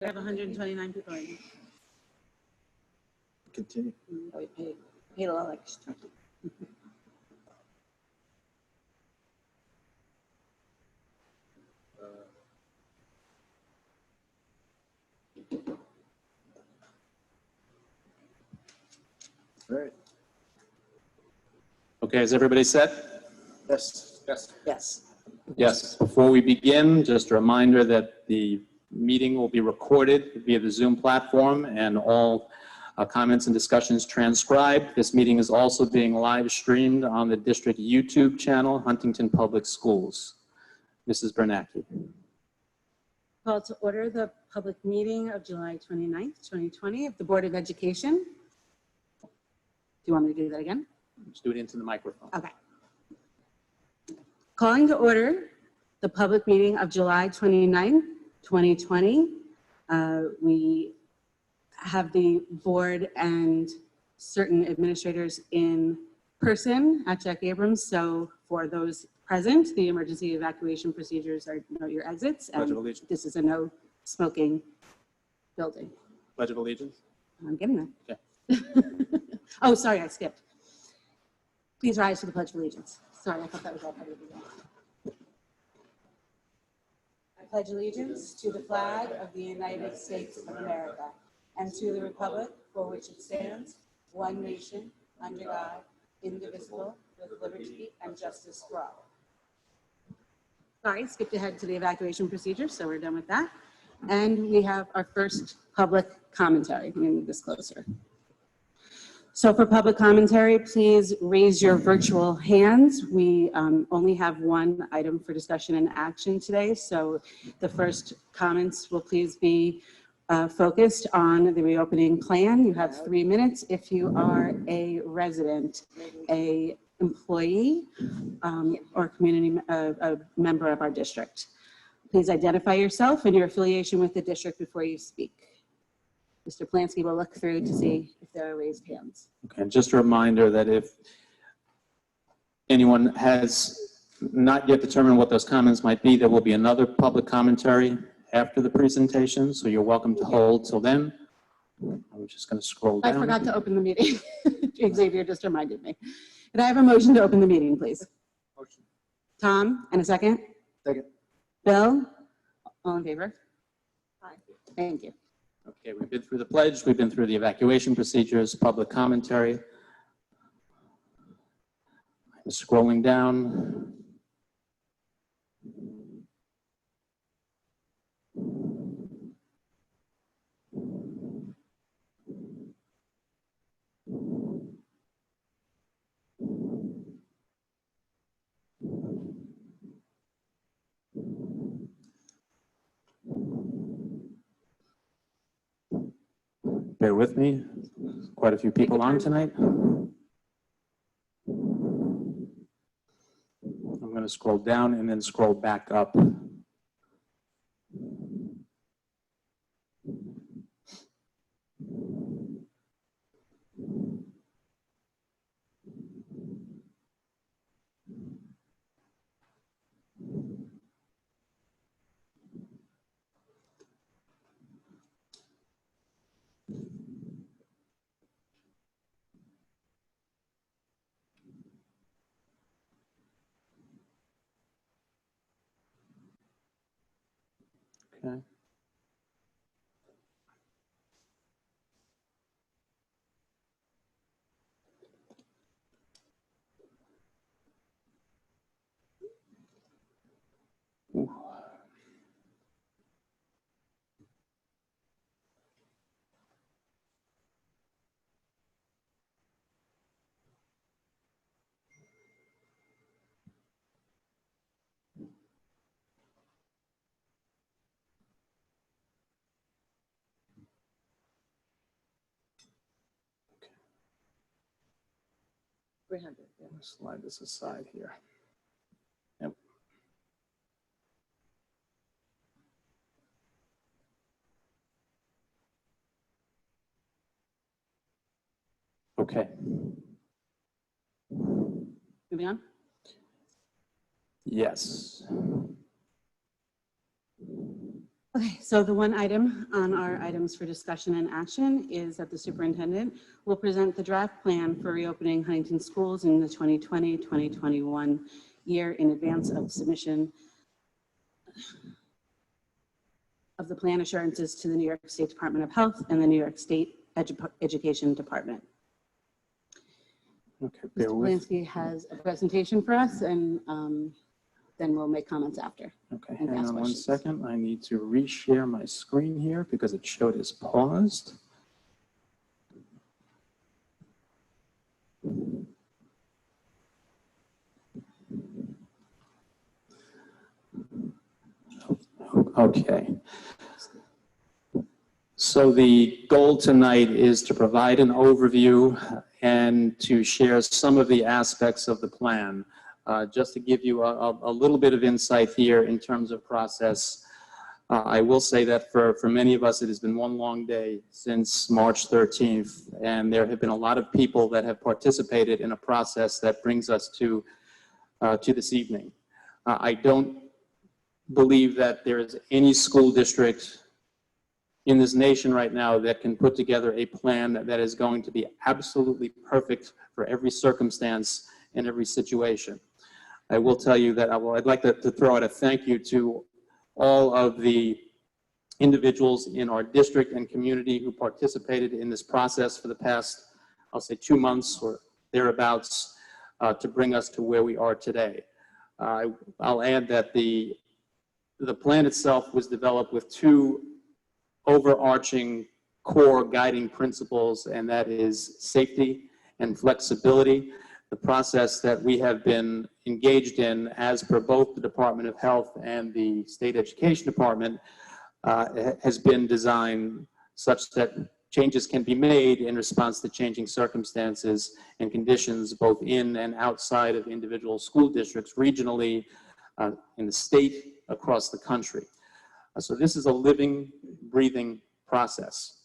We have 129 people right now. Continue. We paid a little extra. All right. Okay, is everybody set? Yes. Yes. Yes. Yes. Before we begin, just a reminder that the meeting will be recorded via the Zoom platform and all comments and discussions transcribed. This meeting is also being live streamed on the district YouTube channel, Huntington Public Schools. Mrs. Bernacki. Call to order the public meeting of July 29th, 2020 of the Board of Education. Do you want me to do that again? Just do it into the microphone. Okay. Calling to order the public meeting of July 29th, 2020. We have the board and certain administrators in person at Jack Abrams. So for those present, the emergency evacuation procedures are know your exits. Pledge of And Allegiance. this is a no smoking building. Pledge of Allegiance. I'm getting that. Okay. Oh, sorry, I skipped. Please rise to the Pledge of Allegiance. Sorry, I thought that was all part of the I pledge allegiance to the flag of the United States of America and to the republic for which it stands, one nation, under God, indivisible, with liberty and justice for all. Sorry, skipped ahead to the evacuation procedure, so we're done with that. And we have our first public commentary. I'm going to move this closer. So for public commentary, please raise your virtual hands. We only have one item for discussion and action today. So the first comments will please be focused on the reopening plan. You have 3 minutes if you are a resident, a employee, or community a member of our district. Please identify yourself and your affiliation with the district before you speak. Mr. Plansky will look through to see if there are raised hands. Okay, and just a reminder that if anyone has not yet determined what those comments might be, there will be another public commentary after the presentation, so you're welcome to hold till then. I'm just going to scroll down. I forgot to open the meeting. Xavier just reminded me. Could I have a motion to open the meeting, please? Motion. Tom, and a second? Second. Bill? All in favor? Aye. Thank you. Okay, we've been through the pledge, we've been through the evacuation procedures, public commentary. I'm scrolling down. Bear with me, quite a few people on tonight. I'm going to scroll down and then scroll back up. Okay. Ooh. Let's slide this aside here. Yep. Okay. Moving on. Yes. Okay, so the one item on our items for discussion and action is that the superintendent will present the draft plan for reopening Huntington schools in the 2020-2021 year in advance of submission of the plan assurances to the New York State Department of Health and the New York State Education Department. Okay, Mr. bear with. Polanski has a presentation for us, and then we'll make comments after. Okay, and hang ask on one questions. second. I need to reshare my screen here because it showed as paused. Okay. So the goal tonight is to provide an overview and to share some of the aspects of the plan. Just to give you a little bit of insight here in terms of process, I will say that for many of us, it has been one long day since March 13th, and there have been a lot of people that have participated in a process that brings us to this evening. I don't believe that there is any school district in this nation right now that can put together a plan that is going to be absolutely perfect for every circumstance and every situation. I will tell you that I'd like to throw out a thank you to all of the individuals in our district and community who participated in this process for the past, I'll say 2 months or thereabouts, to bring us to where we are today. I'll add that the plan itself was developed with 2 overarching core guiding principles, and that is safety and flexibility. The process that we have been engaged in, as per both the Department of Health and the State Education Department, has been designed such that changes can be made in response to changing circumstances and conditions both in and outside of individual school districts, regionally, in the state, across the country. So this is a living, breathing process.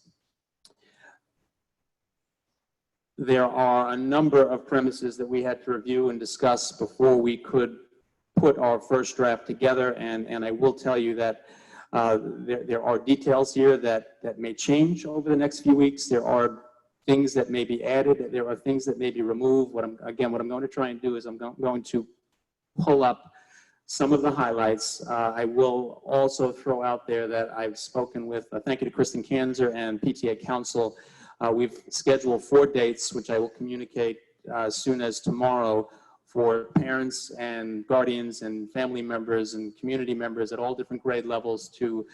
There are a number of premises that we had to review and discuss before we could put our first draft together, and I will tell you that there are details here that may change over the next few weeks. There are things that may be added. There are things that may be removed. What I'm going to try and do is I'm going to pull up some of the highlights. I will also throw out there that I've spoken with, thank you to Kristen Kanzer and PTA Council. We've scheduled 4 dates, which I will communicate as soon as tomorrow, for parents and guardians and family members and community members at all different grade levels to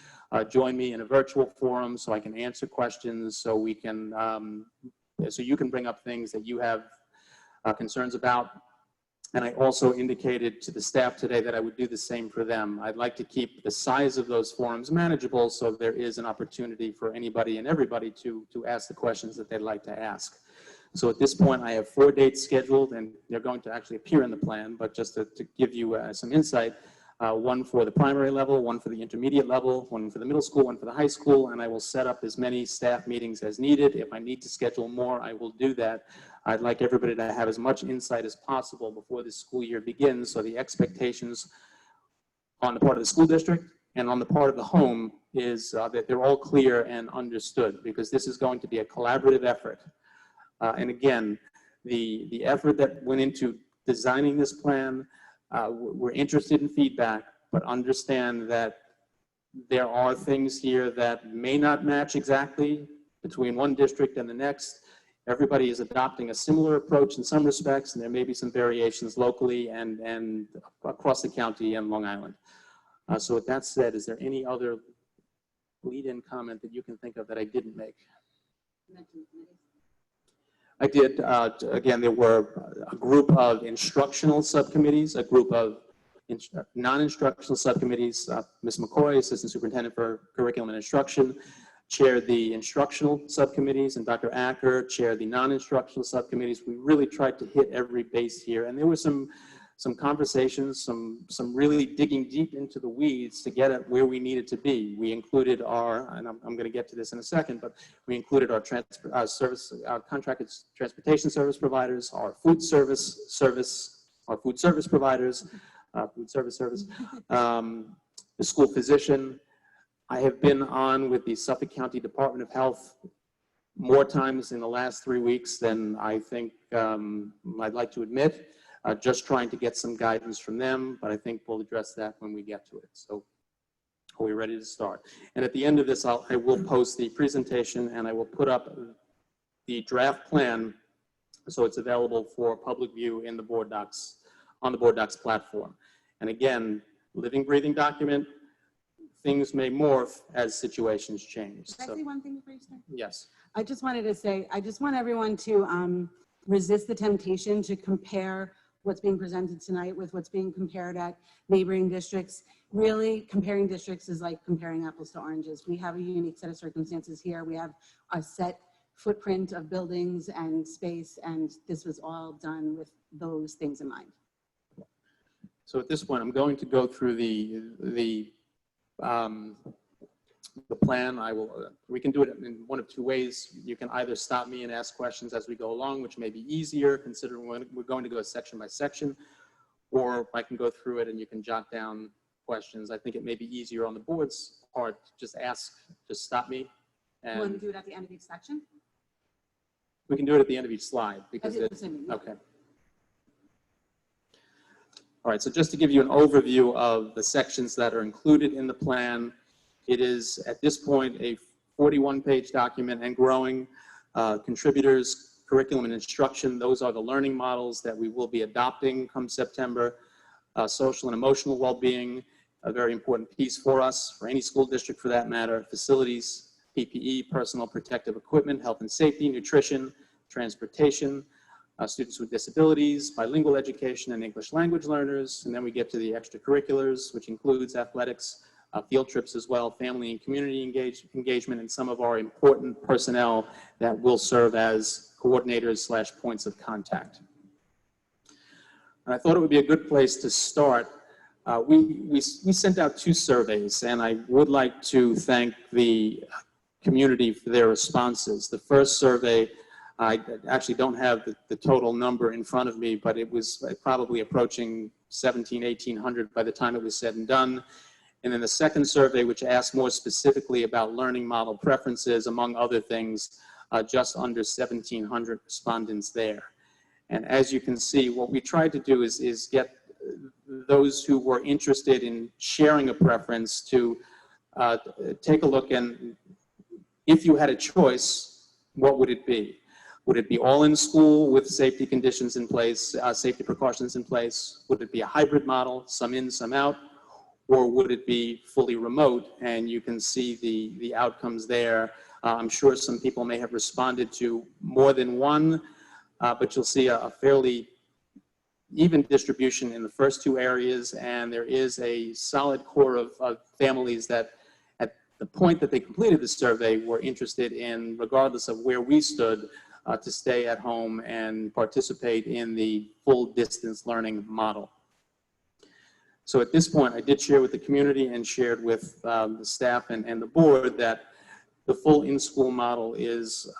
join me in a virtual forum so I can answer questions, so we can, so you can bring up things that you have concerns about. And I also indicated to the staff today that I would do the same for them. I'd like to keep the size of those forums manageable so there is an opportunity for anybody and everybody to ask the questions that they'd like to ask. So at this point, I have 4 dates scheduled, and they're going to actually appear in the plan, but just to give you some insight, 1 for the primary level, 1 for the intermediate level, 1 for the middle school, 1 for the high school, and I will set up as many staff meetings as needed. If I need to schedule more, I will do that. I'd like everybody to have as much insight as possible before the school year begins, so the expectations on the part of the school district and on the part of the home is that they're all clear and understood, because this is going to be a collaborative effort. And again, the effort that went into designing this plan, we're interested in feedback, but understand that there are things here that may not match exactly between one district and the next. Everybody is adopting a similar approach in some respects, and there may be some variations locally and across the county and Long Island. So with that said, is there any other lead-in comment that you can think of that I didn't make? I did. Again, there were a group of instructional subcommittees, a group of non-instructional subcommittees. Ms. McCoy, Assistant Superintendent for Curriculum and Instruction, chaired the instructional subcommittees, and Dr. Acker chaired the non-instructional subcommittees. We really tried to hit every base here, and there were some conversations, some really digging deep into the weeds to get at where we needed to be. We included our, and I'm going to get to this in a second, but we included our contracted transportation service providers, our food service providers, the school physician, I have been on with the Suffolk County Department of Health more times in the last 3 weeks than I think I'd like to admit, just trying to get some guidance from them, but I think we'll address that when we get to it. So are we ready to start? And at the end of this, I will post the presentation and I will put up the draft plan so it's available for public view in the board docs, on the board docs platform. And again, living, breathing document, things may morph as situations change. Can I say one thing before you start? Yes. I just wanted to say, I just want everyone to resist the temptation to compare what's being presented tonight with what's being compared at neighboring districts. Really, comparing districts is like comparing apples to oranges. We have a unique set of circumstances here. We have a set footprint of buildings and space, and this was all done with those things in mind. So at this point, I'm going to go through the plan. We can do it in one of two ways. You can either stop me and ask questions as we go along, which may be easier considering we're going to go section by section, or I can go through it and you can jot down questions. I think it may be easier on the board's part to just stop me. You want to do it at the end of each section? We can do it at the end of each slide because it's, okay. All right, so just to give you an overview of the sections that are included in the plan, it is at this point a 41-page document and growing. Contributors, curriculum and instruction, those are the learning models that we will be adopting come September. Social and emotional well-being, a very important piece for us, for any school district for that matter. Facilities, PPE, personal protective equipment, health and safety, nutrition, transportation, students with disabilities, bilingual education and English language learners, and then we get to the extracurriculars, which includes athletics, field trips as well, family and community engagement, and some of our important personnel that will serve as coordinators / points of contact. And I thought it would be a good place to start. We sent out 2 surveys, and I would like to thank the community for their responses. The first survey, I actually don't have the total number in front of me, but it was probably approaching 1,800 by the time it was said and done. And then the second survey, which asked more specifically about learning model preferences, among other things, just under 1,700 respondents there. And as you can see, what we tried to do is get those who were interested in sharing a preference to take a look, and if you had a choice, what would it be? Would it be all in school with safety conditions in place, safety precautions in place? Would it be a hybrid model, some in, some out? Or would it be fully remote? And you can see the outcomes there. I'm sure some people may have responded to more than one, but you'll see a fairly even distribution in the first 2 areas, and there is a solid core of families that at the point that they completed the survey were interested in, regardless of where we stood, to stay at home and participate in the full distance learning model. So at this point, I did share with the community and shared with the staff and the board that the full in-school model is,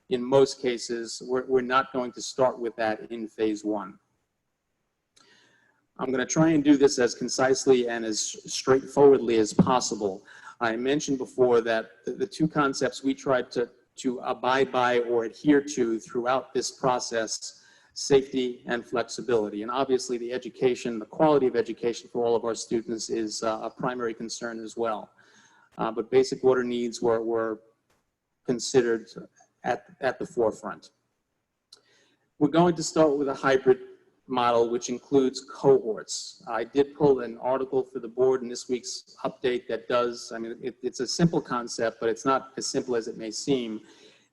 in most cases, we're not going to start with that in phase 1. I'm going to try and do this as concisely and as straightforwardly as possible. I mentioned before that the 2 concepts we tried to abide by or adhere to throughout this process, safety and flexibility. And obviously the education, the quality of education for all of our students is a primary concern as well. But basic order needs were considered at the forefront. We're going to start with a hybrid model, which includes cohorts. I did pull an article for the board in this week's update that does, I mean, it's a simple concept, but it's not as simple as it may seem.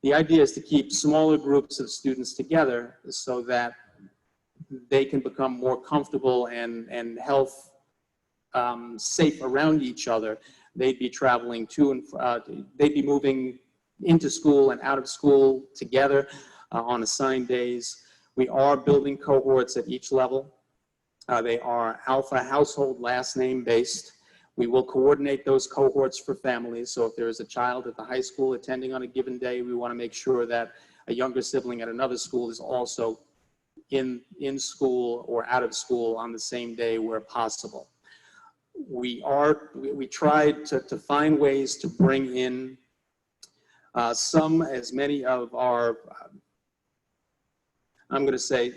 The idea is to keep smaller groups of students together so that they can become more comfortable and health safe around each other. They'd be traveling to and they'd be moving into school and out of school together on assigned days. We are building cohorts at each level. They are Alpha household last name based. We will coordinate those cohorts for families. So if there is a child at the high school attending on a given day, we want to make sure that a younger sibling at another school is also in school or out of school on the same day where possible. we tried to find ways to bring in as many of our, I'm going to say,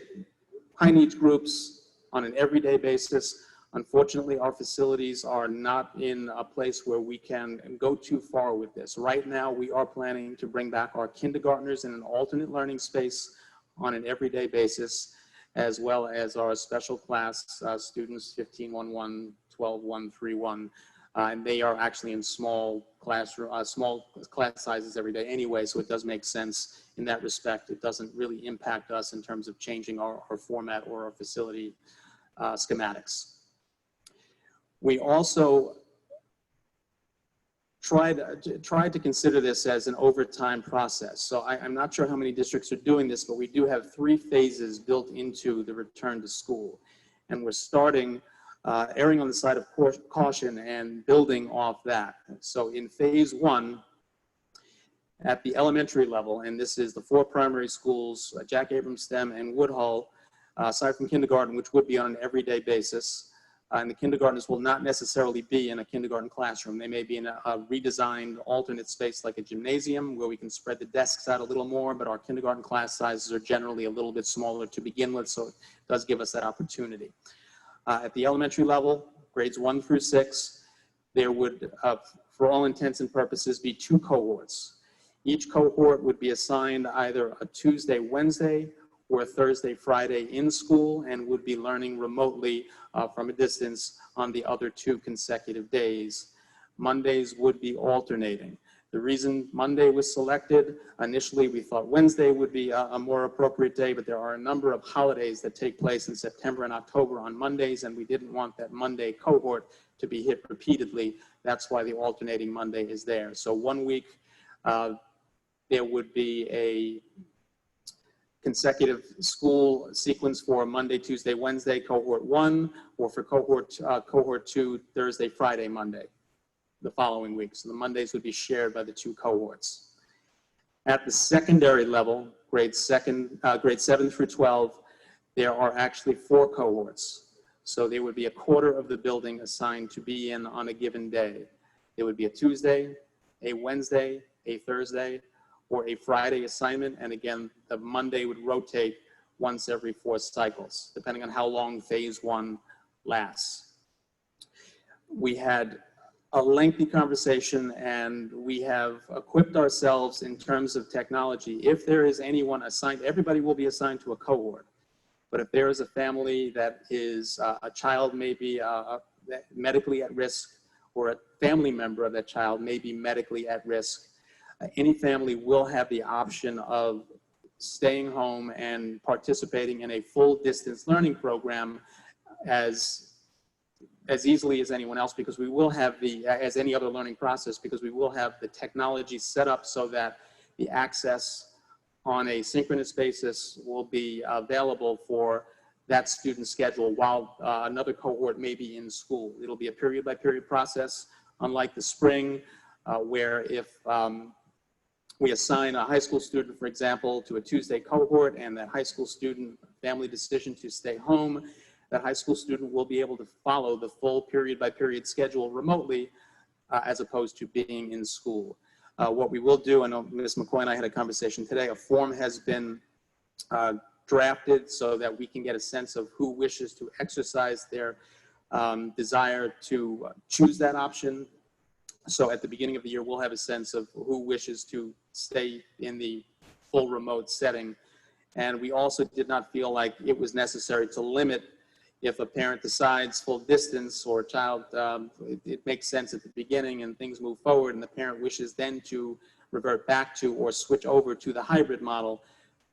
high needs groups on an everyday basis. Unfortunately, our facilities are not in a place where we can go too far with this. Right now, we are planning to bring back our kindergartners in an alternate learning space on an everyday basis, as well as our special class students, 15-1-1, 12-1, 3-1. And they are actually in small class sizes every day anyway, so it does make sense in that respect. It doesn't really impact us in terms of changing our format or our facility schematics. We also tried to consider this as an overtime process. So I'm not sure how many districts are doing this, but we do have 3 phases built into the return to school. And we're starting erring on the side of caution and building off that. So in phase 1, at the elementary level, and this is the 4 primary schools, Jack Abrams STEM and Woodhull, aside from kindergarten, which would be on an everyday basis. And the kindergartners will not necessarily be in a kindergarten classroom. They may be in a redesigned alternate space like a gymnasium where we can spread the desks out a little more, but our kindergarten class sizes are generally a little bit smaller to begin with, so it does give us that opportunity. At the elementary level, grades 1 through 6, there would, for all intents and purposes, be 2 cohorts. Each cohort would be assigned either a Tuesday, Wednesday, or a Thursday, Friday in school, and would be learning remotely from a distance on the other 2 consecutive days. Mondays would be alternating. The reason Monday was selected, initially we thought Wednesday would be a more appropriate day, but there are a number of holidays that take place in September and October on Mondays, and we didn't want that Monday cohort to be hit repeatedly. That's why the alternating Monday is there. So 1 week, there would be a consecutive school sequence for Monday, Tuesday, Wednesday, cohort 1, or for cohort 2, Thursday, Friday, Monday, the following week. So the Mondays would be shared by the 2 cohorts. At the secondary level, grades 7 through 12, there are actually 4 cohorts. So there would be a quarter of the building assigned to be in on a given day. There would be a Tuesday, a Wednesday, a Thursday, or a Friday assignment, and again, the Monday would rotate once every 4 cycles, depending on how long phase 1 lasts. We had a lengthy conversation, and we have equipped ourselves in terms of technology. If there is anyone assigned, everybody will be assigned to a cohort, but if there is a family that is a child may be medically at risk, or a family member of that child may be medically at risk, any family will have the option of staying home and participating in a full distance learning program as easily as anyone else, because we will have as any other learning process, because we will have the technology set up so that the access on a synchronous basis will be available for that student schedule while another cohort may be in school. It'll be a period by period process, unlike the spring, where if we assign a high school student, for example, to a Tuesday cohort, and that high school student family decision to stay home, that high school student will be able to follow the full period by period schedule remotely, as opposed to being in school. What we will do, I know Ms. McCoy and I had a conversation today, a form has been drafted so that we can get a sense of who wishes to exercise their desire to choose that option. So at the beginning of the year, we'll have a sense of who wishes to stay in the full remote setting. And we also did not feel like it was necessary to limit if a parent decides full distance or a child, it makes sense at the beginning and things move forward and the parent wishes then to revert back to or switch over to the hybrid model.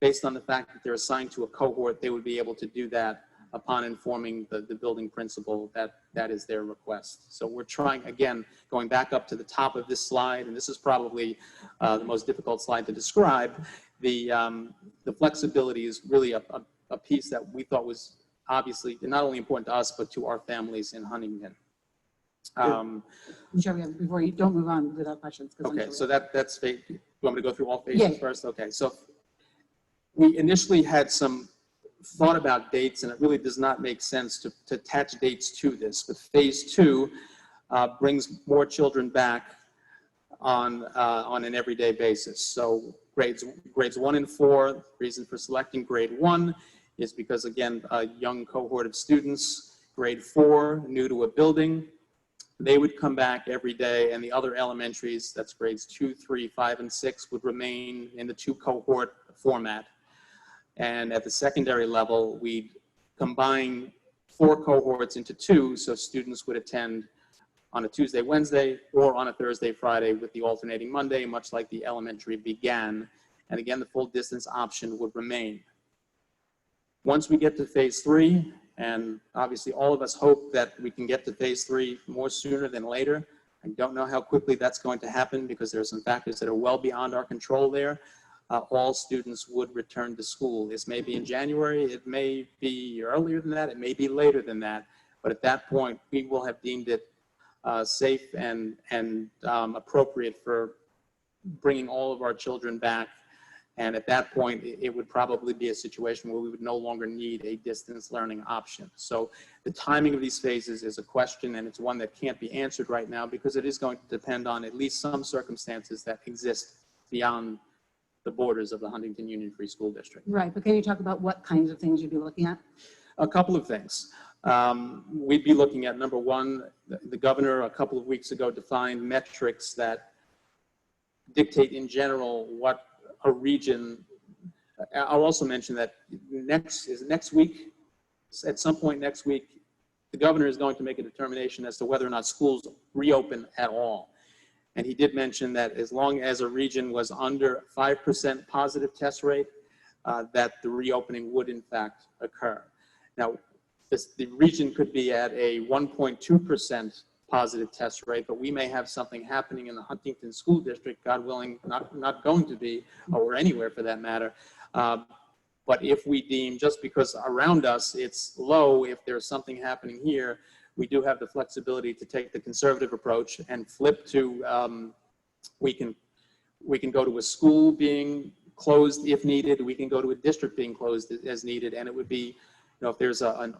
Based on the fact that they're assigned to a cohort, they would be able to do that upon informing the building principal that that is their request. So we're trying, again, going back up to the top of this slide, and this is probably the most difficult slide to describe, the flexibility is really a piece that we thought was obviously not only important to us, but to our families in Huntington. Before you don't move on without questions. Okay, so that's phase. You want me to go through all phases first? Okay, so we initially had some thought about dates, and it really does not make sense to attach dates to this. But phase 2 brings more children back on an everyday basis. So grades 1 and 4, reason for selecting grade 1 is because, again, a young cohort of students. Grade 4, new to a building, they would come back every day, and the other elementaries, that's grades 2, 3, 5, and 6, would remain in the 2 cohort format. And at the secondary level, we'd combine 4 cohorts into 2, so students would attend on a Tuesday, Wednesday, or on a Thursday, Friday with the alternating Monday, much like the elementary began. And again, the full distance option would remain. Once we get to phase 3, and obviously all of us hope that we can get to phase 3 more sooner than later. I don't know how quickly that's going to happen because there are some factors that are well beyond our control there. All students would return to school. This may be in January, it may be earlier than that, it may be later than that, but at that point we will have deemed it safe and appropriate for bringing all of our children back. And at that point, it would probably be a situation where we would no longer need a distance learning option. So the timing of these phases is a question, and it's one that can't be answered right now because it is going to depend on at least some circumstances that exist beyond the borders of the Huntington Union Free School District. Right, but can you talk about what kinds of things you'd be looking at? A couple of things. We'd be looking at, number one, the governor a couple of weeks ago defined metrics that dictate in general what a region. I'll also mention that next week, at some point next week, the governor is going to make a determination as to whether or not schools reopen at all. And he did mention that as long as a region was under 5% positive test rate, that the reopening would in fact occur. Now, the region could be at a 1.2% positive test rate, but we may have something happening in the Huntington School District, God willing, not going to be, or anywhere for that matter. But if we deem, just because around us it's low, if there's something happening here, we do have the flexibility to take the conservative approach and flip to, we can go to a school being closed if needed, we can go to a district being closed as needed, and it would be, if there's an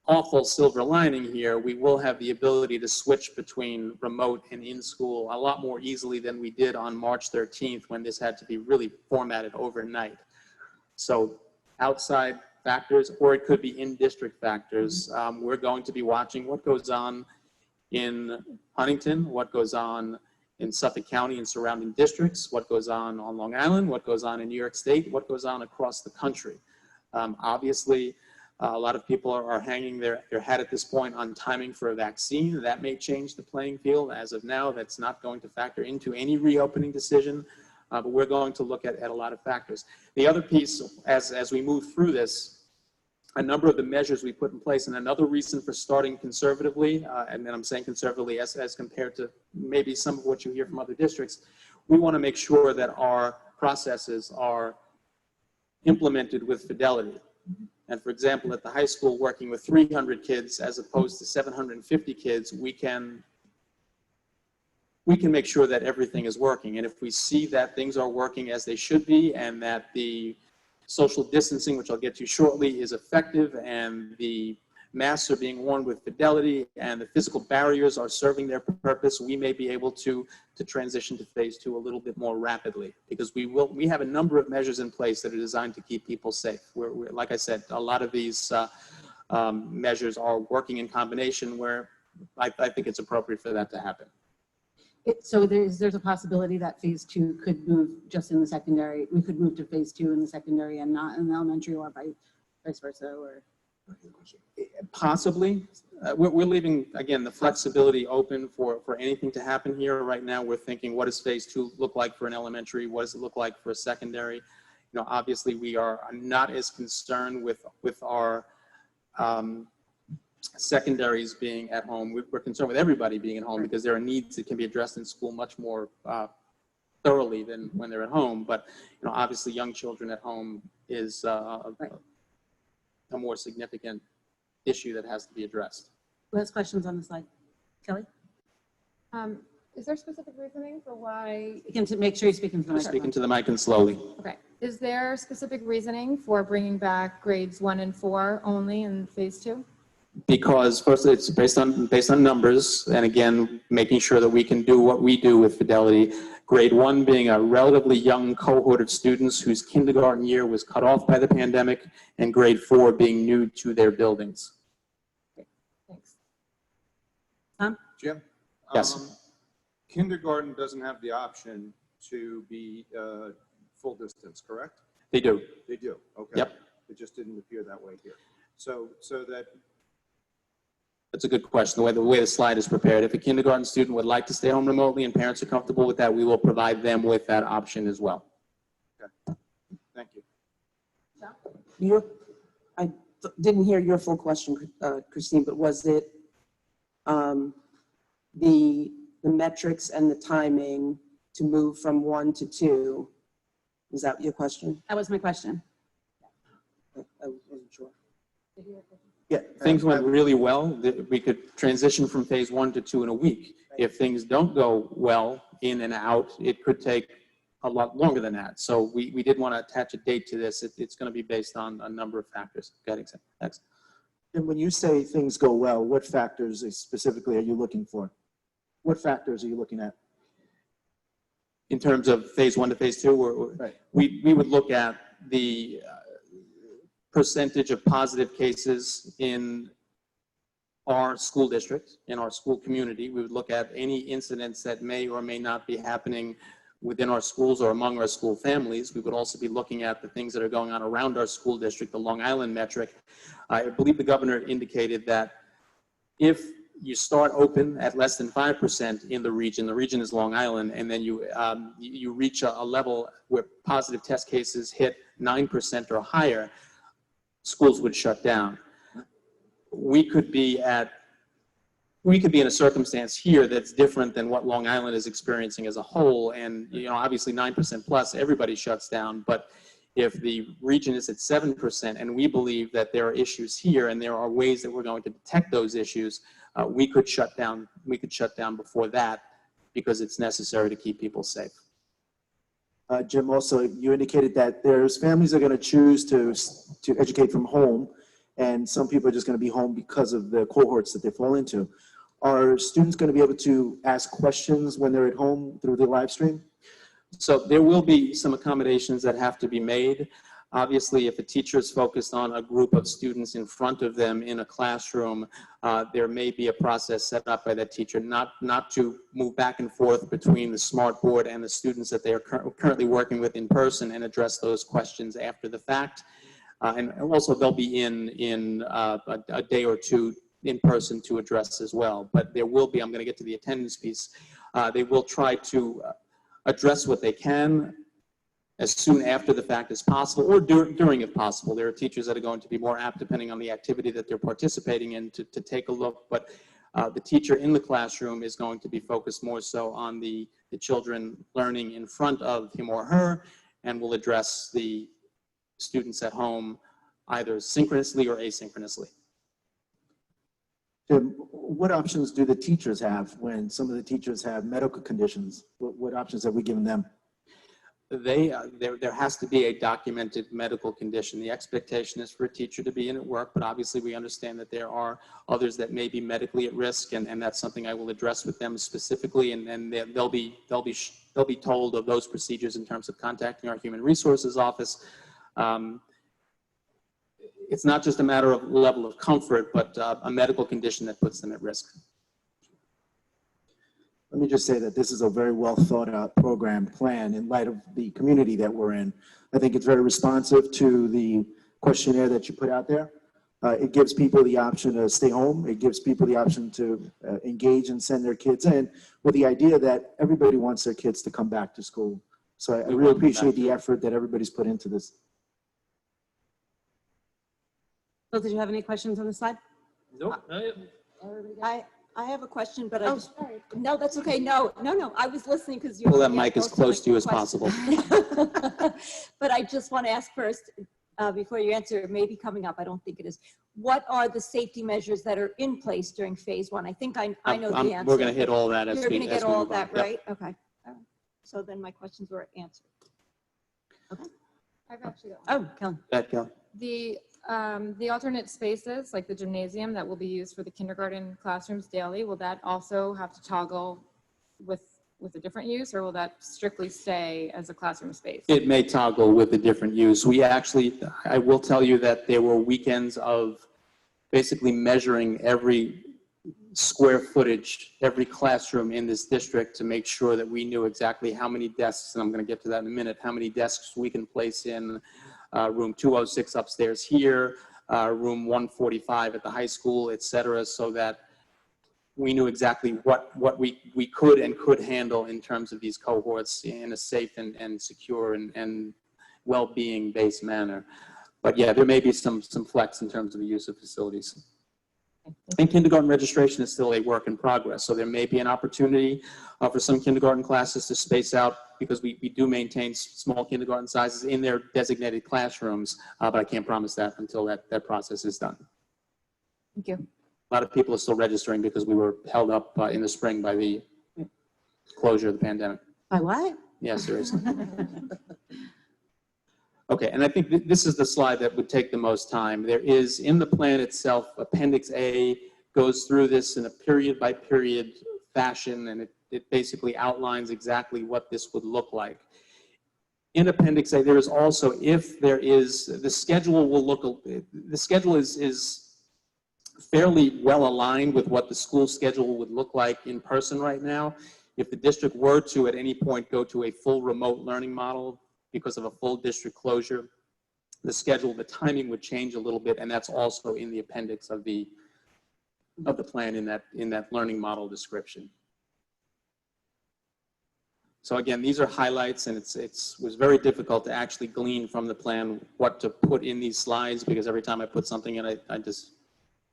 awful silver lining here, we will have the ability to switch between remote and in-school a lot more easily than we did on March 13th when this had to be really formatted overnight. So outside factors, or it could be in-district factors. We're going to be watching what goes on in Huntington, what goes on in Suffolk County and surrounding districts, what goes on Long Island, what goes on in New York State, what goes on across the country. Obviously, a lot of people are hanging their hat at this point on timing for a vaccine. That may change the playing field. As of now, that's not going to factor into any reopening decision, but we're going to look at a lot of factors. The other piece, as we move through this, a number of the measures we put in place, and another reason for starting conservatively, and then I'm saying conservatively as compared to maybe some of what you hear from other districts, we want to make sure that our processes are implemented with fidelity. And for example, at the high school, working with 300 kids as opposed to 750 kids, we can make sure that everything is working. And if we see that things are working as they should be, and that the social distancing, which I'll get to shortly, is effective, and the masks are being worn with fidelity, and the physical barriers are serving their purpose, we may be able to transition to phase 2 a little bit more rapidly, because we have a number of measures in place that are designed to keep people safe. We're like I said, a lot of these measures are working in combination where I think it's appropriate for that to happen. So there's a possibility that phase 2 could move just in the secondary. We could move to phase 2 in the secondary and not in the elementary, or vice versa, or? Possibly. We're leaving, again, the flexibility open for anything to happen here. Right now, we're thinking, what does phase 2 look like for an elementary? What does it look like for a secondary? Obviously, we are not as concerned with our secondaries being at home. We're concerned with everybody being at home because there are needs that can be addressed in school much more thoroughly than when they're at home. But obviously, young children at home is a more significant issue that has to be addressed. Who has questions on the slide? Kelly? Is there specific reasoning for why? You can make sure you speak into the microphone. Speaking to the mic and slowly. Okay. Is there specific reasoning for bringing back grades 1 and 4 only in phase 2? Because first, it's based on numbers, and again, making sure that we can do what we do with fidelity. Grade 1 being a relatively young cohort of students whose kindergarten year was cut off by the pandemic, and grade 4 being new to their buildings. Thanks. Tom? Jim? Yes. Kindergarten doesn't have the option to be full distance, correct? They do. They do, okay. Yep. It just didn't appear that way here. So that, That's a good question, the way the slide is prepared. If a kindergarten student would like to stay home remotely and parents are comfortable with that, we will provide them with that option as well. okay, thank you. I didn't hear your full question, Christine, but was it the metrics and the timing to move from 1 to 2? Is that your question? That was my question. I wasn't sure. Yeah. Things went really well. We could transition from phase 1 to 2 in a week. If things don't go well, in and out, it could take a lot longer than that. So we did want to attach a date to this. It's going to be based on a number of factors. Go ahead, X. And when you say things go well, what factors specifically are you looking for? What factors are you looking at? In terms of phase 1 to phase 2, Right. we would look at the percentage of positive cases in our school district, in our school community. We would look at any incidents that may or may not be happening within our schools or among our school families. We would also be looking at the things that are going on around our school district, the Long Island metric. I believe the governor indicated that if you start open at less than 5% in the region is Long Island, and then you reach a level where positive test cases hit 9% or higher, schools would shut down. We could be in a circumstance here that's different than what Long Island is experiencing as a whole, and obviously 9% plus, everybody shuts down. But if the region is at 7%, and we believe that there are issues here, and there are ways that we're going to detect those issues, we could shut down. We could shut down before that because it's necessary to keep people safe. Jim, also, you indicated that there's families that are going to choose to educate from home, and some people are just going to be home because of the cohorts that they fall into. Are students going to be able to ask questions when they're at home through the live stream? So there will be some accommodations that have to be made. Obviously, if a teacher is focused on a group of students in front of them in a classroom, there may be a process set up by that teacher not to move back and forth between the smartboard and the students that they are currently working with in person and address those questions after the fact. And also they'll be in a day or two in person to address as well. But there will be, I'm going to get to the attendance piece, they will try to address what they can as soon after the fact as possible, or during if possible. There are teachers that are going to be more apt, depending on the activity that they're participating in, to take a look. But the teacher in the classroom is going to be focused more so on the children learning in front of him or her, and will address the students at home either synchronously or asynchronously. Jim, what options do the teachers have when some of the teachers have medical conditions? What options have we given them? There has to be a documented medical condition. The expectation is for a teacher to be in at work, but obviously we understand that there are others that may be medically at risk, and that's something I will address with them specifically, and they'll be told of those procedures in terms of contacting our Human Resources office. It's not just a matter of level of comfort, but a medical condition that puts them at risk. Let me just say that this is a very well thought out program plan in light of the community that we're in. I think it's very responsive to the questionnaire that you put out there. It gives people the option to stay home. It gives people the option to engage and send their kids in, with the idea that everybody wants their kids to come back to school. So I really appreciate the effort that everybody's put into this. Phil, did you have any questions on the slide? Nope. I have a question, but Oh, sorry. no, that's okay. No, I was listening because you. Pull that mic as close to you as possible. But I just want to ask first, before you answer, it may be coming up, I don't think it is. What are the safety measures that are in place during phase 1? I think I know the answer. We're going to hit all that as You're we going to get all of move on. that, Yep. right? Okay. All right. So then my questions were answered. Okay. I've actually got one. Oh, Kelly. That, Kelly? The alternate spaces, like the gymnasium that will be used for the kindergarten classrooms daily, will that also have to toggle with a different use, or will that strictly stay as a classroom space? It may toggle with a different use. We actually, I will tell you that there were weekends of basically measuring every square footage, every classroom in this district to make sure that we knew exactly how many desks, and I'm going to get to that in a minute, how many desks we can place in room 206 upstairs here, room 145 at the high school, et cetera, so that we knew exactly what we could and could handle in terms of these cohorts in a safe and secure and well-being based manner. But yeah, there may be some flex in terms of the use of facilities. And kindergarten registration is still a work in progress. So there may be an opportunity for some kindergarten classes to space out, because we do maintain small kindergarten sizes in their designated classrooms, but I can't promise that until that process is done. Thank you. A lot of people are still registering because we were held up in the spring by the closure of the pandemic. By what? Yeah, seriously. Okay, and I think this is the slide that would take the most time. There is, in the plan itself, Appendix A goes through this in a period by period fashion, and it basically outlines exactly what this would look like. In Appendix A, there is also, if there is, the schedule will look, the schedule is fairly well aligned with what the school schedule would look like in person right now. If the district were to at any point go to a full remote learning model because of a full district closure, the schedule, the timing would change a little bit, and that's also in the appendix of the plan in that learning model description. So again, these are highlights, and it was very difficult to actually glean from the plan what to put in these slides, because every time I put something in, I just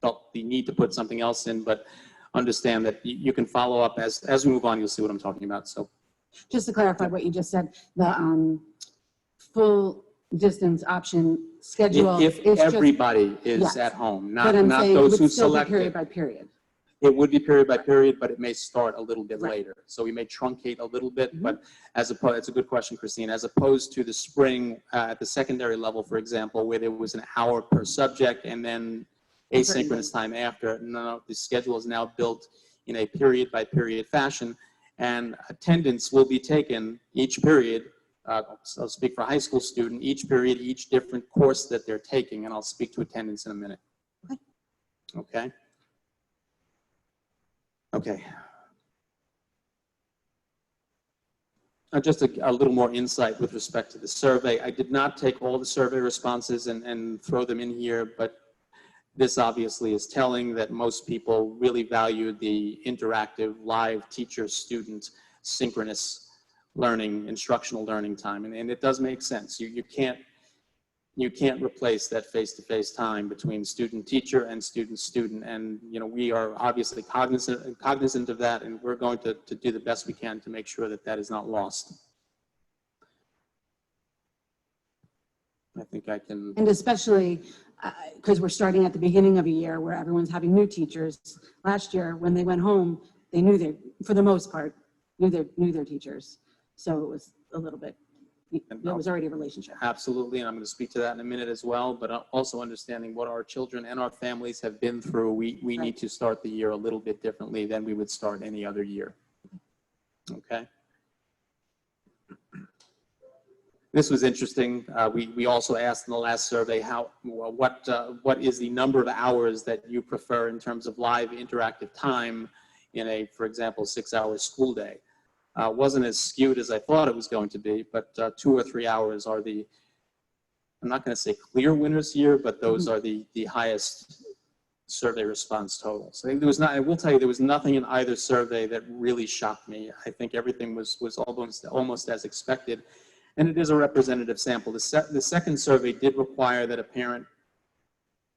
felt the need to put something else in, but understand that you can follow up as we move on. You'll see what I'm talking about. So Just to clarify what you just said, the full distance option schedule if is just, everybody is Yes. at home, but I'm not saying it those would who still be select period it. by period. It would be period by period, but it may start a little bit Right. later. So we may truncate a little bit, Mhm. but as opposed, it's a good question, Christine, as opposed to the spring at the secondary level, for example, where there was an hour per subject and then asynchronous time after. No, the schedule is now built in a period by period fashion, and attendance will be taken each period. I'll speak for a high school student, each period, each different course that they're taking, and I'll speak to attendance in a minute. Okay. Okay. Just a little more insight with respect to the survey. I did not take all the survey responses and throw them in here, but this obviously is telling that most people really value the interactive, live teacher-student, synchronous learning, instructional learning time, and it does make sense. You can't replace that face-to-face time between student-teacher and student-student, and we are obviously cognizant of that, and we're going to do the best we can to make sure that that is not lost. I think I can. And especially because we're starting at the beginning of a year where everyone's having new teachers. Last year, when they went home, they knew for the most part, knew their teachers. So it was a little bit, there was already a relationship. Absolutely, and I'm going to speak to that in a minute as well, but also understanding what our children and our families have been through, we need to start the year a little bit differently than we would start any other year. Okay? This was interesting. We also asked in the last survey what is the number of hours that you prefer in terms of live interactive time in a, for example, 6-hour school day. Wasn't as skewed as I thought it was going to be, but 2 or 3 hours are the, I'm not going to say clear winners here, but those are the highest survey response totals. There was not, I will tell you, there was nothing in either survey that really shocked me. I think everything was almost as expected, and it is a representative sample. The second survey did require that a parent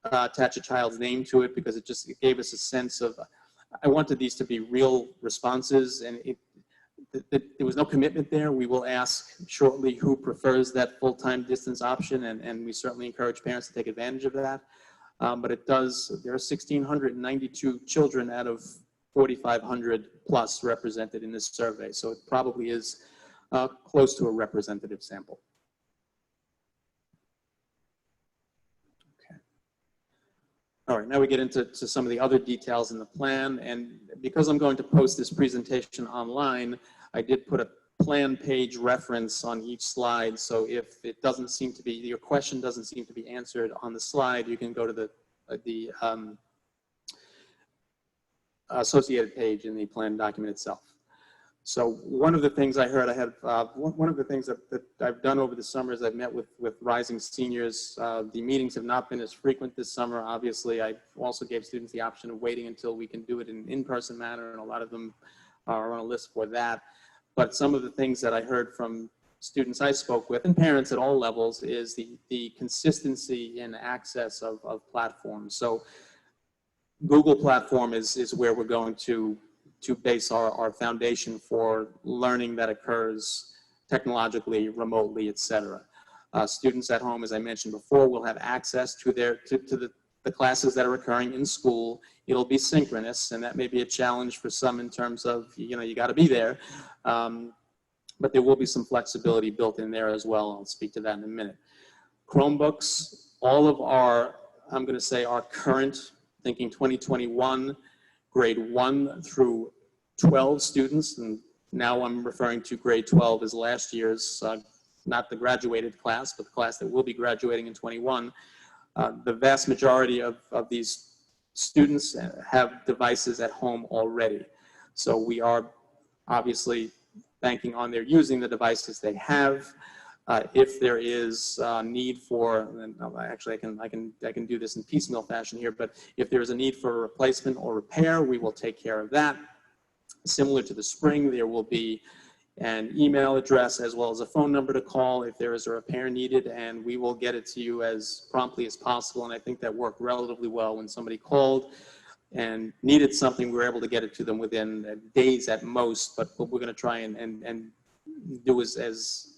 attach a child's name to it, because it gave us a sense of, I wanted these to be real responses, and there was no commitment there. We will ask shortly who prefers that full-time distance option, and we certainly encourage parents to take advantage of that. But there are 1,692 children out of 4,500 plus represented in this survey, so it probably is close to a representative sample. All right, now we get into some of the other details in the plan. And because I'm going to post this presentation online, I did put a plan page reference on each slide. So if it doesn't seem to be, your question doesn't seem to be answered on the slide, you can go to the associated page in the plan document itself. So one of the things I heard, one of the things that I've done over the summer is I've met with rising seniors. The meetings have not been as frequent this summer. Obviously, I also gave students the option of waiting until we can do it in an in-person manner, and a lot of them are on a list for that. But some of the things that I heard from students I spoke with, and parents at all levels, is the consistency in access of platforms. So Google platform is where we're going to base our foundation for learning that occurs technologically, remotely, et cetera. Students at home, as I mentioned before, will have access to the classes that are occurring in school. It'll be synchronous, and that may be a challenge for some in terms of, you got to be there. But there will be some flexibility built in there as well. I'll speak to that in a minute. Chromebooks, all of our, I'm going to say our current, thinking 2021, grade 1 through 12 students, and now I'm referring to grade 12 as last year's, not the graduated class, but the class that will be graduating in 21. The vast majority of these students have devices at home already. So we are obviously banking on their using the devices they have. If there is a need for, and actually I can do this in piecemeal fashion here, but if there is a need for replacement or repair, we will take care of that. Similar to the spring, there will be an email address as well as a phone number to call if there is a repair needed, and we will get it to you as promptly as possible. And I think that worked relatively well. When somebody called and needed something, we were able to get it to them within days at most, but we're going to try and do as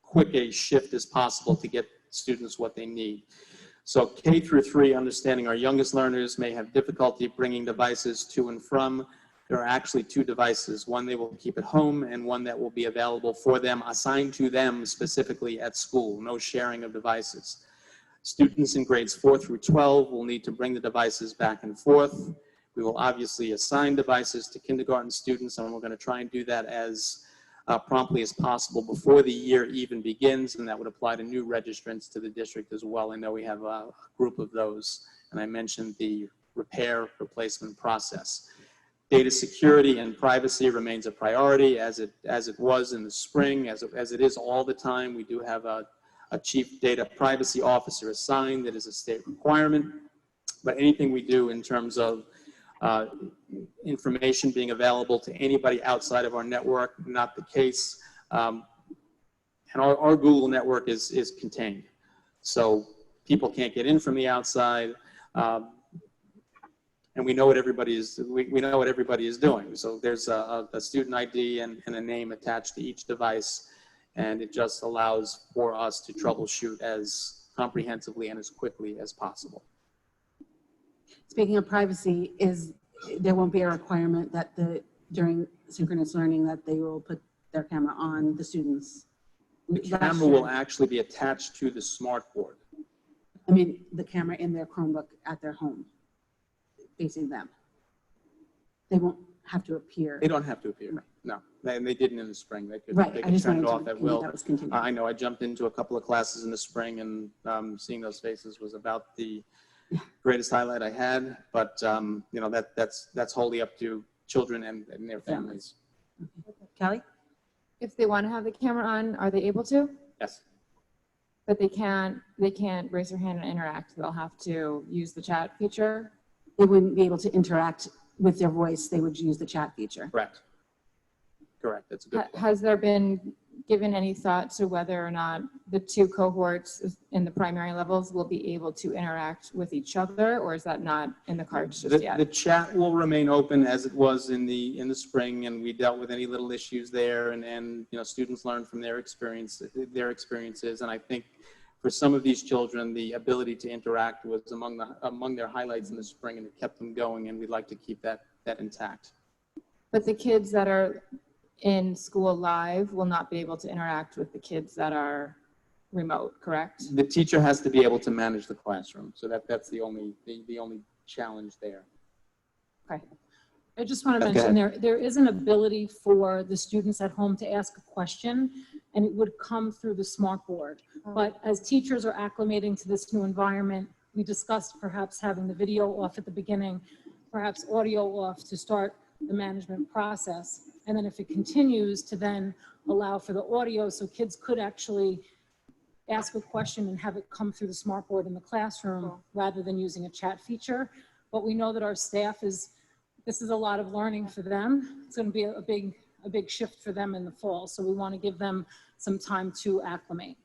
quick a shift as possible to get students what they need. So K through 3, understanding our youngest learners may have difficulty bringing devices to and from. There are actually 2 devices, one they will keep at home and one that will be available for them, assigned to them specifically at school, no sharing of devices. Students in grades 4 through 12 will need to bring the devices back and forth. We will obviously assign devices to kindergarten students, and we're going to try and do that as promptly as possible before the year even begins, and that would apply to new registrants to the district as well. I know we have a group of those, and I mentioned the repair replacement process. Data security and privacy remains a priority as it was in the spring, as it is all the time. We do have a chief data privacy officer assigned. That is a state requirement. But anything we do in terms of information being available to anybody outside of our network, not the case. And our Google network is contained. So people can't get in from the outside. And we know what everybody is. We know what everybody is doing. So there's a student ID and a name attached to each device, and it just allows for us to troubleshoot as comprehensively and as quickly as possible. Speaking of privacy, there won't be a requirement that during synchronous learning that they will put their camera on the students? The camera will actually be attached to the smart board. I mean, the camera in their Chromebook at their home, facing them. They won't have to appear. They don't have to appear. No, they didn't in the spring. They could, Right. they I could just turn it wanted off to at will. that was continued. I know I jumped into a couple of classes in the spring, and seeing those faces was about the greatest highlight I had. But you know, that's wholly up to children and their families. Kelly? If they want to have the camera on, are they able to? Yes. But they can't raise their hand and interact. They'll have to use the chat feature. They wouldn't be able to interact with their voice. They would use the chat feature. Correct. Correct. That's a good point. Has there been given any thought to whether or not the 2 cohorts in the primary levels will be able to interact with each other, or is that not in the cards just yet? The chat will remain open as it was in the spring, and we dealt with any little issues there, and you know, students learned from their experiences, and I think for some of these children, the ability to interact was among their highlights in the spring, and it kept them going, and we'd like to keep that intact. But the kids that are in school live will not be able to interact with the kids that are remote, correct? The teacher has to be able to manage the classroom, so that's the only challenge there. Okay. I just want to Go mention ahead. there is an ability for the students at home to ask a question, and it would come through the smart board. But as teachers are acclimating to this new environment, we discussed perhaps having the video off at the beginning, perhaps audio off to start the management process. And then if it continues, to then allow for the audio so kids could actually ask a question and have it come through the smart board in the classroom rather than using a chat feature. But we know that our staff this is a lot of learning for them. It's going to be a big shift for them in the fall. So we want to give them some time to acclimate.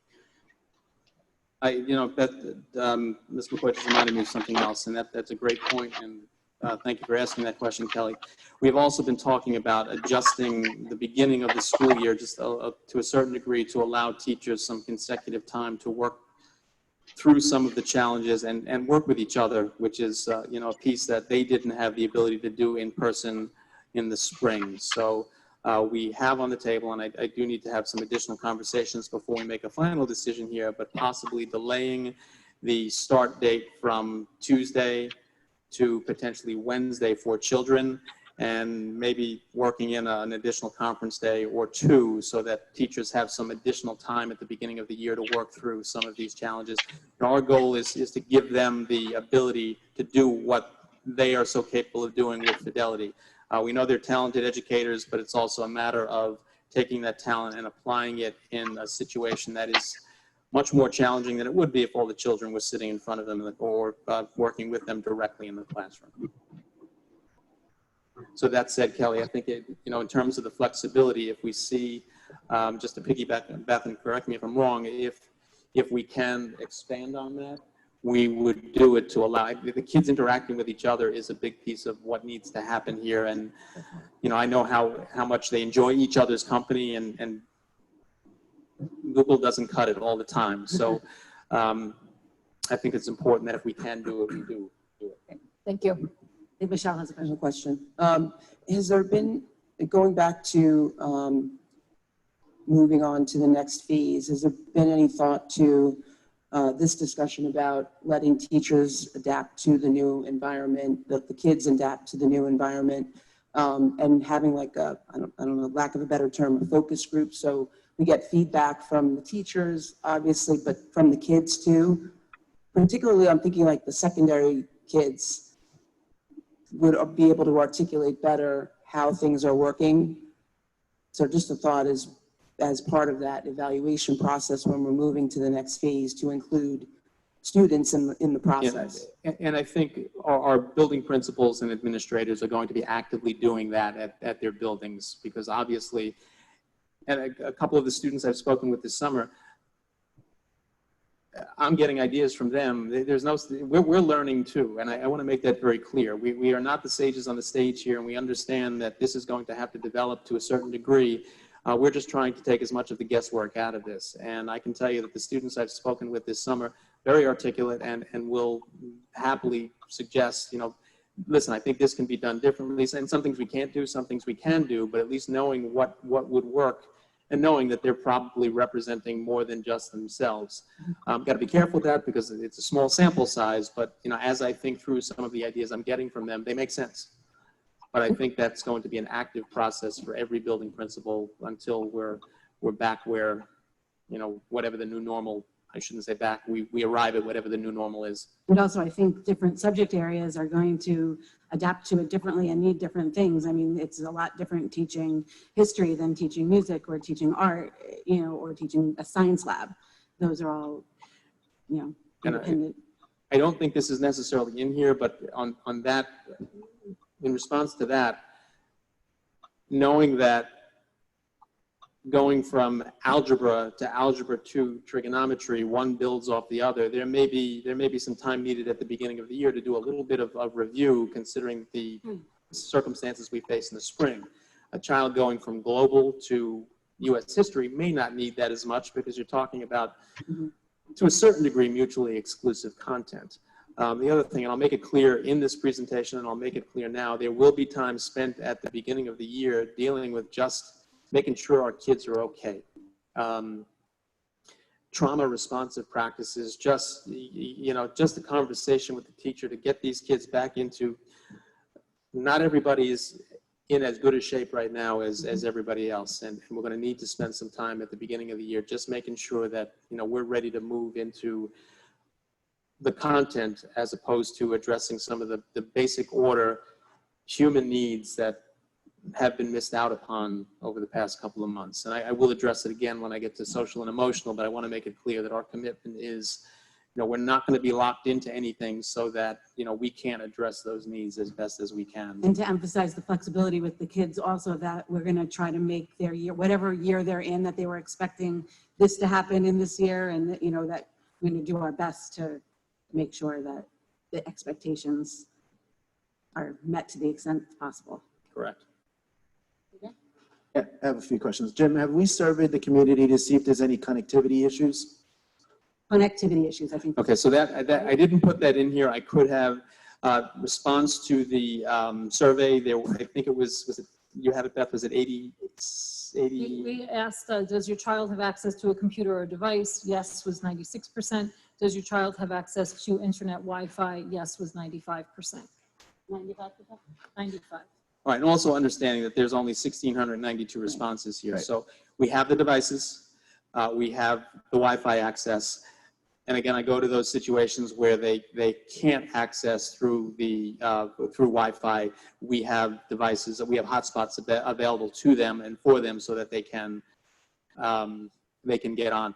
Ms. McCoy just reminded me of something else, and that's a great point, and thank you for asking that question, Kelly. We've also been talking about adjusting the beginning of the school year just to a certain degree to allow teachers some consecutive time to work through some of the challenges and work with each other, which is a piece that they didn't have the ability to do in person in the spring. So we have on the table, and I do need to have some additional conversations before we make a final decision here, but possibly delaying the start date from Tuesday to potentially Wednesday for children, and maybe working in an additional conference day or two so that teachers have some additional time at the beginning of the year to work through some of these challenges. And our goal is to give them the ability to do what they are so capable of doing with fidelity. We know they're talented educators, but it's also a matter of taking that talent and applying it in a situation that is much more challenging than it would be if all the children were sitting in front of them or working with them directly in the classroom. So that said, Kelly, I think in terms of the flexibility, if we see, just to piggyback, Beth, and correct me if I'm wrong, if we can expand on that, we would do it to allow the kids interacting with each other is a big piece of what needs to happen here. And I know how much they enjoy each other's company, and Google doesn't cut it all the time. So I think it's important that if we can do it, we do it. Thank you. I think Michelle has a special question. Has there been, going back to moving on to the next phase, has there been any thought to this discussion about letting teachers adapt to the new environment, that the kids adapt to the new environment, and having like a, I don't know, lack of a better term, a focus group, so we get feedback from the teachers, obviously, but from the kids too. Particularly, I'm thinking like the secondary kids would be able to articulate better how things are working. So just a thought is, as part of that evaluation process when we're moving to the next phase, to include students in the process. And I think our building principals and administrators are going to be actively doing that at their buildings, because obviously, and a couple of the students I've spoken with this summer, I'm getting ideas from them. We're learning too, and I want to make that very clear. We are not the sages on the stage here, and we understand that this is going to have to develop to a certain degree. We're just trying to take as much of the guesswork out of this. And I can tell you that the students I've spoken with this summer, very articulate and will happily suggest, listen, I think this can be done differently. And some things we can't do, some things we can do, but at least knowing what would work and knowing that they're probably representing more than just themselves. Got to be careful with that because it's a small sample size, but as I think through some of the ideas I'm getting from them, they make sense. But I think that's going to be an active process for every building principal until we're back where, whatever the new normal, I shouldn't say back, we arrive at whatever the new normal is. And also, I think different subject areas are going to adapt to it differently and need different things. I mean, it's a lot different teaching history than teaching music or teaching art, or teaching a science lab. Those are all, independent. I don't think this is necessarily in here, but on that, in response to that, knowing that going from algebra to algebra 2 trigonometry, one builds off the other, there may be some time needed at the beginning of the year to do a little bit of review, considering the circumstances we face in the spring. A child going from global to U.S. history may not need that as much, because you're talking about, to a certain degree, mutually exclusive content. The other thing, and I'll make it clear in this presentation, and I'll make it clear now, there will be time spent at the beginning of the year dealing with just making sure our kids are okay. trauma responsive practices, just, you know, just a conversation with the teacher to get these kids back into, not everybody is in as good a shape right now as everybody else. And we're going to need to spend some time at the beginning of the year just making sure that, you know, we're ready to move into the content as opposed to addressing some of the basic order human needs that have been missed out upon over the past couple of months. And I will address it again when I get to social and emotional, but I want to make it clear that our commitment is, you know, we're not going to be locked into anything so that, you know, we can't address those needs as best as we can. And to emphasize the flexibility with the kids also, that we're going to try to make their year, whatever year they're in, that they were expecting this to happen in this year, and that, you know, that we're going to do our best to make sure that the expectations are met to the extent possible. Correct. Yeah, I have a few questions. Jim, have we surveyed the community to see if there's any connectivity issues? Connectivity issues, I think. Okay, so that I didn't put that in here. I could have response to the survey. There, I think it was it, you have it, Beth, was it 80? We asked, does your child have access to a computer or device? Yes was 96%. Does your child have access to internet Wi-Fi? Yes was 95%. 95%? 95. All right, and also understanding that there's only 1,692 responses here. Right. So we have the devices, we have the Wi-Fi access, and again, I go to those situations where they can't access through the through Wi-Fi. We have devices, we have hotspots available to them and for them so that they can get on.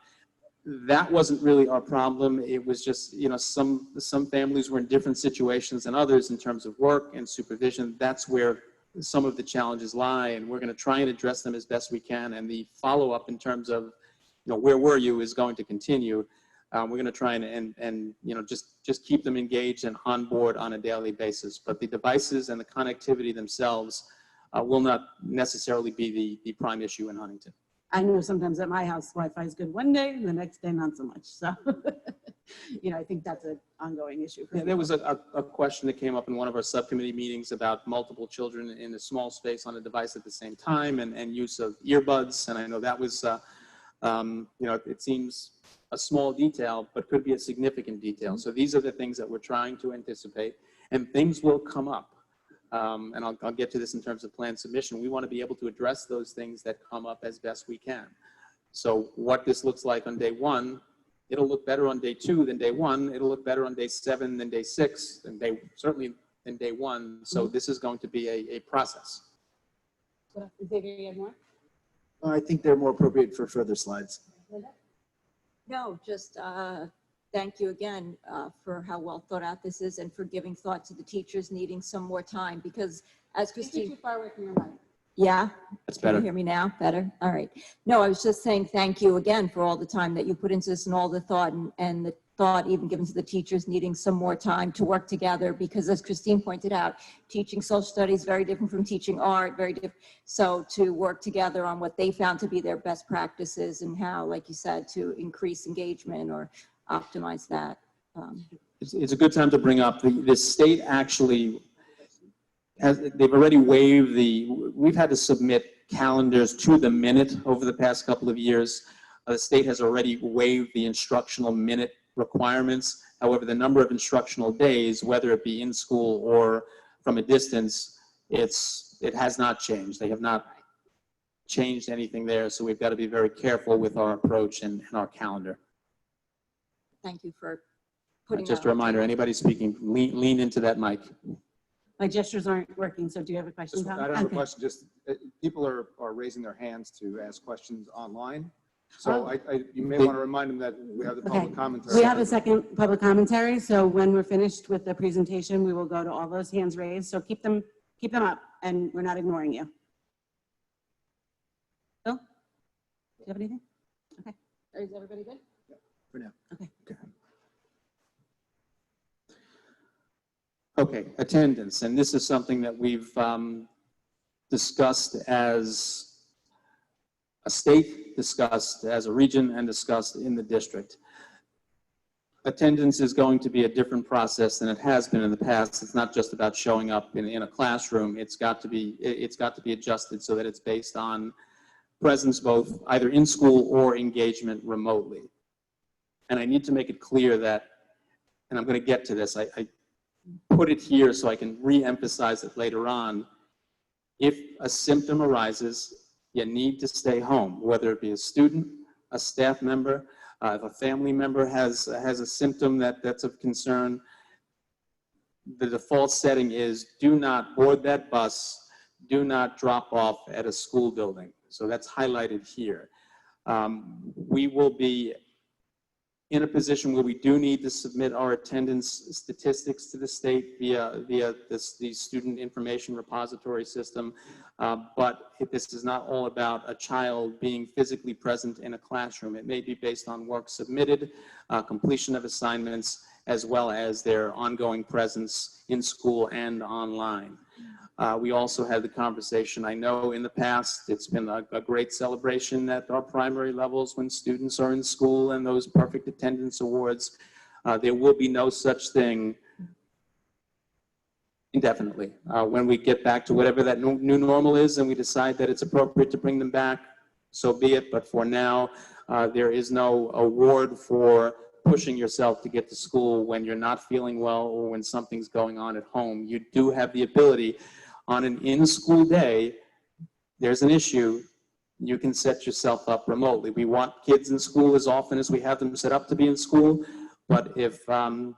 That wasn't really our problem. It was just, you know, some families were in different situations than others in terms of work and supervision. That's where some of the challenges lie, and we're going to try and address them as best we can. And the follow-up in terms of, you know, where were you is going to continue. We're going to try and you know, just keep them engaged and on board on a daily basis. But the devices and the connectivity themselves will not necessarily be the prime issue in Huntington. I know sometimes at my house, Wi-Fi is good one day, and the next day not so much. So, you know, I think that's an ongoing issue. Yeah, there was a question that came up in one of our subcommittee meetings about multiple children in a small space on a device at the same time, and use of earbuds. And I know that was, you know, it seems a small detail, but could be a significant detail. So these are the things that we're trying to anticipate, and things will come up. And I'll get to this in terms of plan submission. We want to be able to address those things that come up as best we can. So what this looks like on day one, it'll look better on day 2 than day 1. It'll look better on day 7 than day 6, and certainly than day 1. So this is going to be a process. Xavier, you have more? I think they're more appropriate for further slides. No, just thank you again for how well thought out this is, and for giving thought to the teachers needing some more time, because as You're Christine, too far away from your mic. yeah, That's can you better. hear me now? Better? All right. No, I was just saying thank you again for all the time that you put into this, and all the thought, and the thought even given to the teachers needing some more time to work together, because as Christine pointed out, teaching social studies very different from teaching art, very different. So to work together on what they found to be their best practices, and how, like you said, to increase engagement or optimize that. It's a good time to bring up the state actually they've already waived we've had to submit calendars to the minute over the past couple of years. The state has already waived the instructional minute requirements. However, the number of instructional days, whether it be in school or from a distance, it has not changed. They have not changed anything there. So we've got to be very careful with our approach and our calendar. Thank you for putting Just that a on reminder, tape. anybody speaking, lean into that mic. My gestures aren't working, so do you have a question, Tom? I don't have a Okay. question, just people are raising their hands to ask questions online. So you may want to remind them that we have the public Okay. commentary. We have a second public commentary, so when we're finished with the presentation, we will go to all those hands raised. So keep them up, and we're not ignoring you. Bill, do you have anything? Okay. Is everybody good? For now. Okay. Okay, attendance, and this is something that we've discussed as a state, discussed as a region, and discussed in the district. Attendance is going to be a different process than it has been in the past. It's not just about showing up in a classroom. It's got to be adjusted so that it's based on presence both either in school or engagement remotely. And I need to make it clear that, and I'm going to get to this, I put it here so I can re-emphasize it later on. If a symptom arises, you need to stay home, whether it be a student, a staff member, if a family member has a symptom that's of concern. The default setting is do not board that bus, do not drop off at a school building. So that's highlighted here. We will be in a position where we do need to submit our attendance statistics to the state via the student information repository system. But this is not all about a child being physically present in a classroom. It may be based on work submitted, completion of assignments, as well as their ongoing presence in school and online. We also had the conversation, I know in the past, it's been a great celebration at our primary levels when students are in school and those perfect attendance awards. There will be no such thing indefinitely. When we get back to whatever that new normal is and we decide that it's appropriate to bring them back, so be it. But for now, there is no award for pushing yourself to get to school when you're not feeling well or when something's going on at home. You do have the ability on an in-school day, there's an issue, you can set yourself up remotely. We want kids in school as often as we have them set up to be in school, but if Mr.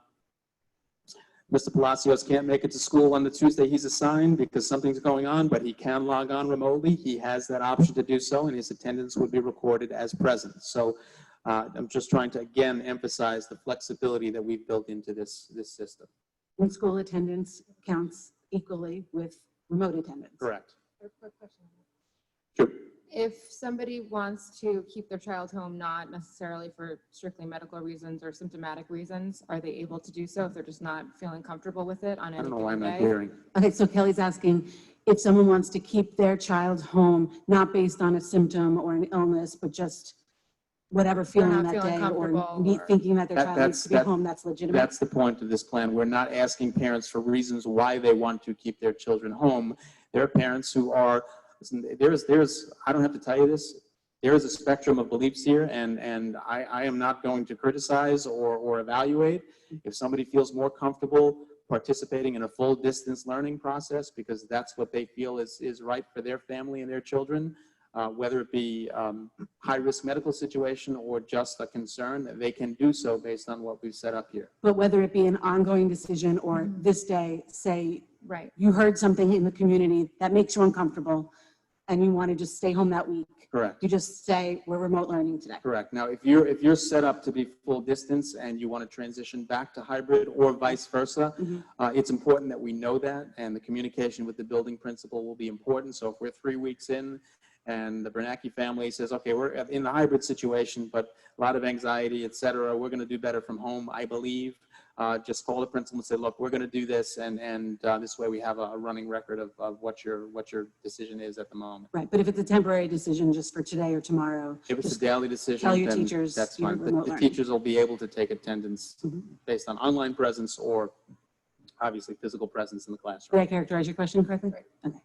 Palacios can't make it to school on the Tuesday he's assigned because something's going on, but he can log on remotely, he has that option to do so, and his attendance would be recorded as present. So I'm just trying to, again, emphasize the flexibility that we've built into this system. And school attendance counts equally with remote attendance. Correct. Quick question. Sure. If somebody wants to keep their child home, not necessarily for strictly medical reasons or symptomatic reasons, are they able to do so if they're just not feeling comfortable with it on any I don't know why I'm given not day? hearing. Okay, so Kelly's asking if someone wants to keep their child home, not based on a symptom or an illness, but just whatever They're feeling not that feeling day or comfortable or- thinking that their child needs to be home, that's legitimate. That's the point of this plan. We're not asking parents for reasons why they want to keep their children home. There are parents who are, listen, I don't have to tell you this, there is a spectrum of beliefs here, and I am not going to criticize or evaluate. If somebody feels more comfortable participating in a full distance learning process because that's what they feel is right for their family and their children, whether it be high-risk medical situation or just a concern, they can do so based on what we've set up here. But whether it be an ongoing decision or this day, say Right. you heard something in the community that makes you uncomfortable and you want to just stay home that week. Correct. You just say, we're remote learning today. Correct. Now, if you're set up to be full distance and you want to transition back to hybrid or vice versa, it's important that we know that, and the communication with the building principal will be important. So if we're 3 weeks in and the Bernanke family says, okay, we're in the hybrid situation, but a lot of anxiety, et cetera, we're going to do better from home, I believe. Just call the principal and say, look, we're going to do this, and this way we have a running record of what your decision is at the moment. Right, but if it's a temporary decision just for today or tomorrow, If it's a just daily decision, tell your then teachers that's you're fine. remote The learning. teachers will be able to take attendance based on online presence or obviously physical presence in the Did classroom. I characterize your question correctly? Okay.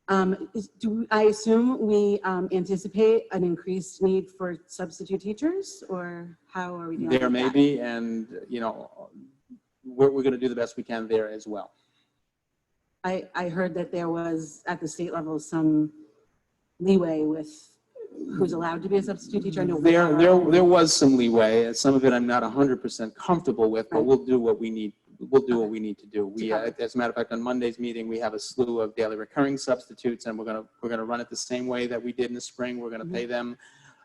I assume we anticipate an increased need for substitute teachers, or how are we doing? There with may that? be, and we're going to do the best we can there as well. I heard that there was, at the state level, some leeway with who's allowed to be a substitute teacher. I know we are. There was some leeway. Some of it I'm not 100% comfortable with, but Right. we'll do what we need. We'll do what we need to do. We, cover. as a matter of fact, on Monday's meeting, we have a slew of daily recurring substitutes, and we're gonna run it the same way that we did in the spring. We're gonna pay them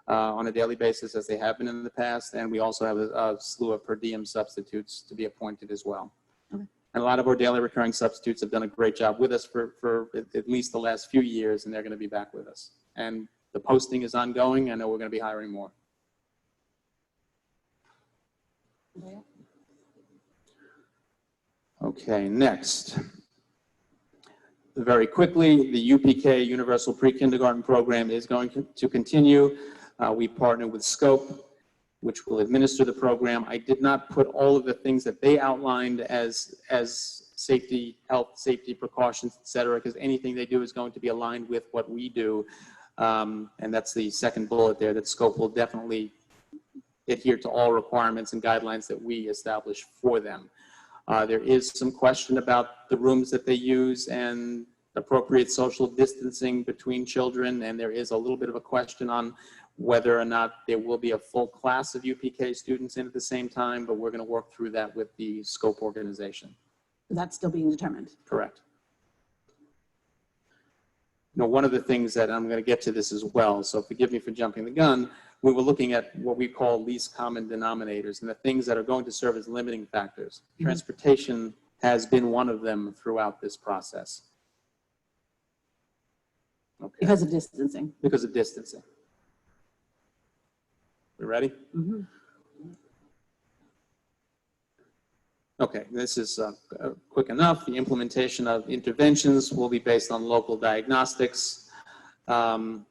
on a daily basis as they have been in the past, and we also have a slew of per diem substitutes to be appointed as well. Okay. And a lot of our daily recurring substitutes have done a great job with us for at least the last few years, and they're going to be back with us. And the posting is ongoing. I know we're going to be hiring more. Okay, next. Very quickly, the UPK Universal Pre-Kindergarten Program is going to continue. We partner with SCOPE, which will administer the program. I did not put all of the things that they outlined as safety, health, safety precautions, et cetera, because anything they do is going to be aligned with what we do. And that's the second bullet there, that SCOPE will definitely adhere to all requirements and guidelines that we establish for them. There is some question about the rooms that they use and appropriate social distancing between children, and there is a little bit of a question on whether or not there will be a full class of UPK students in at the same time, but we're going to work through that with the scope organization. That's still being determined. Correct. You know, one of the things that I'm going to get to this as well, so forgive me for jumping the gun, we were looking at what we call least common denominators and the things that are going to serve as limiting factors. Transportation has been one of them throughout this process. Okay. Because of distancing. Because of distancing. We ready? Mhm. Okay, this is quick enough. The implementation of interventions will be based on local diagnostics and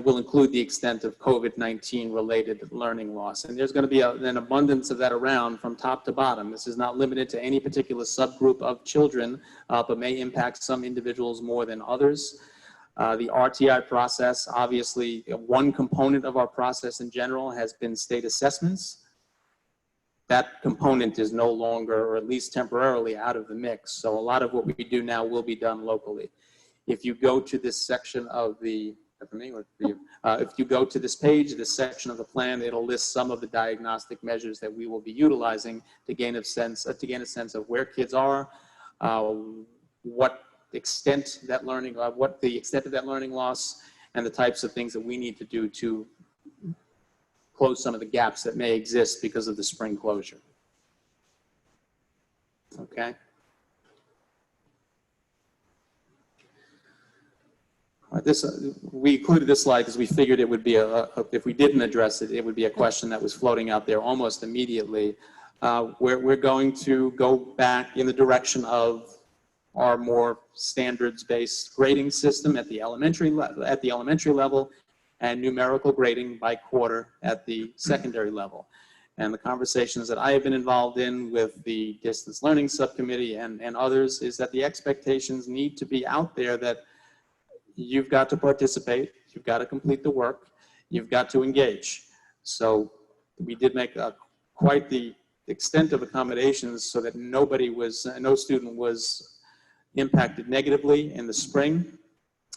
will include the extent of COVID-19 related learning loss. And there's going to be an abundance of that around from top to bottom. This is not limited to any particular subgroup of children, but may impact some individuals more than others. The RTI process, obviously, one component of our process in general has been state assessments. That component is no longer, or at least temporarily, out of the mix. So a lot of what we do now will be done locally. If you go to this section of the, if you go to this page, this section of the plan, it'll list some of the diagnostic measures that we will be utilizing to gain a sense of where kids are, what extent that learning, what the extent of that learning loss, and the types of things that we need to do to close some of the gaps that may exist because of the spring closure. Okay. We included this slide because we figured it would be if we didn't address it, it would be a question that was floating out there almost immediately. We're going to go back in the direction of our more standards-based grading system at the elementary level, and numerical grading by quarter at the secondary level. And the conversations that I have been involved in with the distance learning subcommittee and others is that the expectations need to be out there that you've got to participate, you've got to complete the work, you've got to engage. So we did make quite the extent of accommodations so that no student was impacted negatively in the spring.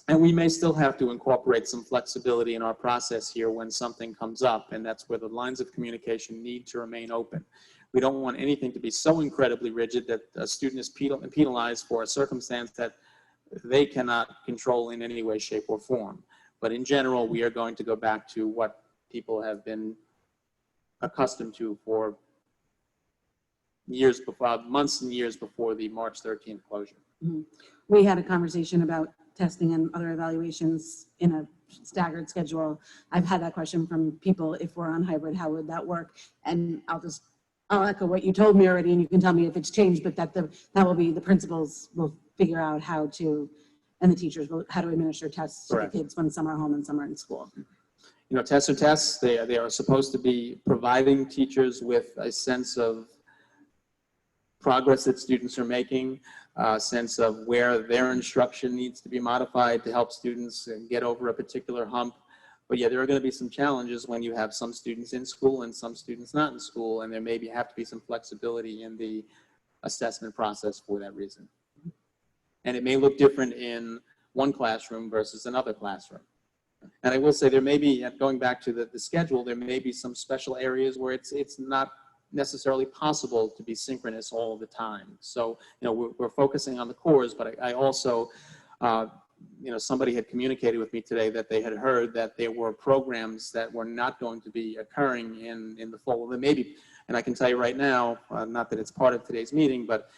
And we may still have to incorporate some flexibility in our process here when something comes up, and that's where the lines of communication need to remain open. We don't want anything to be so incredibly rigid that a student is penalized for a circumstance that they cannot control in any way, shape, or form. But in general, we are going to go back to what people have been accustomed to for years before, months and years before the March 13th closure. Mhm. We had a conversation about testing and other evaluations in a staggered schedule. I've had that question from people, if we're on hybrid, how would that work? And I'll echo what you told me already, and you can tell me if it's changed, but that will be, the principals will figure out how to, and the teachers will, how to administer tests Correct. to the kids when some are home and some are in school. You know, tests are tests. They are supposed to be providing teachers with a sense of progress that students are making, a sense of where their instruction needs to be modified to help students get over a particular hump. But yeah, there are going to be some challenges when you have some students in school and some students not in school, and there may have to be some flexibility in the assessment process for that reason. And it may look different in one classroom versus another classroom. And I will say there may be, going back to the schedule, there may be some special areas where it's not necessarily possible to be synchronous all the time. So, you know, we're focusing on the cores, but I also, you know, somebody had communicated with me today that they had heard that there were programs that were not going to be occurring in the fall. Well, maybe, and I can tell you right now, not that it's part of today's meeting, but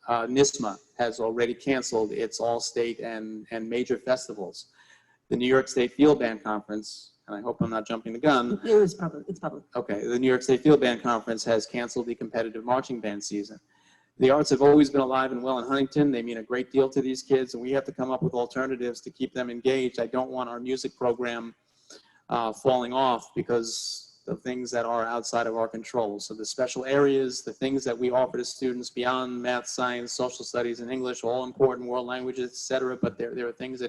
NISMA has already canceled its all-state and major festivals. The New York State Field Band Conference, and I hope I'm not jumping the gun. It was public, it's public. Okay, the New York State Field Band Conference has canceled the competitive marching band season. The arts have always been alive and well in Huntington. They mean a great deal to these kids, and we have to come up with alternatives to keep them engaged. I don't want our music program falling off because of things that are outside of our control. So the special areas, the things that we offer to students beyond math, science, social studies, and English, all important, world languages, et cetera, but there are things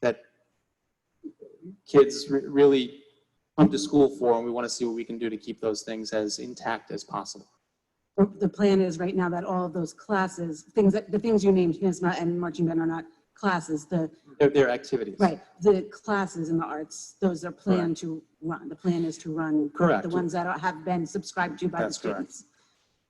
that kids really come to school for, and we want to see what we can do to keep those things as intact as possible. The plan is right now that all of those classes, the things you named, NISMA and marching band are not classes, Their activities. right, the classes in the arts, those are planned to run. The plan is to run. Correct. The ones that have been subscribed to by the That's correct. students.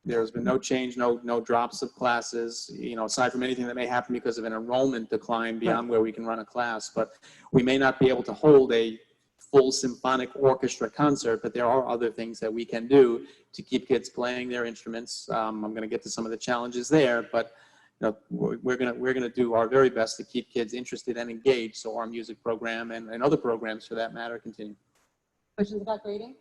There's been no change, no drops of classes, aside from anything that may happen because of an enrollment decline beyond where we can run a class. But we may not be able to hold a full symphonic orchestra concert, but there are other things that we can do to keep kids playing their instruments. I'm going to get to some of the challenges there, but we're going to do our very best to keep kids interested and engaged, so our music program and other programs for that matter continue. Questions about grading?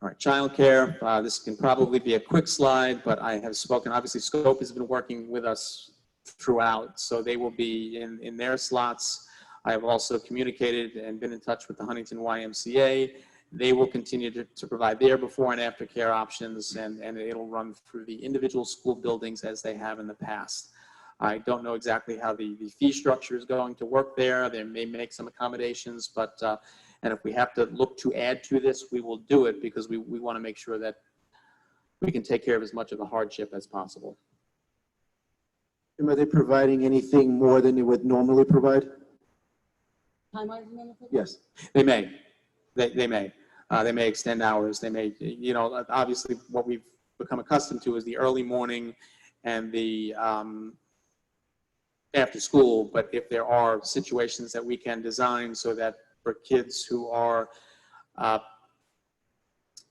All right, childcare. This can probably be a quick slide, but I have spoken. Obviously, Scope has been working with us throughout, so they will be in their slots. I have also communicated and been in touch with the Huntington YMCA. They will continue to provide their before and after care options, and it'll run through the individual school buildings as they have in the past. I don't know exactly how the fee structure is going to work there. They may make some accommodations, but and if we have to look to add to this, we will do it because we want to make sure that we can take care of as much of the hardship as possible. And are they providing anything more than they would normally provide? Time-wise, you mean? Yes. They may. They may. They may extend hours. They may, obviously what we've become accustomed to is the early morning and the after school. But if there are situations that we can design so that for kids who are, it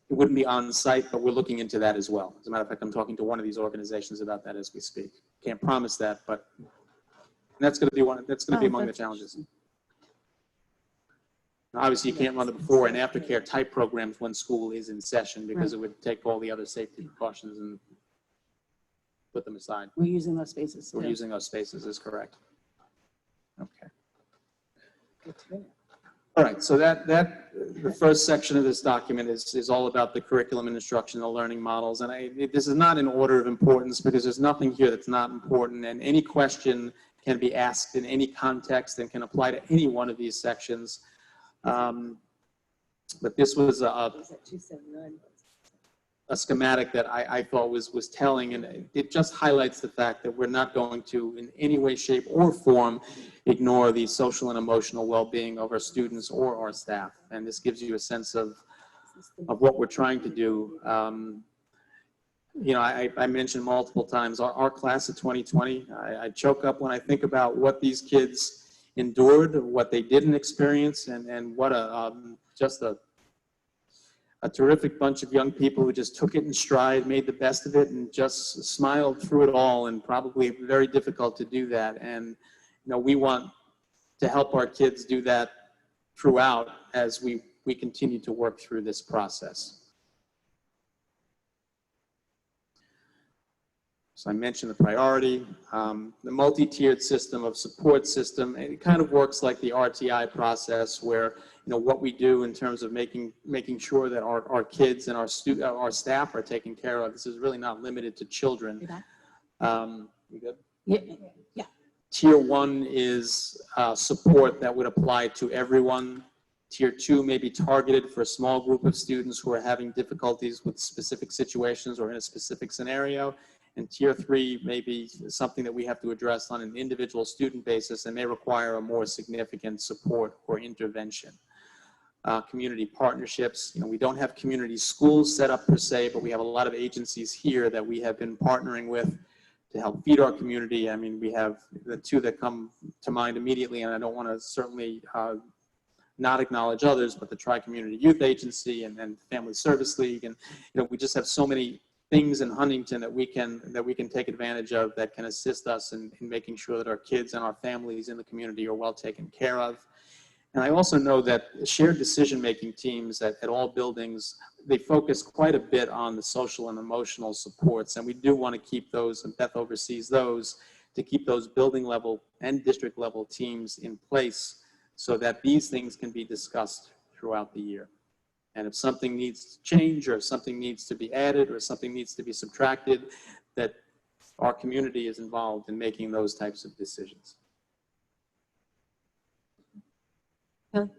wouldn't be on site, but we're looking into that as well. As a matter of fact, I'm talking to one of these organizations about that as we speak. Can't promise that, but that's going to be among the challenges. Obviously, you can't run the before and after care type programs when school is in session because it would take all the other safety precautions and put them aside. We're using those spaces. We're using those spaces is correct. Okay. All right, so the first section of this document is all about the curriculum and instructional learning models. And this is not in order of importance because there's nothing here that's not important, and any question can be asked in any context and can apply to any one of these sections. But this was a schematic that I thought was telling, and it just highlights the fact that we're not going to in any way, shape, or form ignore the social and emotional well-being of our students or our staff. And this gives you a sense of what we're trying to do. I mentioned multiple times our class of 2020, I choke up when I think about what these kids endured, what they didn't experience, and what just a terrific bunch of young people who just took it in stride, made the best of it, and just smiled through it all. And probably very difficult to do that. And we want to help our kids do that throughout as we continue to work through this process. So I mentioned the priority, the multi-tiered system of support system. It kind of works like the RTI process where, what we do in terms of making sure that our kids and our staff are taken care of. This is really not limited to children. You good? Yeah. Tier 1 is support that would apply to everyone. Tier 2 may be targeted for a small group of students who are having difficulties with specific situations or in a specific scenario. And Tier 3 may be something that we have to address on an individual student basis and may require a more significant support or intervention. Community partnerships, we don't have community schools set up per se, but we have a lot of agencies here that we have been partnering with to help feed our community. I mean, we have the two that come to mind immediately, and I don't want to certainly not acknowledge others, but the Tri-Community Youth Agency and Family Service League. And, we just have so many things in Huntington that we can take advantage of that can assist us in making sure that our kids and our families in the community are well taken care of. And I also know that shared decision-making teams at all buildings, they focus quite a bit on the social and emotional supports, and we do want to keep those, and Beth oversees those, to keep those building level and district level teams in place so that these things can be discussed throughout the year. And if something needs to change, or if something needs to be added, or something needs to be subtracted, that our community is involved in making those types of decisions. Kelly?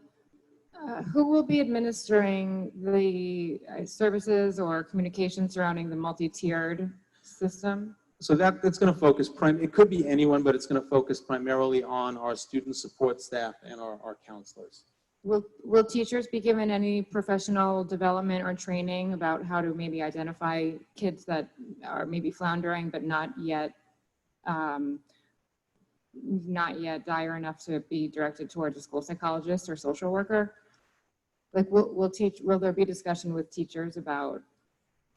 Who will be administering the services or communication surrounding the multi-tiered system? So that's going to focus, it could be anyone, but it's going to focus primarily on our student support staff and our counselors. Will teachers be given any professional development or training about how to maybe identify kids that are maybe floundering but not yet dire enough to be directed towards a school psychologist or social worker? Like, will there be discussion with teachers about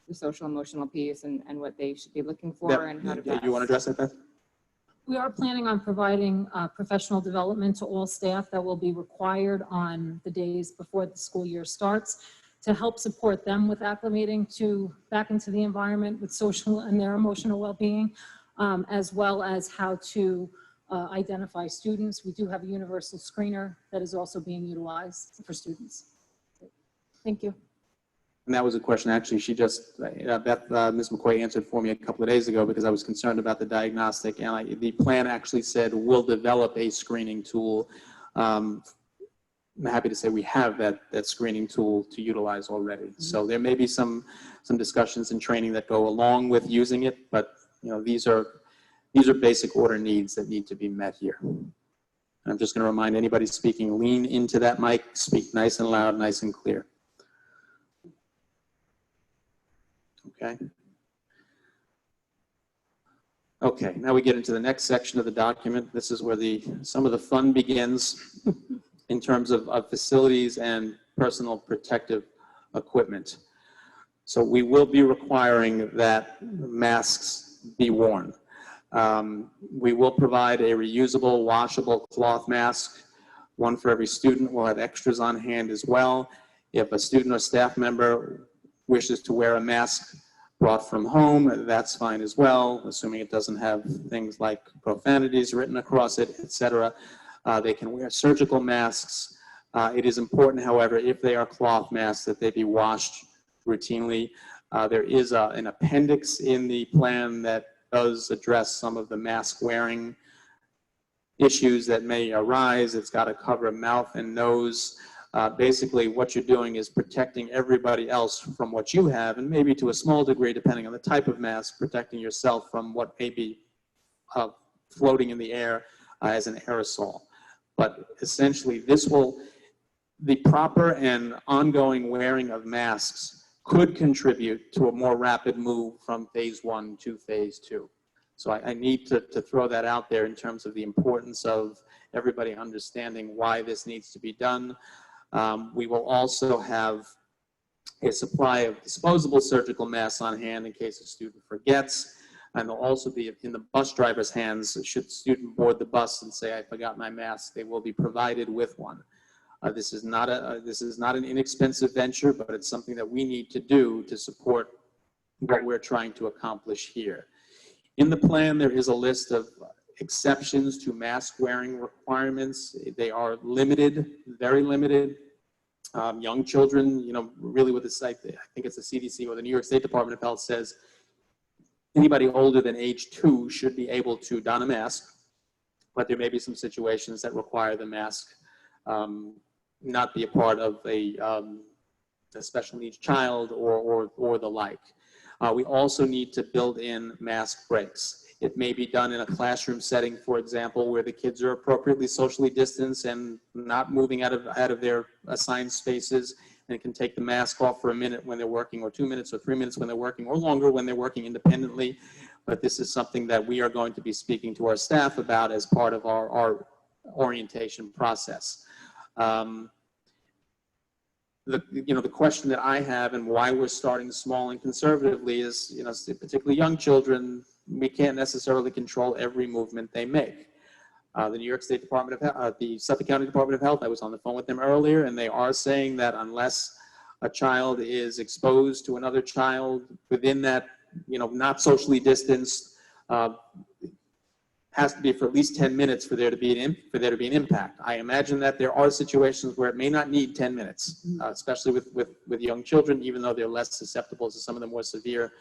the social emotional piece and what they should be looking for and how to best? You want to address that, Beth? We are planning on providing professional development to all staff that will be required on the days before the school year starts to help support them with acclimating back into the environment with social and their emotional well-being, as well as how to identify students. We do have a universal screener that is also being utilized for students. Thank you. And that was a question, actually, she just, Ms. McQuay answered for me a couple of days ago because I was concerned about the diagnostic, and the plan actually said we'll develop a screening tool. I'm happy to say we have that screening tool to utilize already. So there may be some discussions and training that go along with using it, but these are basic order needs that need to be met here. And I'm just going to remind anybody speaking, lean into that mic, speak nice and loud, nice and clear. Okay. Okay, now we get into the next section of the document. This is where some of the fun begins in terms of facilities and personal protective equipment. So we will be requiring that masks be worn. We will provide a reusable, washable cloth mask, one for every student. We'll have extras on hand as well. If a student or staff member wishes to wear a mask brought from home, that's fine as well, assuming it doesn't have things like profanities written across it, etc. They can wear surgical masks. It is important, however, if they are cloth masks, that they be washed routinely. There is an appendix in the plan that does address some of the mask wearing issues that may arise. It's got to cover mouth and nose. Basically, what you're doing is protecting everybody else from what you have, and maybe to a small degree, depending on the type of mask, protecting yourself from what may be floating in the air as an aerosol. But essentially, the proper and ongoing wearing of masks could contribute to a more rapid move from phase 1 to phase 2. So I need to throw that out there in terms of the importance of everybody understanding why this needs to be done. We will also have a supply of disposable surgical masks on hand in case a student forgets, and they'll also be in the bus driver's hands. Should the student board the bus and say, I forgot my mask, they will be provided with one. This is not an inexpensive venture, but it's something that we need to do to support what we're trying to accomplish here. In the plan, there is a list of exceptions to mask wearing requirements. They are limited, very limited. Young children, really with the site, I think it's the CDC or the New York State Department of Health says anybody older than age 2 should be able to don a mask, but there may be some situations that require the mask not be a part of a special needs child or the like. We also need to build in mask breaks. It may be done in a classroom setting, for example, where the kids are appropriately socially distanced and not moving out of their assigned spaces, and can take the mask off for a minute when they're working, or 2 minutes or 3 minutes when they're working, or longer when they're working independently. But this is something that we are going to be speaking to our staff about as part of our orientation process. The question that I have and why we're starting small and conservatively is, particularly young children, we can't necessarily control every movement they make. The New York State Department of Health, the Suffolk County Department of Health, I was on the phone with them earlier, and they are saying that unless a child is exposed to another child within that, not socially distanced, has to be for at least 10 minutes for there to be an impact. I imagine that there are situations where it may not need 10 minutes, especially with young children, even though they're less susceptible to some of the more severe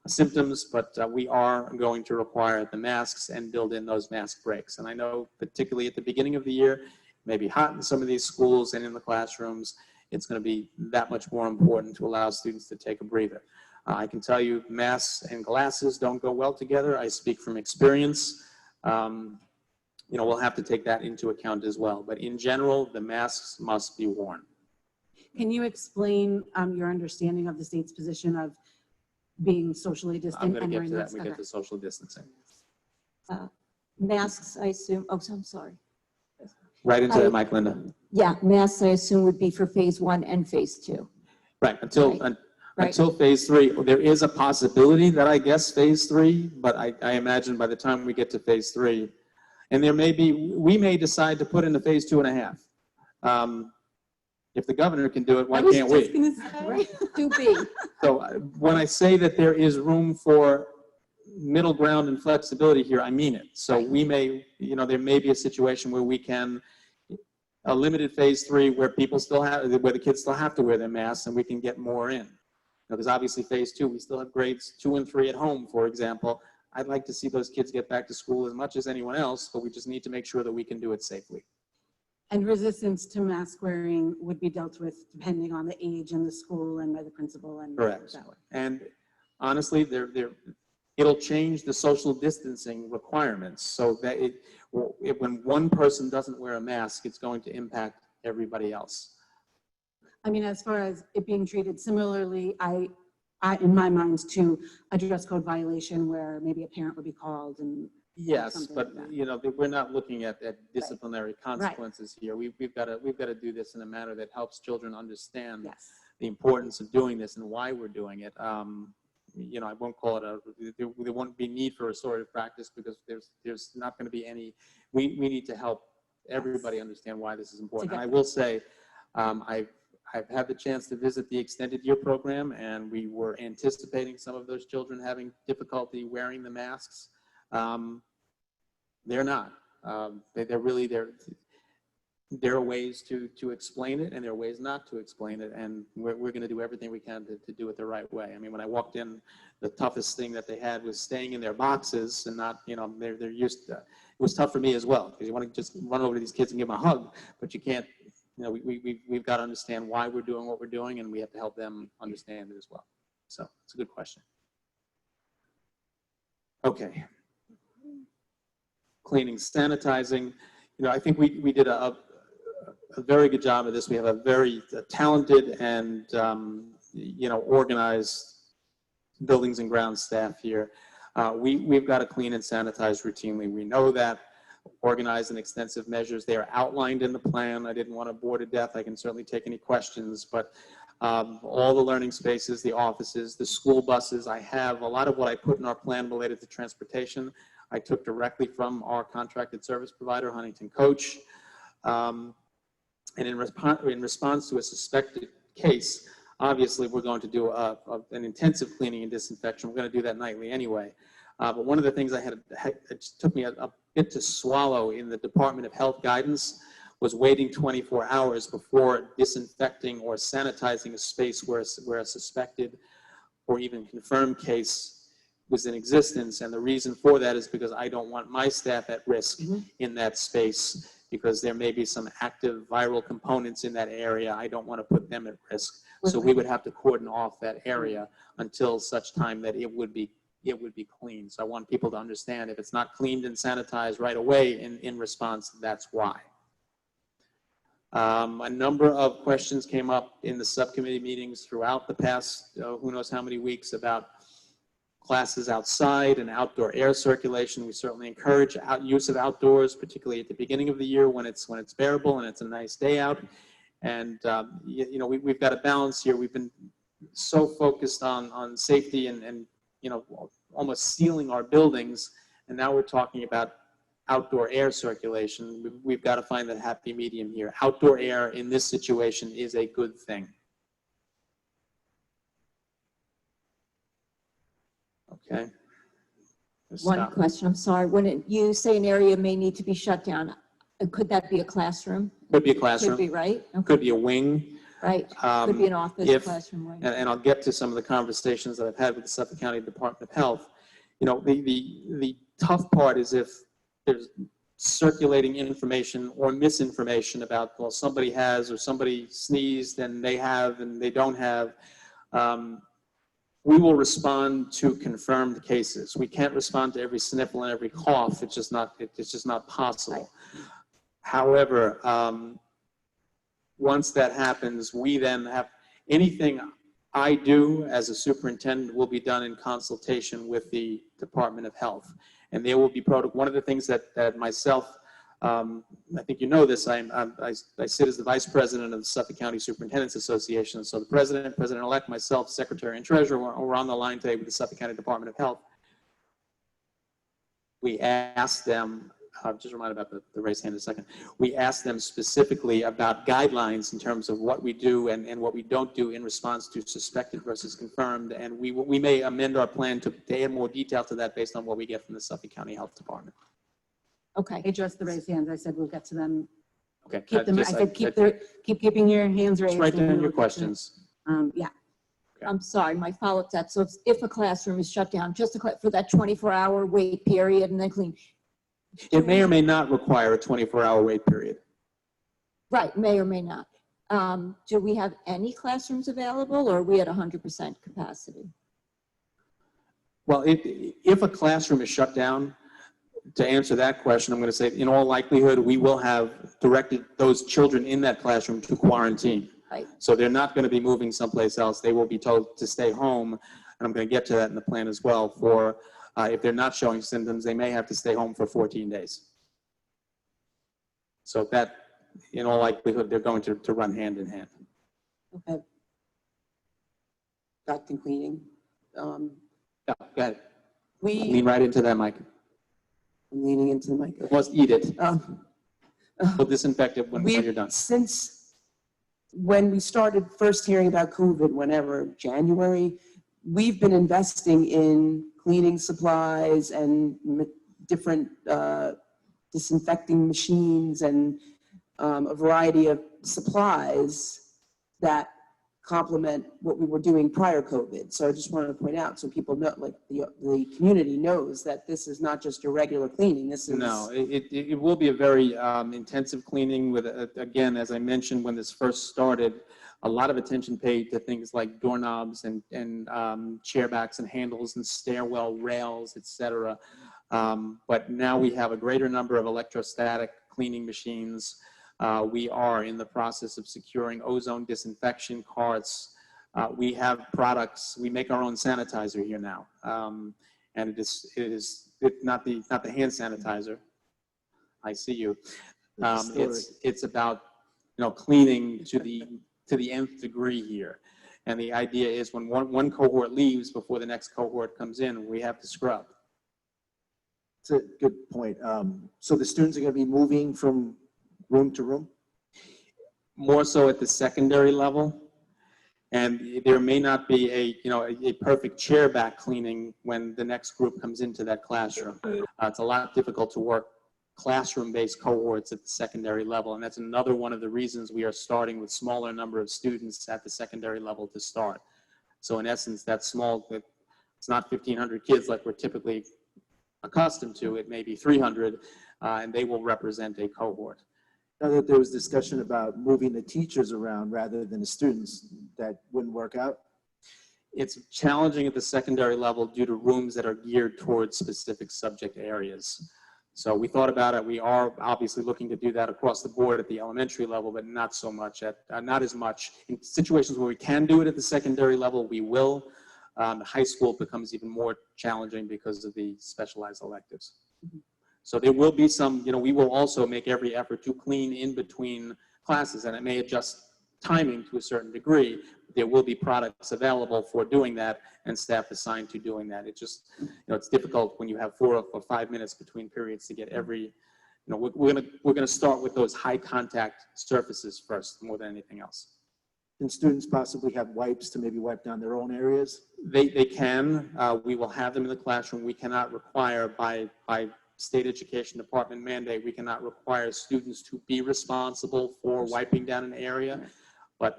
symptoms, but we are going to require the masks and build in those mask breaks. And I know particularly at the beginning of the year, maybe hot in some of these schools and in the classrooms, it's going to be that much more important to allow students to take a breather. I can tell you masks and glasses don't go well together. I speak from experience. You know, we'll have to take that into account as well. But in general, the masks must be worn. Can you explain your understanding of the state's position of being socially I'm distant? going to get to that when we Okay. get to social distancing. Masks, I assume, oh, I'm sorry. Right into that mic, Linda. Yeah, masks, I assume, would be for phase 1 and phase 2. Right, until Right. until phase 3, there is a possibility that I guess phase 3, but I imagine by the time we get to phase 3, and there may be, we may decide to put into phase 2.5. If the governor can do it, why can't we? Right, to be. So when I say that there is room for middle ground and flexibility here, I mean it. So we may, you know, there may be a situation where we can, a limited phase 3 where people still have, where the kids still have to wear their masks and we can get more in. Because obviously phase 2, we still have grades 2 and 3 at home, for example. I'd like to see those kids get back to school as much as anyone else, but we just need to make sure that we can do it safely. And resistance to mask wearing would be dealt with depending on the age and the school and by the principal and Correct. that way. And honestly, it'll change the social distancing requirements so that when one person doesn't wear a mask, it's going to impact everybody else. I mean, as far as it being treated similarly, I in my mind, to a dress code violation where maybe a parent would be called and. Yes, something but like that. you know, we're not looking at disciplinary consequences here. We've got to do this in a manner that helps children understand Yes. the importance of doing this and why we're doing it. You know, I won't call it there won't be need for restorative practice because there's not going to be any, we need to help everybody understand why this is important. And I will say, I've had the chance to visit the extended year program and we were anticipating some of those children having difficulty wearing the masks. They're not. There are ways to explain it and there are ways not to explain it, and we're going to do everything we can to do it the right way. I mean, when I walked in, the toughest thing that they had was staying in their boxes and not, you know, they're used to, it was tough for me as well because you want to just run over to these kids and give them a hug, but you can't, you know, we've got to understand why we're doing what we're doing and we have to help them understand it as well. So it's a good question. Okay. Cleaning, sanitizing. You know, I think we did a very good job of this. We have a very talented and, you know, organized buildings and grounds staff here. We've got to clean and sanitize routinely. We know that. Organized and extensive measures. They are outlined in the plan. I didn't want to bore to death. I can certainly take any questions, but all the learning spaces, the offices, the school buses, I have a lot of what I put in our plan related to transportation. I took directly from our contracted service provider, Huntington Coach. And in response to a suspected case, obviously we're going to do an intensive cleaning and disinfection. We're going to do that nightly anyway. But one of the things it just took me a bit to swallow in the Department of Health guidance was waiting 24 hours before disinfecting or sanitizing a space where a suspected or even confirmed case was in existence. And the reason for that is because I don't want my staff at risk in that space because there may be some active viral components in that area. I don't want to put them at risk. So we would have to cordon off that area until such time that it would be clean. So I want people to understand if it's not cleaned and sanitized right away in response, that's why. A number of questions came up in the subcommittee meetings throughout the past, who knows how many weeks, about classes outside and outdoor air circulation. We certainly encourage use of outdoors, particularly at the beginning of the year when it's bearable and it's a nice day out. And you know, we've got a balance here. We've been so focused on safety and you know, almost sealing our buildings, and now we're talking about outdoor air circulation. We've got to find that happy medium here. Outdoor air in this situation is a good thing. Okay. One question, I'm sorry. When you say an area may need to be shut down, could that be a classroom? Could be a classroom. Could be, right? Okay. Could be a wing. Right. Could be an office, classroom wing. And I'll get to some of the conversations that I've had with the Suffolk County Department of Health. You know, the tough part is if there's circulating information or misinformation about, well, somebody has or somebody sneezed and they have and they don't have, we will respond to confirmed cases. We can't respond to every sniffle and every cough. It's just not possible. However, once that happens, we then have anything I do as a superintendent will be done in consultation with the Department of Health. And there will be one of the things that myself, I think you know this, I sit as the vice president of the Suffolk County Superintendents Association. So the president, president-elect, myself, secretary and treasurer, we're on the line today with the Suffolk County Department of Health. We asked them, just remind about the raised hand in a second. We asked them specifically about guidelines in terms of what we do and what we don't do in response to suspected versus confirmed. And we may amend our plan to add more detail to that based on what we get from the Suffolk County Health Department. Okay. I addressed the raised hands. I said, we'll get to them. Okay. Keep them, I said, keep keeping your hands raised. Just write and down we'll your get to it. questions. Yeah. I'm sorry, my follow-up to that. So if a classroom is shut down, just for that 24-hour wait period and then clean. It may or may not require a 24-hour wait period. Right, may or may not. Do we have any classrooms available, or are we at 100% capacity? Well, if a classroom is shut down, to answer that question, I'm going to say in all likelihood, we will have directed those children in that classroom to quarantine. Right. So they're not going to be moving someplace else. They will be told to stay home. And I'm going to get to that in the plan as well. For if they're not showing symptoms, they may have to stay home for 14 days. So that, in all likelihood, they're going to run hand in hand. Okay. Back to cleaning. Yeah, go ahead. We, Lean right into that, Mike. I'm leaning into the mic. Let's eat it. We'll disinfect it when you're done. Since when we started first hearing about COVID, whenever, January, we've been investing in cleaning supplies and different disinfecting machines and a variety of supplies that complement what we were doing prior COVID. So I just wanted to point out so people know, like the community knows that this is not just your regular cleaning. This is No, it will be a very intensive cleaning with, again, as I mentioned when this first started, a lot of attention paid to things like doorknobs and chair backs and handles and stairwell rails, etc. But now we have a greater number of electrostatic cleaning machines. We are in the process of securing ozone disinfection carts. We have products. We make our own sanitizer here now, and it is not the hand sanitizer. I see you. It's about cleaning to the nth degree here, and the idea is when one cohort leaves before the next cohort comes in, we have to scrub. It's a good point. So the students are going to be moving from room to room? More so at the secondary level. And there may not be a perfect chair back cleaning when the next group comes into that classroom. It's a lot difficult to work classroom-based cohorts at the secondary level. And that's another one of the reasons we are starting with smaller number of students at the secondary level to start. So in essence, that small, it's not 1,500 kids like we're typically accustomed to. It may be 300, and they will represent a cohort. Now that there was discussion about moving the teachers around rather than the students, that wouldn't work out? It's challenging at the secondary level due to rooms that are geared towards specific subject areas. So we thought about it. We are obviously looking to do that across the board at the elementary level, but not so much not as much. In situations where we can do it at the secondary level, we will. High school becomes even more challenging because of the specialized electives. So there will be some, we will also make every effort to clean in between classes, and it may adjust timing to a certain degree. There will be products available for doing that and staff assigned to doing that. It just, it's difficult when you have 4 or 5 minutes between periods to get every, we're gonna start with those high contact surfaces first more than anything else. Can students possibly have wipes to maybe wipe down their own areas? They can. We will have them in the classroom. We cannot require by State Education Department mandate, we cannot require students to be responsible for wiping down an area. But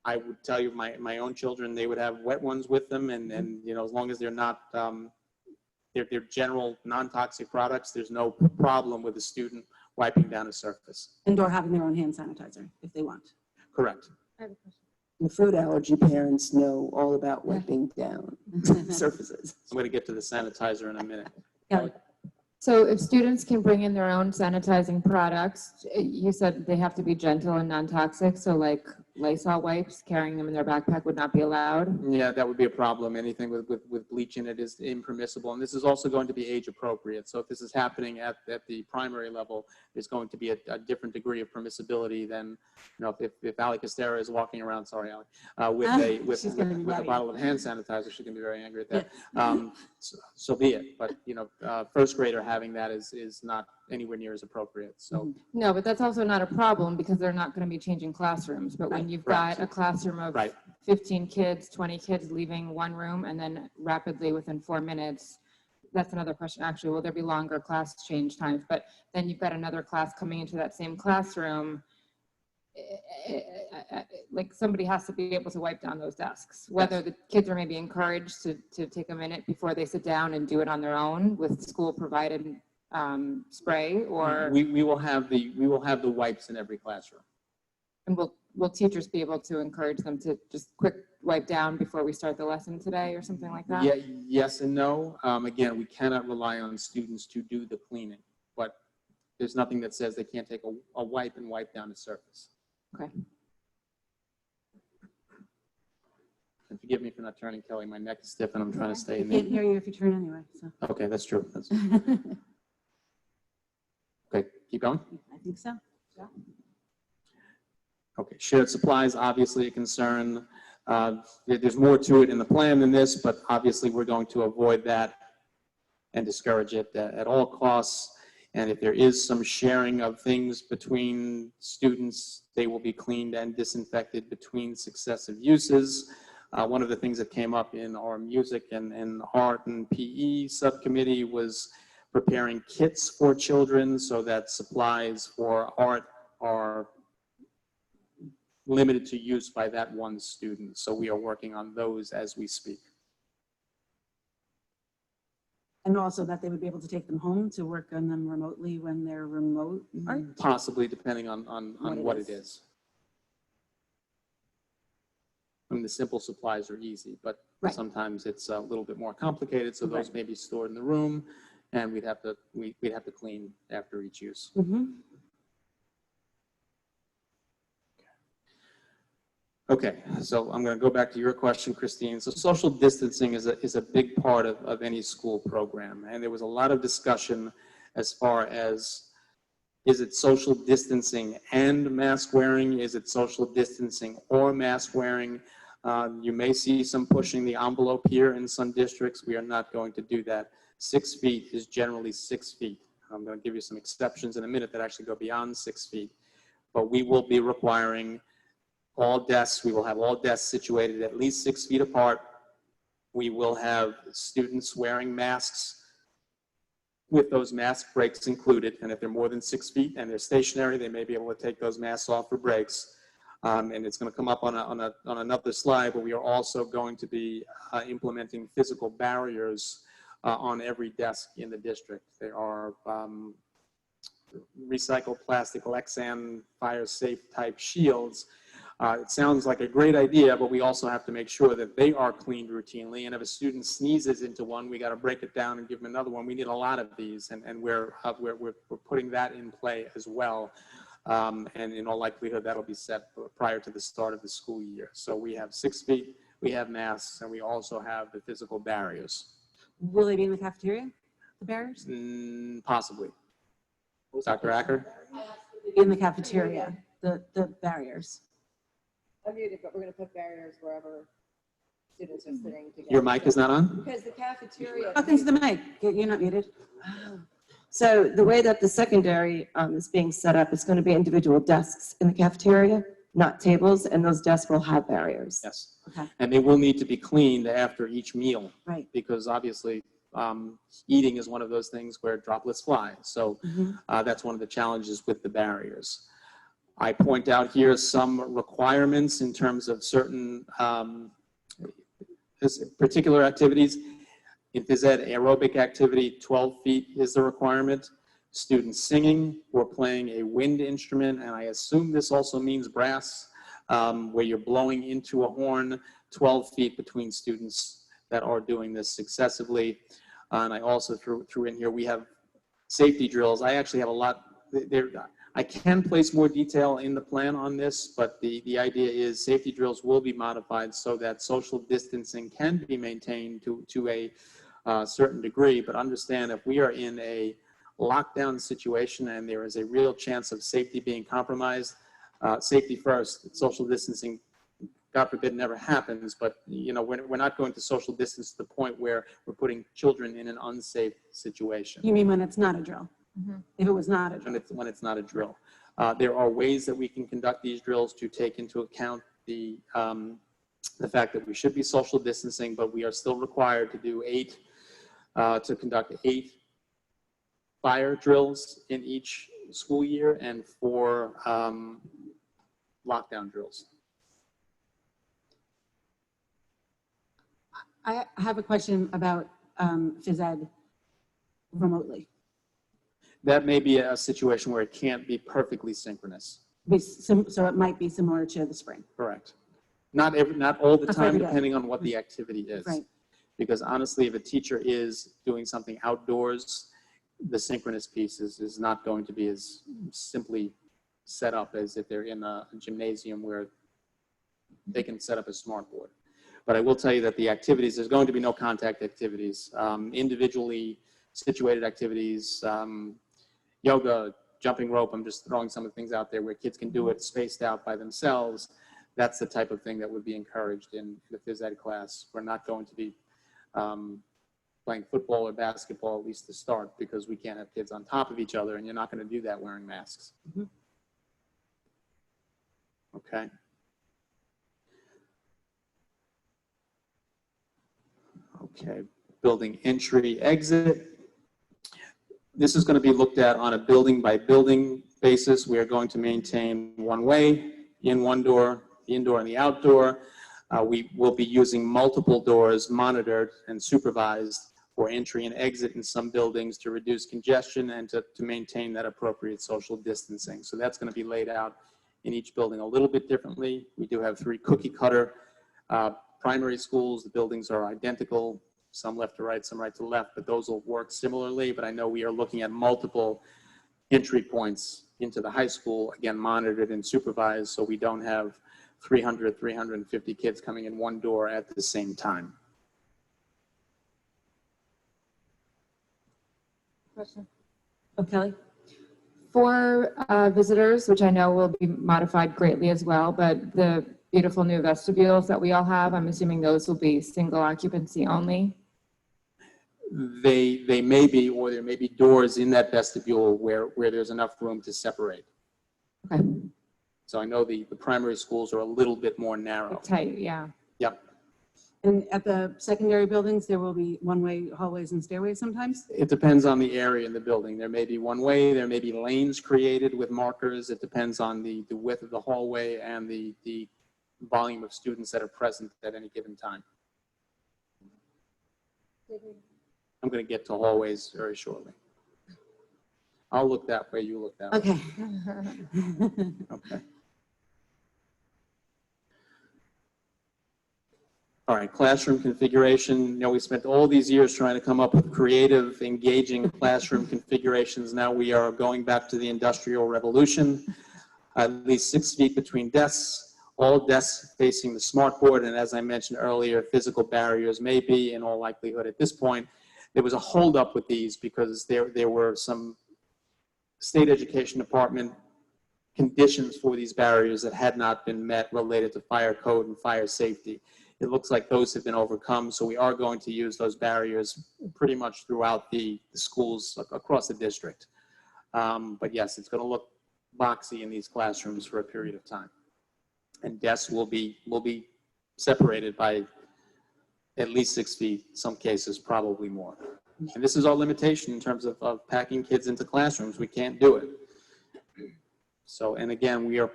I would tell you, my own children, they would have wet ones with them, and as long as they're not, they're general non-toxic products. There's no problem with a student wiping down a surface. And/or having their own hand sanitizer if they want. Correct. I have a question. The food allergy parents know all about wiping down surfaces. I'm going to get to the sanitizer in a minute. Kelly? So if students can bring in their own sanitizing products, you said they have to be gentle and non-toxic, so like Lysol wipes, carrying them in their backpack would not be allowed? Yeah, that would be a problem. Anything with bleach in it is impermissible. And this is also going to be age appropriate. So if this is happening at the primary level, there's going to be a different degree of permissibility than, if Ali Costera is walking around, sorry, Ali, with a bottle of hand sanitizer, she can be very angry at that. So be it. But, first grader having that is not anywhere near as appropriate. So No, but that's also not a problem because they're not going to be changing classrooms. But when you've got a classroom of 15 kids, 20 kids leaving one room and then rapidly within 4 minutes, that's another question. Actually, will there be longer class change times? But then you've got another class coming into that same classroom. Like somebody has to be able to wipe down those desks, whether the kids are maybe encouraged to take a minute before they sit down and do it on their own with school provided spray, or we will have the wipes in every classroom. and will teachers be able to encourage them to just quick wipe down before we start the lesson today or something like that? Yeah, yes and no. Again, we cannot rely on students to do the cleaning, but there's nothing that says they can't take a wipe and wipe down a surface. Okay. And forgive me for not turning, Kelly. My neck is stiff and I'm trying to stay in I can't there. hear you if you turn anyway, so. Okay, that's true. Okay, keep going. I think so. Okay, shared supplies, obviously a concern. There's more to it in the plan than this, but obviously we're going to avoid that and discourage it at all costs. And if there is some sharing of things between students, they will be cleaned and disinfected between successive uses. One of the things that came up in our music and art and PE subcommittee was preparing kits for children so that supplies for art are limited to use by that one student. So we are working on those as we speak. And also that they would be able to take them home to work on them remotely when they're remote art? Possibly, depending on what it is. I mean, the simple supplies are easy, but sometimes it's a little bit more complicated. So those may be stored in the room, and we'd have to clean after each use. Okay, so I'm going to go back to your question, Christine. So social distancing is a big part of any school program, and there was a lot of discussion as far as, is it social distancing and mask wearing? Is it social distancing or mask wearing? You may see some pushing the envelope here in some districts. We are not going to do that. 6 feet is generally 6 feet. I'm going to give you some exceptions in a minute that actually go beyond 6 feet, but we will be requiring all desks, we will have all desks situated at least 6 feet apart. We will have students wearing masks with those mask breaks included. And if they're more than 6 feet and they're stationary, they may be able to take those masks off for breaks. And it's going to come up on another slide, but we are also going to be implementing physical barriers on every desk in the district. There are recycled plastic Lexan fire safe type shields. It sounds like a great idea, but we also have to make sure that they are cleaned routinely. And if a student sneezes into one, we got to break it down and give them another one. We need a lot of these, and we're putting that in play as well. And in all likelihood, that'll be set prior to the start of the school year. So we have 6 feet, we have masks, and we also have the physical barriers. Will they be in the cafeteria, the barriers? Possibly. Dr. Acker? In the cafeteria, the barriers. I'm muted, but we're going to put barriers wherever students are sitting together. Your mic is not on? Because the cafeteria. Oh, thanks to the mic. You're not muted. So the way that the secondary is being set up, it's going to be individual desks in the cafeteria, not tables, and those desks will have barriers. Yes. Okay. And they will need to be cleaned after each meal. Right. Because obviously eating is one of those things where droplets fly. So that's one of the challenges with the barriers. I point out here some requirements in terms of certain particular activities. In phys ed, aerobic activity, 12 feet is the requirement. Students singing or playing a wind instrument, and I assume this also means brass, where you're blowing into a horn, 12 feet between students that are doing this successively. And I also threw in here, we have safety drills. I actually have a lot there. I can place more detail in the plan on this, but the idea is safety drills will be modified so that social distancing can be maintained to a certain degree. But understand, if we are in a lockdown situation and there is a real chance of safety being compromised, safety first, social distancing, God forbid, never happens, but you know, we're not going to social distance to the point where we're putting children in an unsafe situation. You mean when it's not a drill? If it was not a drill? When it's not a drill. There are ways that we can conduct these drills to take into account the fact that we should be social distancing, but we are still required to do to conduct 8 fire drills in each school year and 4 lockdown drills. I have a question about phys ed remotely. That may be a situation where it can't be perfectly synchronous. So it might be similar to the spring. Correct. Not all the Not for time, every day. depending on what the activity is. Right. Because honestly, if a teacher is doing something outdoors, the synchronous piece is not going to be as simply set up as if they're in a gymnasium where they can set up a smart board. But I will tell you that the activities, there's going to be no contact activities, individually situated activities, yoga, jumping rope. I'm just throwing some of the things out there where kids can do it spaced out by themselves. That's the type of thing that would be encouraged in the phys ed class. We're not going to be playing football or basketball, at least to start, because we can't have kids on top of each other, and you're not going to do that wearing masks. Okay. Okay, building entry, exit. This is going to be looked at on a building by building basis. We are going to maintain one way, in one door, the indoor and the outdoor. We will be using multiple doors monitored and supervised for entry and exit in some buildings to reduce congestion and to maintain that appropriate social distancing. So that's going to be laid out in each building a little bit differently. We do have 3 cookie cutter primary schools. The buildings are identical, some left to right, some right to left, but those will work similarly. But I know we are looking at multiple entry points into the high school, again, monitored and supervised, so we don't have 300, 350 kids coming in one door at the same time. Question. Oh, Kelly? For visitors, which I know will be modified greatly as well, but the beautiful new vestibules that we all have, I'm assuming those will be single occupancy only. They may be, or there may be doors in that vestibule where there's enough room to separate. Okay. So I know the primary schools are a little bit more narrow. Tight, yeah. Yep. And at the secondary buildings, there will be one-way hallways and stairways sometimes? It depends on the area in the building. There may be one way, there may be lanes created with markers. It depends on the width of the hallway and the volume of students that are present at any given time. I'm going to get to hallways very shortly. I'll look that way, you look that way. Okay. Okay. All right, classroom configuration. You know, we spent all these years trying to come up with creative, engaging classroom configurations. Now we are going back to the Industrial Revolution. At least 6 feet between desks, all desks facing the smartboard, and as I mentioned earlier, physical barriers may be, in all likelihood at this point. There was a holdup with these because there were some state education department conditions for these barriers that had not been met related to fire code and fire safety. It looks like those have been overcome, so we are going to use those barriers pretty much throughout the schools across the district. But yes, it's going to look boxy in these classrooms for a period of time. And desks will be separated by at least 6 feet, some cases probably more. And this is our limitation in terms of packing kids into classrooms. We can't do it. So, and again, we are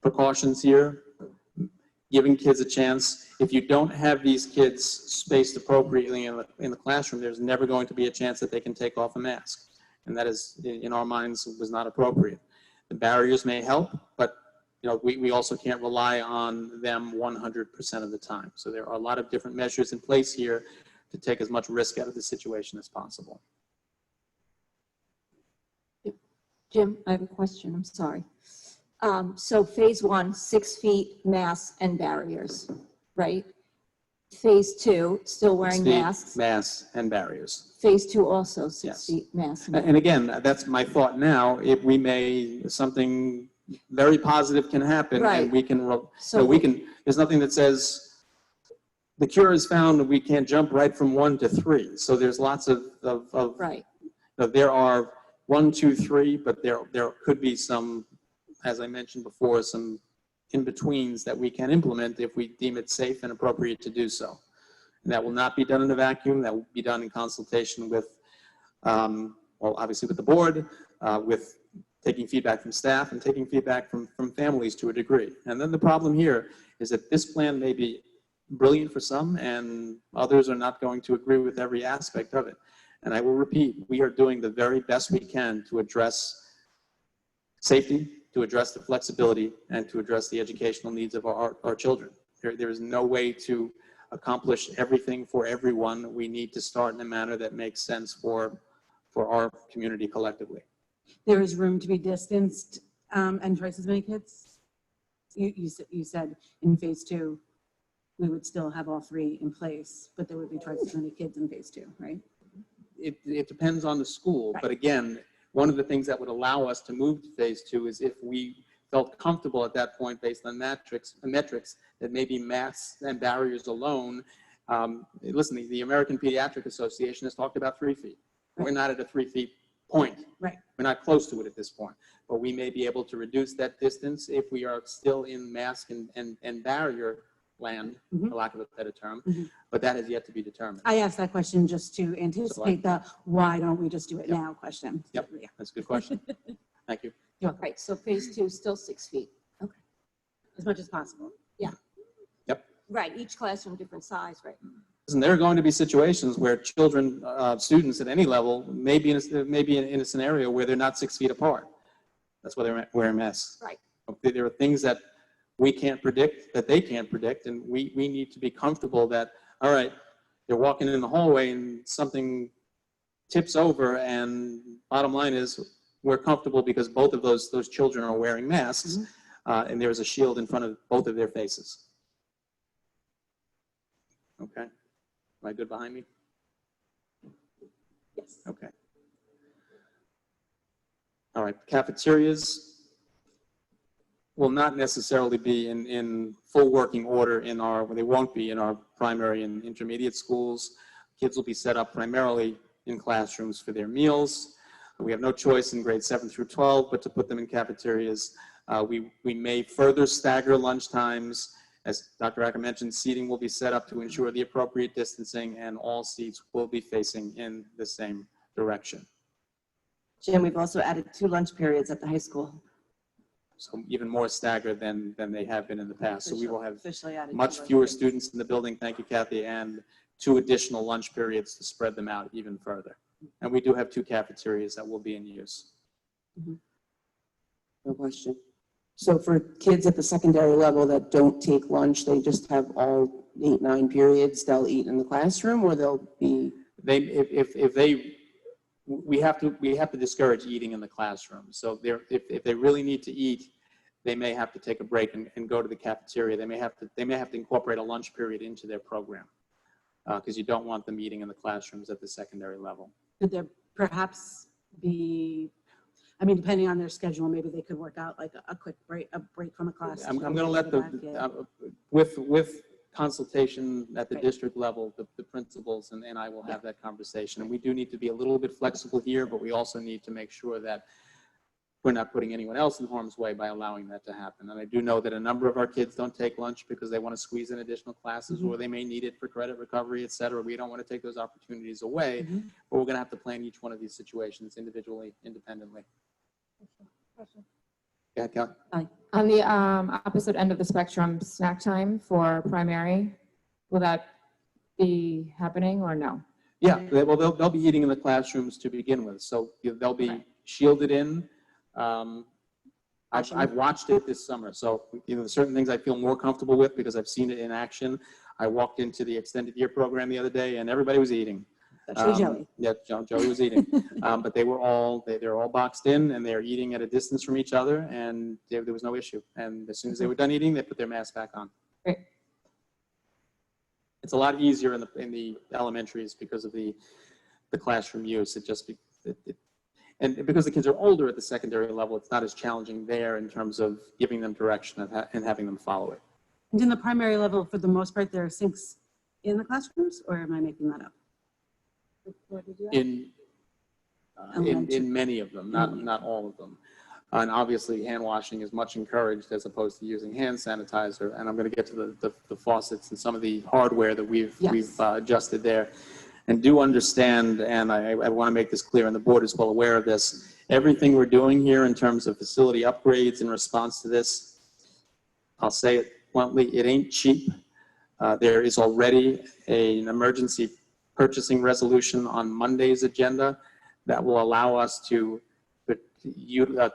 precautions here. giving kids a chance. If you don't have these kids spaced appropriately in the classroom, there's never going to be a chance that they can take off a mask. And that is, in our minds, was not appropriate. The barriers may help, but we also can't rely on them 100% of the time. So there are a lot of different measures in place here to take as much risk out of the situation as possible. Jim, I have a question, I'm sorry. So phase 1, 6 feet, masks and barriers, right? Phase 2, still wearing masks. Masks and barriers. Phase 2 also 6 Yes. feet, masks. And again, that's my thought now. If we may, something very positive can happen, Right. and we can, So there's nothing that says the cure is found and we can't jump right from 1 to 3. So there's lots of right. there are 1, 2, 3, but there could be some, as I mentioned before, some in-betweens that we can implement if we deem it safe and appropriate to do so. And that will not be done in a vacuum. That will be done in consultation with, well, obviously with the board, with taking feedback from staff and taking feedback from families to a degree. And then the problem here is that this plan may be brilliant for some and others are not going to agree with every aspect of it. And I will repeat, we are doing the very best we can to address safety, to address the flexibility, and to address the educational needs of our children. There is no way to accomplish everything for everyone. We need to start in a manner that makes sense for our community collectively. There is room to be distanced and twice as many kids? You said in phase 2, we would still have all 3 in place, but there would be twice as many kids in phase 2, right? It depends on the school, Right. but again, one of the things that would allow us to move to phase 2 is if we felt comfortable at that point based on metrics that maybe masks and barriers alone. Listen, the American Pediatric Association has talked about 3 feet. We're not at a 3 feet point. Right. We're not close to it at this point, but we may be able to reduce that distance if we are still in mask and barrier land, Mhm. for lack of a better term, Mhm. but that is yet to be determined. I asked that question just to anticipate the why don't we just do it now question. Yep. Yeah. That's a good question. Thank you. Right, so phase 2 still 6 feet. Okay. As much as possible. Right, each classroom different size, right? Listen, there are going to be situations where children, students at any level, may be in a scenario where they're not 6 feet apart. That's why they're wearing masks. Right. Okay, there are things that we can't predict, that they can't predict, and we need to be comfortable that, all right, they're walking in the hallway and something tips over, and bottom line is we're comfortable because both of those children are wearing masks, and there's a shield in front of both of their faces. Okay. Am I good behind me? Yes. Okay. All right, cafeterias will not necessarily be in full working order they won't be in our primary and intermediate schools. Kids will be set up primarily in classrooms for their meals. We have no choice in grades 7 through 12, but to put them in cafeterias. We may further stagger lunch times. As Dr. Acker mentioned, seating will be set up to ensure the appropriate distancing, and all seats will be facing in the same direction. Jim, we've also added 2 lunch periods at the high school. So even more staggered than they have been in the past. So we will have Officially added 2 much lunch fewer periods. students in the building, thank you, Kathy, and 2 additional lunch periods to spread them out even further. And we do have 2 cafeterias that will be in use. No question. So for kids at the secondary level that don't take lunch, they just have all 8, 9 periods, they'll eat in the classroom, or they'll be, We have to discourage eating in the classroom. So if they really need to eat, they may have to take a break and go to the cafeteria. They may have to incorporate a lunch period into their program because you don't want them eating in the classrooms at the secondary level. Could there perhaps be, I mean, depending on their schedule, maybe they could work out like a quick break, from a class. I'm going to let with consultation at the district level, the principals and I will have that conversation. And we do need to be a little bit flexible here, but we also need to make sure that we're not putting anyone else in harm's way by allowing that to happen. And I do know that a number of our kids don't take lunch because they want to squeeze in additional classes or they may need it for credit recovery, et cetera. We don't want to take those opportunities away, but we're going to have to plan each one of these situations individually, independently. Yeah, Kelly? On the opposite end of the spectrum, snack time for primary, will that be happening or no? Yeah, they'll be eating in the classrooms to begin with, so they'll be shielded in. I've watched it this summer, so there's certain things I feel more comfortable with because I've seen it in action. I walked into the extended year program the other day and everybody was eating. Joey. Yeah, Joey was eating, but they're all boxed in and they're eating at a distance from each other, and there was no issue. And as soon as they were done eating, they put their mask back on. Great. It's a lot easier in the elementaries because of the classroom use. And because the kids are older at the secondary level, it's not as challenging there in terms of giving them direction and having them follow it. And in the primary level, for the most part, there are sinks in the classrooms, or am I making that up? In many of them, not all of them. And obviously, hand washing is much encouraged as opposed to using hand sanitizer. And I'm going to get to the faucets and some of the hardware that we've adjusted there. And do understand, and I want to make this clear, and the board is well aware of this, everything we're doing here in terms of facility upgrades in response to this, I'll say it bluntly, it ain't cheap. There is already an emergency purchasing resolution on Monday's agenda that will allow us to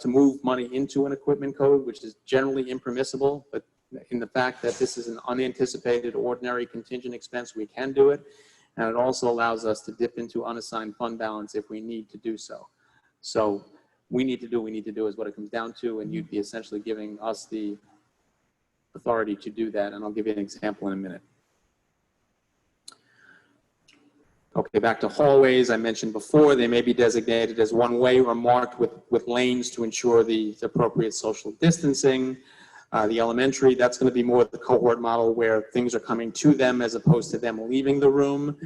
move money into an equipment code, which is generally impermissible, but in the fact that this is an unanticipated ordinary contingent expense, we can do it. And it also allows us to dip into unassigned fund balance if we need to do so. So we need to do what we need to do is what it comes down to, and you'd be essentially giving us the authority to do that, and I'll give you an example in a minute. Okay, back to hallways. I mentioned before, they may be designated as one-way or marked with lanes to ensure the appropriate social distancing. The elementary, that's going to be more the cohort model where things are coming to them as opposed to them leaving the room.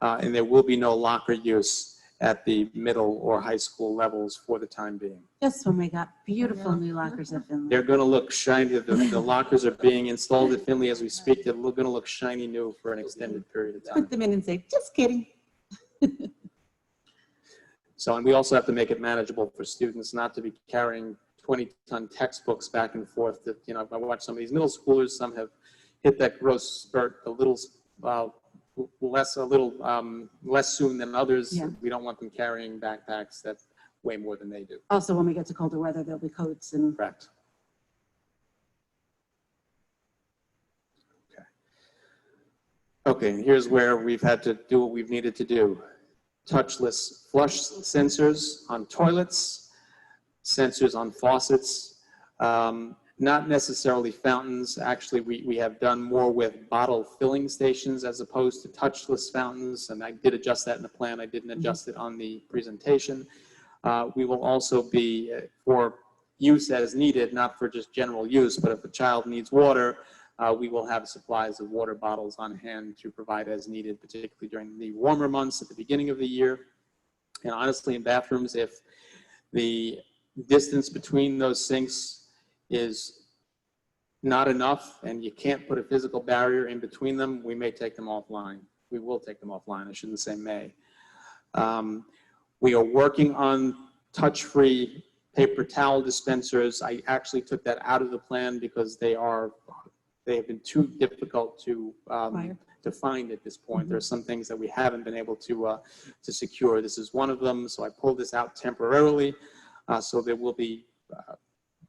And there will be no locker use at the middle or high school levels for the time being. Just when we got beautiful new lockers at Finley. They're going to look shiny. The lockers are being installed at Finley as we speak. They're going to look shiny new for an extended period of time. Put them in and say, just kidding. So, and we also have to make it manageable for students not to be carrying 20-ton textbooks back and forth. That, I watch some of these middle schoolers, some have hit that growth spurt a little less soon than others. Yeah. We don't want them carrying backpacks that weigh more than they do. Also, when we get to colder weather, there'll be coats and. Correct. Okay, and here's where we've had to do what we've needed to do. Touchless flush sensors on toilets, sensors on faucets, not necessarily fountains. Actually, we have done more with bottle filling stations as opposed to touchless fountains, and I did adjust that in the plan. I didn't adjust it on the presentation. We will also be, for use as needed, not for just general use, but if a child needs water, we will have supplies of water bottles on hand to provide as needed, particularly during the warmer months at the beginning of the year. And honestly, in bathrooms, if the distance between those sinks is not enough and you can't put a physical barrier in between them, we may take them offline. We will take them offline. I shouldn't say may. We are working on touch-free paper towel dispensers. I actually took that out of the plan because they have been too difficult to find at this point. There are some things that we haven't been able to secure. This is one of them, so I pulled this out temporarily. So there will be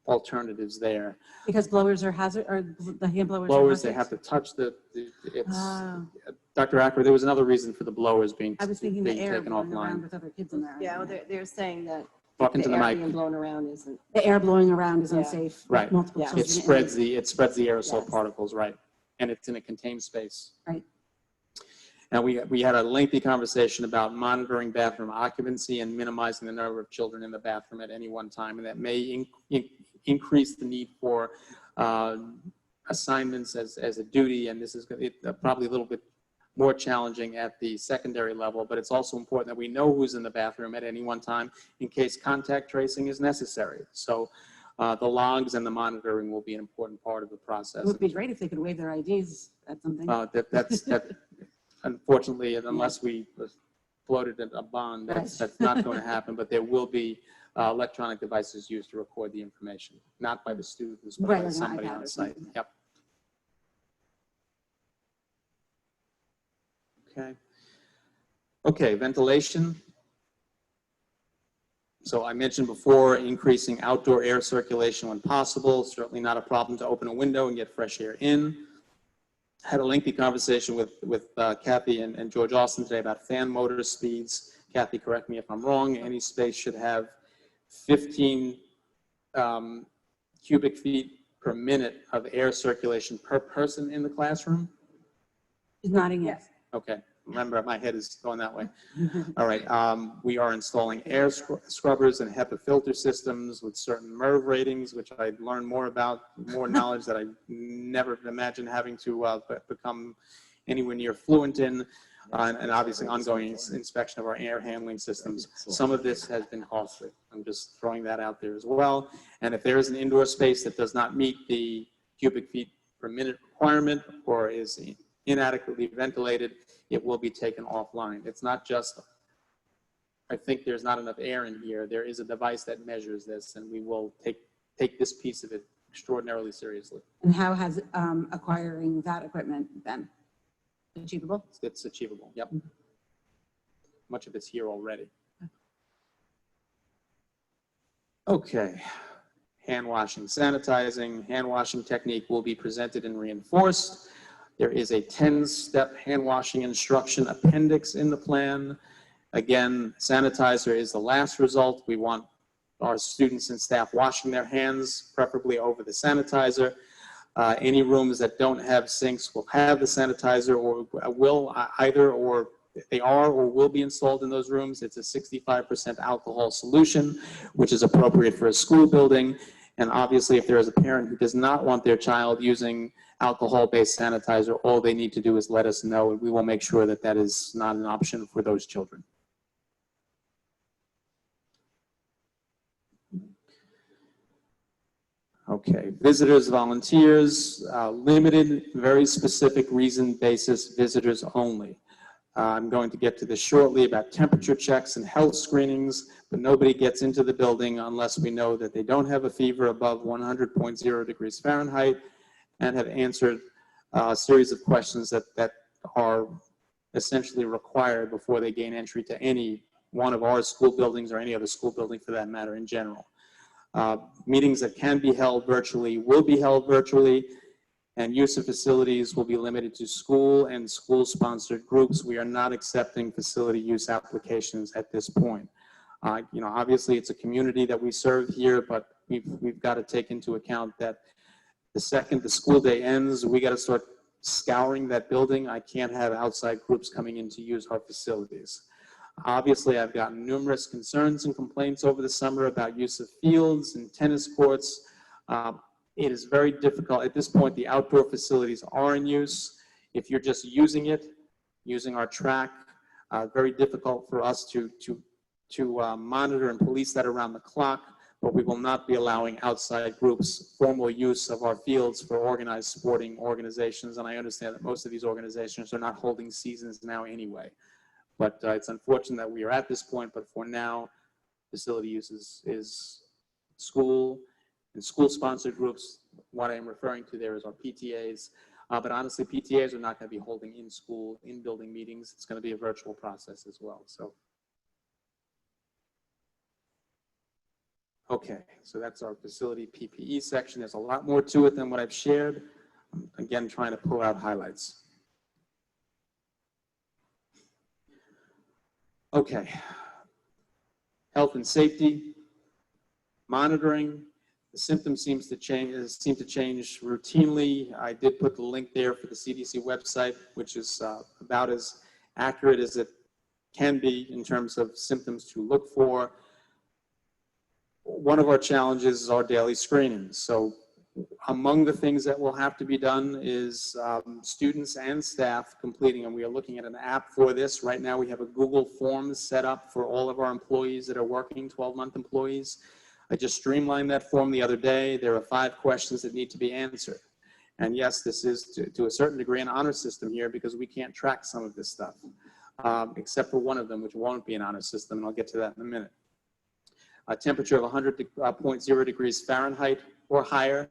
alternatives there. Because blowers are hazard, or the hand blowers. Blowers, they have to touch Dr. Acker, there was another reason for the blowers being I was thinking the air taken blowing around offline. with other kids in there. Yeah, well, they're saying that Talk into the the air mic. being blown around isn't. The air blowing around is Yeah. unsafe. with Right. Multiple Yeah. children. It spreads the aerosol Yes. particles, right? And it's in a contained space. Right. And we had a lengthy conversation about monitoring bathroom occupancy and minimizing the number of children in the bathroom at any one time, and that may increase the need for assignments as a duty, and this is probably a little bit more challenging at the secondary level, but it's also important that we know who's in the bathroom at any one time in case contact tracing is necessary. So the logs and the monitoring will be an important part of the process. It would be great if they could waive their IDs at something. That unfortunately, unless we floated a bond, that's not going to happen, but there will be electronic devices used to record the information, not by the students, but Right, by like an somebody iPad on or site. something. Yep. Okay. Okay, ventilation. So I mentioned before, increasing outdoor air circulation when possible. Certainly not a problem to open a window and get fresh air in. Had a lengthy conversation with Kathy and George Austin today about fan motor speeds. Kathy, correct me if I'm wrong. Any space should have 15 cubic feet per minute of air circulation per person in the classroom. He's nodding yes. Okay, remember my head is going that way. All right, we are installing air scrubbers and HEPA filter systems with certain MERV ratings, which I learned more about, more knowledge that I never imagined having to become anywhere near fluent in, and obviously ongoing inspection of our air handling systems. Some of this has been costly. I'm just throwing that out there as well. And if there is an indoor space that does not meet the cubic feet per minute requirement or is inadequately ventilated, it will be taken offline. It's not just, I think there's not enough air in here. There is a device that measures this, and we will take this piece of it extraordinarily seriously. And how has acquiring that equipment been? Achievable? It's achievable, yep. Much of it's here already. Okay, hand washing, sanitizing. Hand washing technique will be presented and reinforced. There is a 10-step hand washing instruction appendix in the plan. Again, sanitizer is the last result. We want our students and staff washing their hands, preferably over the sanitizer. Any rooms that don't have sinks will have the sanitizer, or will either, or they are or will be installed in those rooms. It's a 65% alcohol solution, which is appropriate for a school building. And obviously, if there is a parent who does not want their child using alcohol-based sanitizer, all they need to do is let us know, and we will make sure that that is not an option for those children. Okay, visitors, volunteers, limited, very specific reason basis, visitors only. I'm going to get to this shortly about temperature checks and health screenings, but nobody gets into the building unless we know that they don't have a fever above 100.0 degrees Fahrenheit and have answered a series of questions that are essentially required before they gain entry to any one of our school buildings or any other school building for that matter in general. Meetings that can be held virtually will be held virtually, and use of facilities will be limited to school and school-sponsored groups. We are not accepting facility use applications at this point. You know, obviously it's a community that we serve here, but we've got to take into account that the second the school day ends, we got to start scouring that building. I can't have outside groups coming in to use our facilities. Obviously, I've gotten numerous concerns and complaints over the summer about use of fields and tennis courts. It is very difficult. At this point, the outdoor facilities are in use. If you're just using it, using our track, very difficult for us to monitor and police that around the clock, but we will not be allowing outside groups formal use of our fields for organized sporting organizations. And I understand that most of these organizations are not holding seasons now anyway. But it's unfortunate that we are at this point, but for now, facility use is school and school-sponsored groups. What I'm referring to there is our PTAs. But honestly, PTAs are not going to be holding in-school, in-building meetings. It's going to be a virtual process as well. So, okay, so that's our facility PPE section. There's a lot more to it than what I've shared. I'm, again, trying to pull out highlights. Okay, health and safety, monitoring. The symptoms seem to change routinely. I did put the link there for the CDC website, which is about as accurate as it can be in terms of symptoms to look for. One of our challenges is our daily screenings. So among the things that will have to be done is students and staff completing, and we are looking at an app for this. Right now we have a Google Forms set up for all of our employees that are working, 12-month employees. I just streamlined that form the other day. There are 5 questions that need to be answered. And yes, this is to a certain degree an honor system here because we can't track some of this stuff, except for one of them, which won't be an honor system, and I'll get to that in a minute. a temperature of 100.0 degrees Fahrenheit or higher?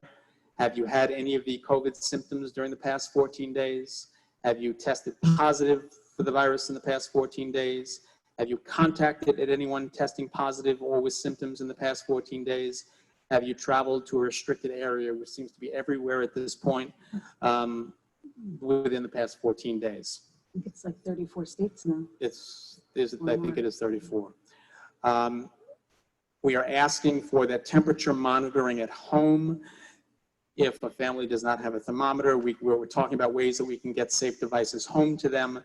Have you had any of the COVID symptoms during the past 14 days? Have you tested positive for the virus in the past 14 days? Have you contacted anyone testing positive or with symptoms in the past 14 days? Have you traveled to a restricted area, which seems to be everywhere at this point, within the past 14 days? I think it's like 34 states now. I think it is 34. We are asking for that temperature monitoring at home. If a family does not have a thermometer, we're talking about ways that we can get safe devices home to them.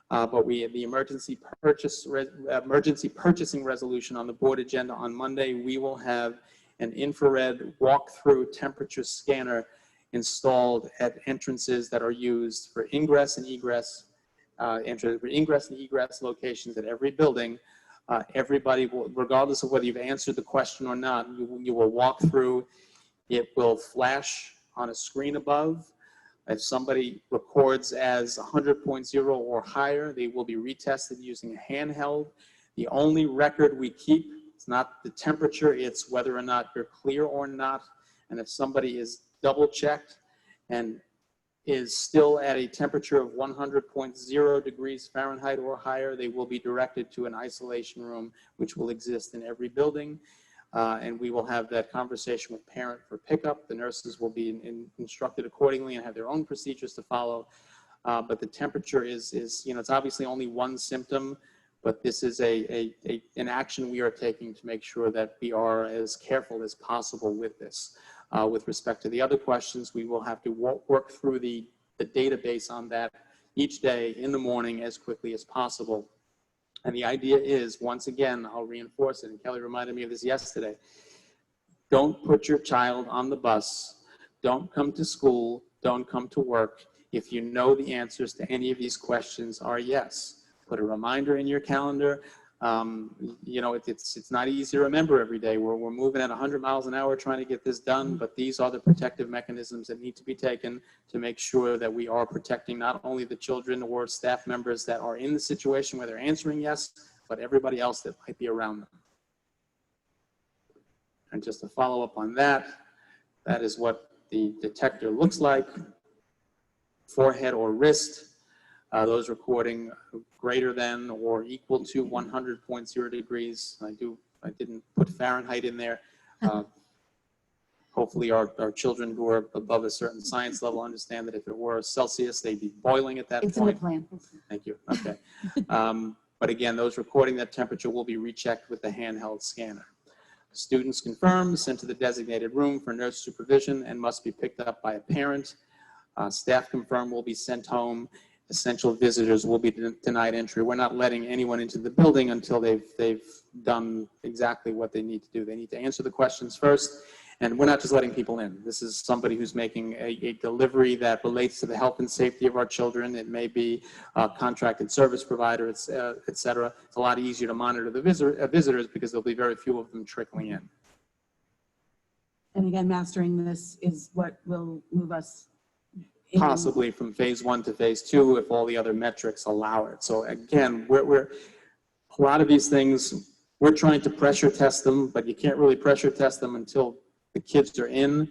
But the emergency purchasing resolution on the board agenda on Monday, we will have an infrared walk-through temperature scanner installed at entrances that are used for ingress and egress, locations at every building. Everybody will, regardless of whether you've answered the question or not, you will walk through. It will flash on a screen above. If somebody records as 100.0 or higher, they will be retested using a handheld. The only record we keep, it's not the temperature, it's whether or not you're clear or not. And if somebody is double checked and is still at a temperature of 100.0 degrees Fahrenheit or higher, they will be directed to an isolation room, which will exist in every building. And we will have that conversation with parent for pickup. The nurses will be instructed accordingly and have their own procedures to follow. But the temperature is it's obviously only one symptom, but this is an action we are taking to make sure that we are as careful as possible with this. With respect to the other questions, we will have to work through the database on that each day in the morning as quickly as possible. And the idea is, once again, I'll reinforce it, and Kelly reminded me of this yesterday, don't put your child on the bus, don't come to school, don't come to work if you know the answers to any of these questions are yes. Put a reminder in your calendar. It's not easy to remember every day. We're moving at 100 miles an hour trying to get this done, but these are the protective mechanisms that need to be taken to make sure that we are protecting not only the children or staff members that are in the situation where they're answering yes, but everybody else that might be around them. And just to follow up on that, that is what the detector looks like. Forehead or wrist. Those recording greater than or equal to 100.0 degrees. I didn't put Fahrenheit in there. Hopefully our children who are above a certain science level understand that if it were Celsius, they'd be boiling at that point. It's in the plan. Thank you. Okay. But again, those recording that temperature will be rechecked with the handheld scanner. Students confirmed, sent to the designated room for nurse supervision and must be picked up by a parent. Staff confirmed will be sent home. Essential visitors will be denied entry. We're not letting anyone into the building until they've done exactly what they need to do. They need to answer the questions first, and we're not just letting people in. This is somebody who's making a delivery that relates to the health and safety of our children. It may be a contracted service provider, et cetera. It's a lot easier to monitor the visitors because there'll be very few of them trickling in. And again, mastering this is what will move us Possibly from phase 1 to phase 2 if all the other metrics allow it. So again, we're a lot of these things, we're trying to pressure test them, but you can't really pressure test them until the kids are in.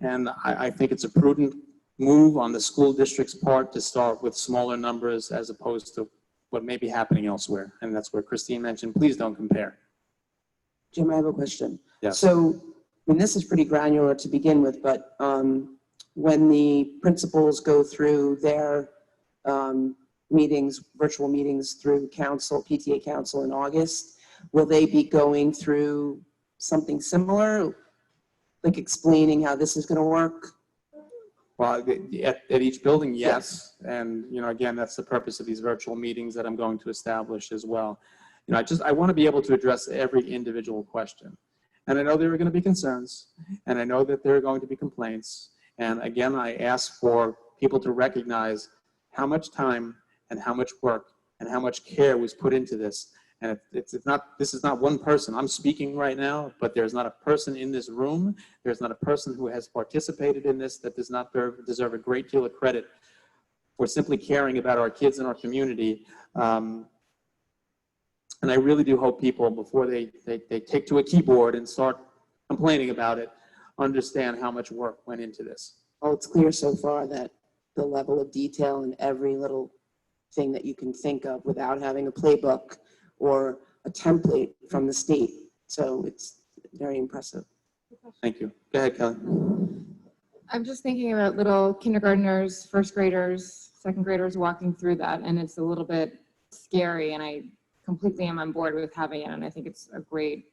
And I think it's a prudent move on the school district's part to start with smaller numbers as opposed to what may be happening elsewhere. And that's where Christine mentioned, please don't compare. Jim, I have a question. Yes. So, this is pretty granular to begin with, but when the principals go through their meetings, virtual meetings through council, PTA council in August, will they be going through something similar, like explaining how this is going to work? Well, at each building, yes. And, again, that's the purpose of these virtual meetings that I'm going to establish as well. I want to be able to address every individual question. And I know there are going to be concerns, and I know that there are going to be complaints. And again, I ask for people to recognize how much time and how much work and how much care was put into this. And this is not one person. I'm speaking right now, but there's not a person in this room. There's not a person who has participated in this that does not deserve a great deal of credit for simply caring about our kids and our community. And I really do hope people, before they take to a keyboard and start complaining about it, understand how much work went into this. Well, it's clear so far that the level of detail in every little thing that you can think of without having a playbook or a template from the state. So it's very impressive. Thank you. Go ahead, Kelly. I'm just thinking about little kindergartners, first graders, second graders walking through that, and it's a little bit scary, and I completely am on board with having it, and I think it's a great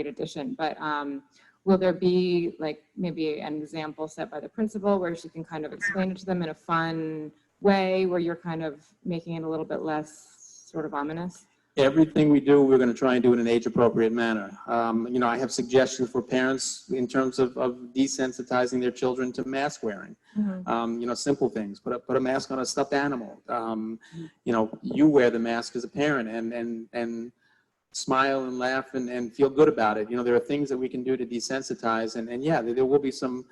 addition. But will there be like maybe an example set by the principal where she can kind of explain it to them in a fun way, where you're kind of making it a little bit less sort of ominous? Everything we do, we're going to try and do in an age-appropriate manner. You know, I have suggestions for parents in terms of desensitizing their children to mask wearing. Mm-hmm. You know, simple things. Put a mask on a stuffed animal. You know, you wear the mask as a parent and smile and laugh and feel good about it. You know, there are things that we can do to desensitize, and yeah, there will be some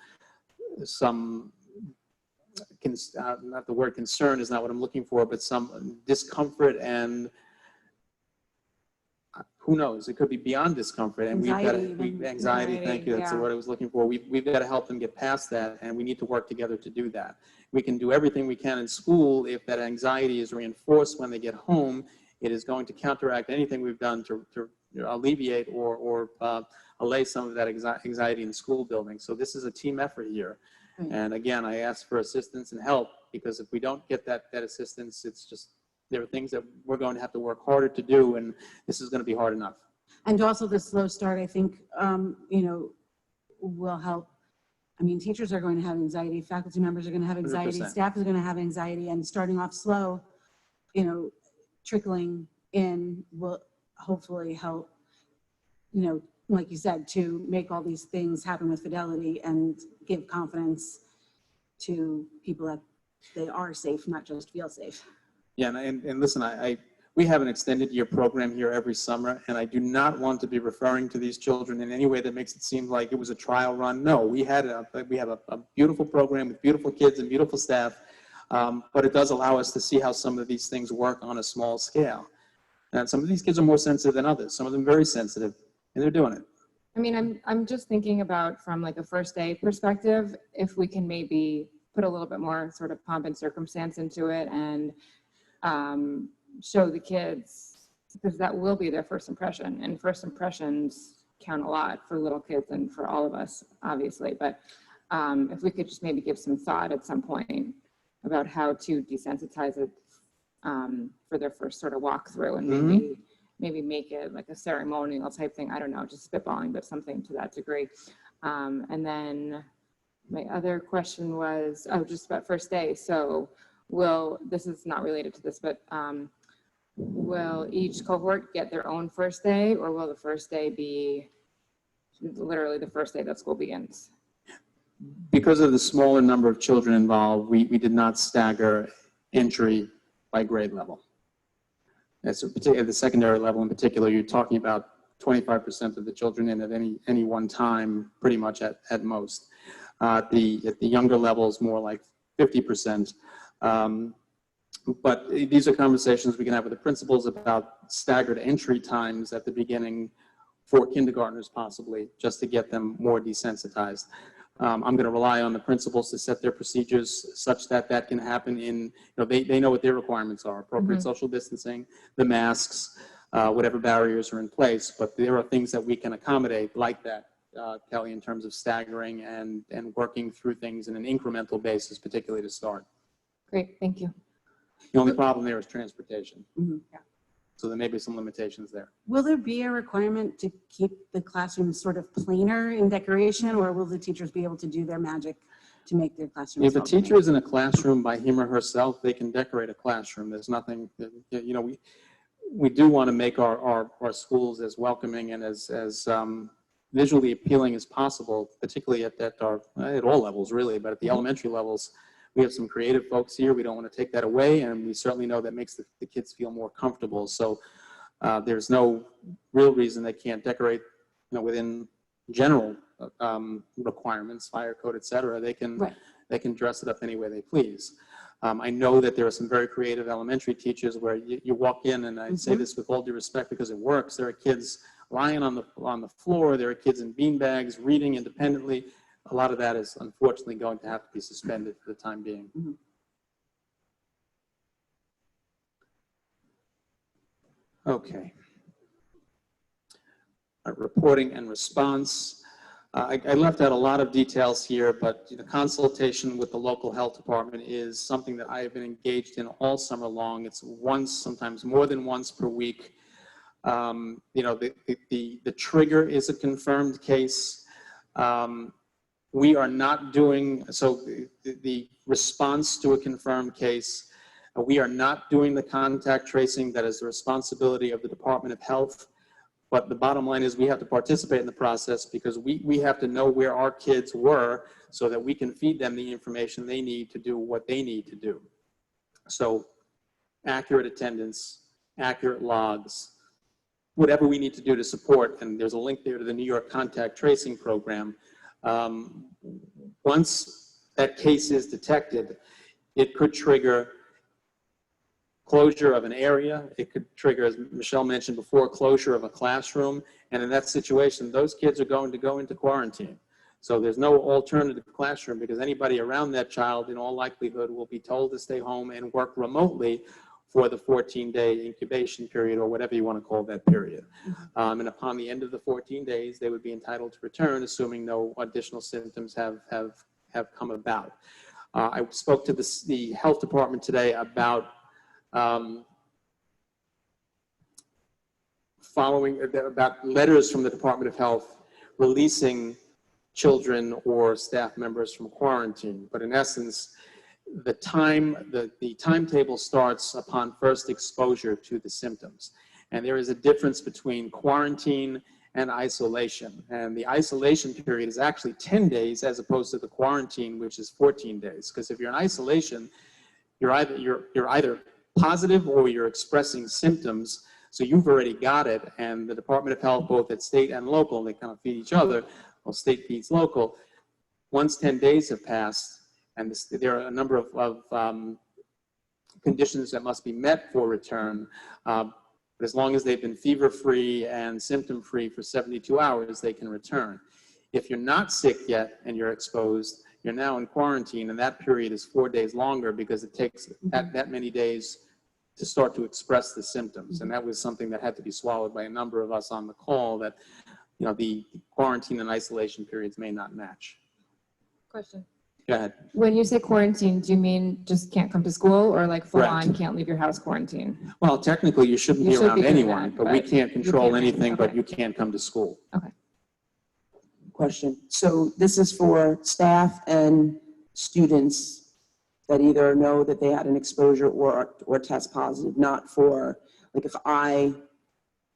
not the word concern is not what I'm looking for, but some discomfort and who knows? It could be beyond discomfort, and anxiety. Thank you. That's the word I was looking for. We've got to help them get past that, and we need to work together to do that. We can do everything we can in school. If that anxiety is reinforced when they get home, it is going to counteract anything we've done to alleviate or allay some of that anxiety in the school building. So this is a team effort here. And again, I ask for assistance and help, because if we don't get that assistance, it's just, there are things that we're going to have to work harder to do, and this is going to be hard enough. And also the slow start, I think, you know, will help. I mean, teachers are going to have anxiety, faculty members are going to have anxiety, 100%. staff is going to have anxiety, and starting off slow, you know, trickling in will hopefully help, you know, like you said, to make all these things happen with fidelity and give confidence to people that they are safe, not just feel safe. Yeah, and listen, we have an extended year program here every summer, and I do not want to be referring to these children in any way that makes it seem like it was a trial run. No, we have a beautiful program with beautiful kids and beautiful staff, but it does allow us to see how some of these things work on a small scale. And some of these kids are more sensitive than others. Some of them very sensitive, and they're doing it. I mean, I'm just thinking about from like a first day perspective, if we can maybe put a little bit more sort of pomp and circumstance into it and show the kids, because that will be their first impression, and first impressions count a lot for little kids and for all of us, obviously. But if we could just maybe give some thought at some point about how to desensitize it for their first sort of walkthrough, and maybe make it like a ceremonial type thing. I don't know, just spitballing, but something to that degree. And then my other question was, just about first day. So this is not related to this, but will each cohort get their own first day, or will the first day be literally the first day that school begins? Because of the smaller number of children involved, we did not stagger entry by grade level. At the secondary level in particular, you're talking about 25% of the children in at any one time, pretty much at most. At the younger levels, more like 50%. But these are conversations we can have with the principals about staggered entry times at the beginning for kindergartners possibly, just to get them more desensitized. I'm going to rely on the principals to set their procedures such that that can happen in, they know what their requirements are, appropriate social distancing, the masks, whatever barriers are in place, but there are things that we can accommodate like that, Kelly, in terms of staggering and working through things in an incremental basis, particularly to start. Great, thank you. The only problem there is transportation. Yeah. So there may be some limitations there. Will there be a requirement to keep the classroom sort of plainer in decoration, or will the teachers be able to do their magic to make their classrooms? If a teacher is in a classroom by him or herself, they can decorate a classroom. There's nothing, we do want to make our schools as welcoming and as visually appealing as possible, particularly at all levels really, but at the elementary levels. We have some creative folks here. We don't want to take that away, and we certainly know that makes the kids feel more comfortable. So there's no real reason they can't decorate, within general requirements, fire code, et cetera. They can dress it up any way they please. I know that there are some very creative elementary teachers where you walk in, and I say this with all due respect because it works. There are kids lying on the floor. There are kids in beanbags reading independently. A lot of that is unfortunately going to have to be suspended for the time being. Okay. Reporting and response. I left out a lot of details here, but consultation with the local health department is something that I have been engaged in all summer long. It's once, sometimes more than once per week. The trigger is a confirmed case. We are not doing, so the response to a confirmed case, we are not doing the contact tracing. That is the responsibility of the Department of Health. But the bottom line is we have to participate in the process because we have to know where our kids were so that we can feed them the information they need to do what they need to do. So accurate attendance, accurate logs, whatever we need to do to support, and there's a link there to the New York Contact Tracing Program. Once that case is detected, it could trigger closure of an area. It could trigger, as Michelle mentioned before, closure of a classroom. And in that situation, those kids are going to go into quarantine. So there's no alternative classroom because anybody around that child, in all likelihood, will be told to stay home and work remotely for the 14-day incubation period, or whatever you want to call that period. And upon the end of the 14 days, they would be entitled to return, assuming no additional symptoms have come about. I spoke to the health department today about about letters from the Department of Health releasing children or staff members from quarantine. But in essence, the timetable starts upon first exposure to the symptoms. And there is a difference between quarantine and isolation. And the isolation period is actually 10 days as opposed to the quarantine, which is 14 days. Because if you're in isolation, you're either positive or you're expressing symptoms, so you've already got it, and the Department of Health, both at state and local, they kind of feed each other, well, state feeds local. Once 10 days have passed, and there are a number of conditions that must be met for return, but as long as they've been fever-free and symptom-free for 72 hours, they can return. If you're not sick yet and you're exposed, you're now in quarantine, and that period is 4 days longer because it takes that many days to start to express the symptoms. And that was something that had to be swallowed by a number of us on the call, that the quarantine and isolation periods may not match. Question. Go ahead. When you say quarantine, do you mean just can't come to school, or like full Correct. on can't leave your house quarantine? Well, technically you shouldn't You be should around be doing anyone, that, but we but can't control can't. anything, but Okay. you can't come to school. Okay. Question. So this is for staff and students that either know that they had an exposure or test positive, not for, like, if I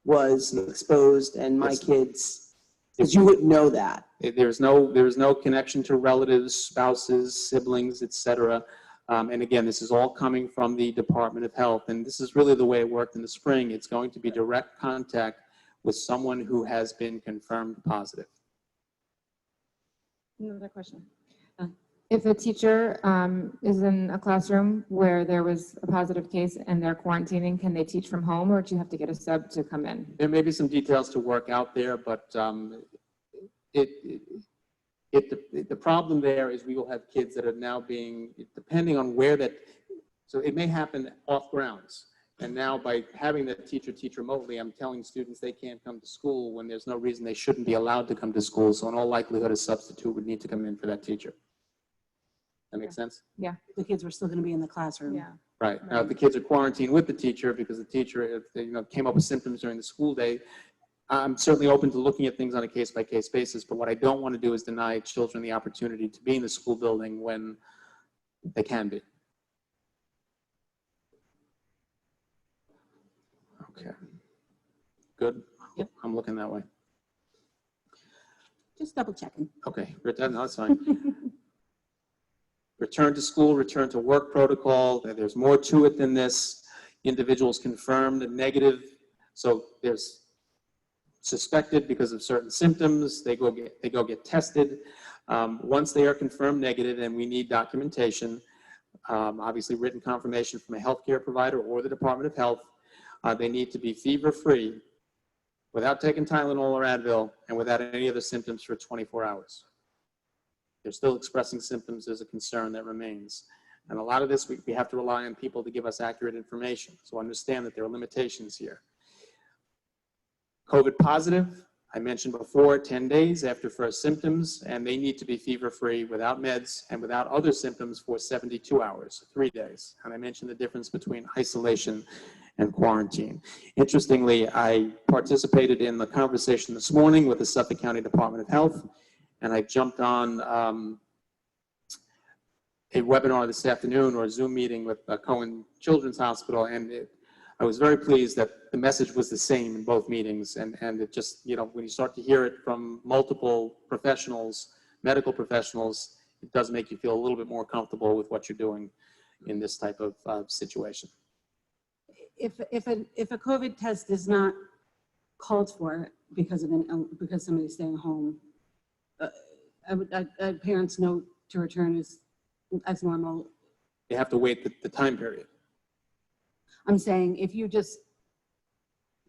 was exposed and my Yes. kids, because you wouldn't know that. There's no connection to relatives, spouses, siblings, etc. And again, this is all coming from the Department of Health, and this is really the way it worked in the spring. It's going to be direct contact with someone who has been confirmed positive. Another question. If a teacher is in a classroom where there was a positive case and they're quarantining, can they teach from home, or do you have to get a sub to come in? There may be some details to work out there, but the problem there is we will have kids that are now being, depending on where that, so it may happen off grounds. And now by having the teacher teach remotely, I'm telling students they can't come to school when there's no reason they shouldn't be allowed to come to school. So in all likelihood, a substitute would need to come in for that teacher. That make sense? Yeah. The kids were still going to be in the classroom. Yeah. Right. Now, if the kids are quarantined with the teacher because the teacher came up with symptoms during the school day, I'm certainly open to looking at things on a case-by-case basis, but what I don't want to do is deny children the opportunity to be in the school building when they can be. Okay. Good? Yep. I'm looking that way. Just double checking. Okay. No, that's fine. Return to school, return to work protocol. There's more to it than this. Individuals confirmed negative. So there's suspected because of certain symptoms. They go get tested. Once they are confirmed negative, and we need documentation, obviously written confirmation from a healthcare provider or the Department of Health. They need to be fever-free, without taking Tylenol or Advil, and without any other symptoms for 24 hours. They're still expressing symptoms. There's a concern that remains. And a lot of this, we have to rely on people to give us accurate information. So understand that there are limitations here. COVID positive, I mentioned before, 10 days after first symptoms, and they need to be fever-free without meds and without other symptoms for 72 hours, 3 days. And I mentioned the difference between isolation and quarantine. Interestingly, I participated in the conversation this morning with the Suffolk County Department of Health, and I jumped on a webinar this afternoon, or a Zoom meeting with Cohen Children's Hospital, and I was very pleased that the message was the same in both meetings, and it just, you know, when you start to hear it from multiple professionals, medical professionals, it does make you feel a little bit more comfortable with what you're doing in this type of situation. If a COVID test is not called for because somebody's staying home, a parent's note to return is as normal. You have to wait the time period. I'm saying if you just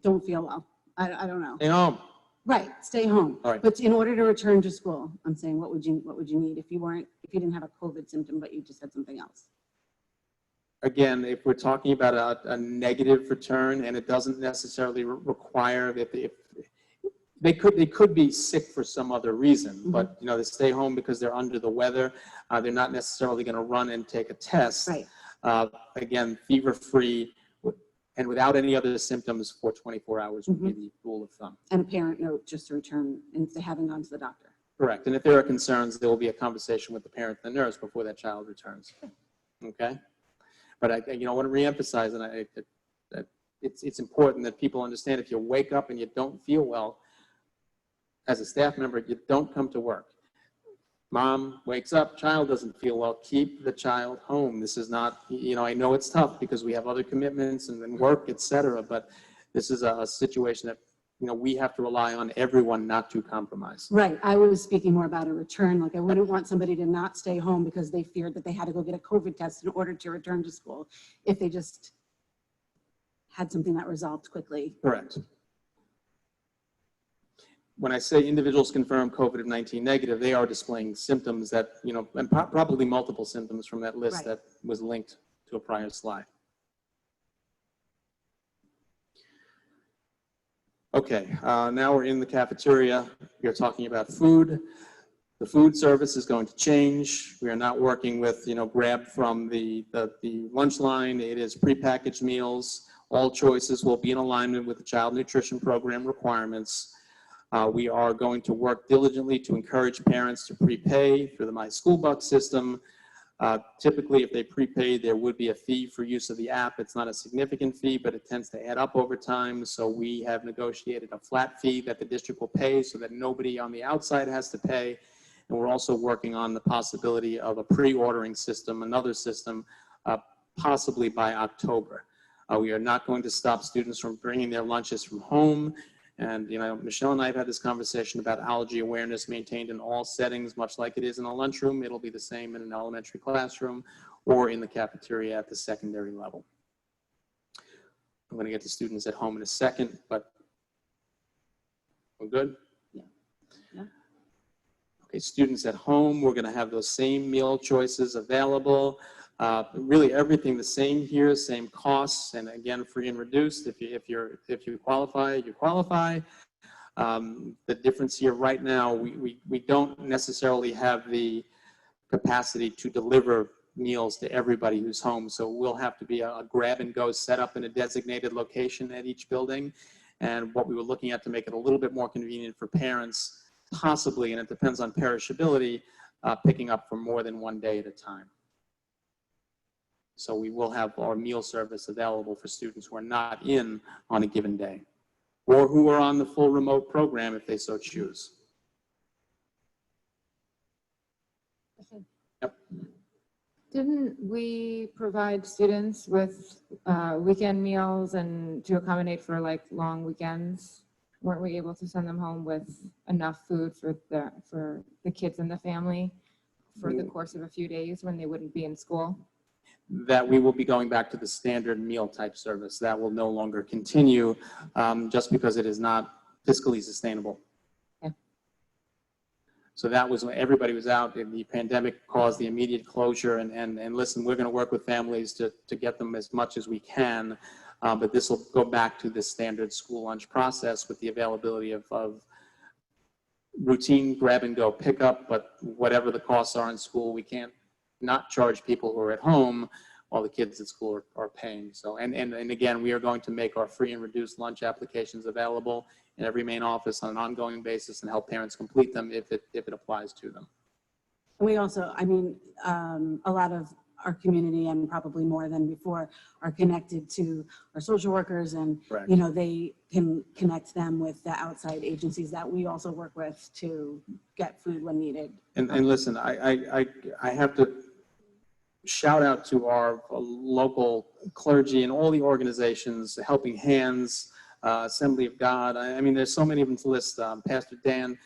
don't feel well, I don't know. Stay home. Right, stay home. All right. But in order to return to school, I'm saying what would you need if you didn't have a COVID symptom but you just had something else? Again, if we're talking about a negative return, and it doesn't necessarily require that they could be sick for some other reason, but you know, they stay home because they're under the weather. They're not necessarily going to run and take a test. Right. Again, fever-free and without any other symptoms for 24 hours would be the rule of thumb. And a parent note just to return if they haven't gone to the doctor. Correct. And if there are concerns, there will be a conversation with the parent and the nurse before that child returns. Okay. But I want to reemphasize, and it's important that people understand, if you wake up and you don't feel well, as a staff member, you don't come to work. Mom wakes up, child doesn't feel well, keep the child home. This is not, I know it's tough because we have other commitments and work, et cetera, but this is a situation that, we have to rely on everyone not to compromise. Right, I was speaking more about a return. Like I wouldn't want somebody to not stay home because they feared that they had to go get a COVID test in order to return to school if they just had something that resolved quickly. Correct. When I say individuals confirmed COVID-19 negative, they are displaying symptoms that, and probably multiple symptoms from that list that was linked to a prior slide. Okay, now we're in the cafeteria. We are talking about food. The food service is going to change. We are not working with, grab from the lunch line. It is prepackaged meals. All choices will be in alignment with the child nutrition program requirements. We are going to work diligently to encourage parents to prepay through the My School Buck system. Typically, if they prepay, there would be a fee for use of the app. It's not a significant fee, but it tends to add up over time. So we have negotiated a flat fee that the district will pay so that nobody on the outside has to pay. And we're also working on the possibility of a pre-ordering system, another system, possibly by October. We are not going to stop students from bringing their lunches from home. And, Michelle and I have had this conversation about allergy awareness maintained in all settings, much like it is in a lunchroom. It'll be the same in an elementary classroom or in the cafeteria at the secondary level. I'm going to get to students at home in a second, but we're good? Yeah. Okay, students at home, we're going to have those same meal choices available. Really everything the same here, same costs, and again, free and reduced. If you qualify, you qualify. The difference here right now, we don't necessarily have the capacity to deliver meals to everybody who's home, so we'll have to be a grab and go set up in a designated location at each building. And what we were looking at to make it a little bit more convenient for parents, possibly, and it depends on perishability, picking up for more than one day at a time. So we will have our meal service available for students who are not in on a given day, or who are on the full remote program if they so choose. Yep. Didn't we provide students with weekend meals and to accommodate for like long weekends? Weren't we able to send them home with enough food for the kids and the family for the course of a few days when they wouldn't be in school? that we will be going back to the standard meal type service. That will no longer continue just because it is not fiscally sustainable. Okay. So that was when everybody was out, and the pandemic caused the immediate closure. And listen, we're going to work with families to get them as much as we can, but this will go back to the standard school lunch process with the availability of routine grab and go pickup, but whatever the costs are in school, we can't not charge people who are at home while the kids at school are paying. So, and again, we are going to make our free and reduced lunch applications available in every main office on an ongoing basis and help parents complete them if it applies to them. We also, I mean, a lot of our community, and probably more than before, are connected to our social workers, and Correct. you know, they can connect them with the outside agencies that we also work with to get food when needed. And listen, I have to shout out to our local clergy and all the organizations, Helping Hands, Assembly of God. I mean, there's so many of them to list. Pastor Dan,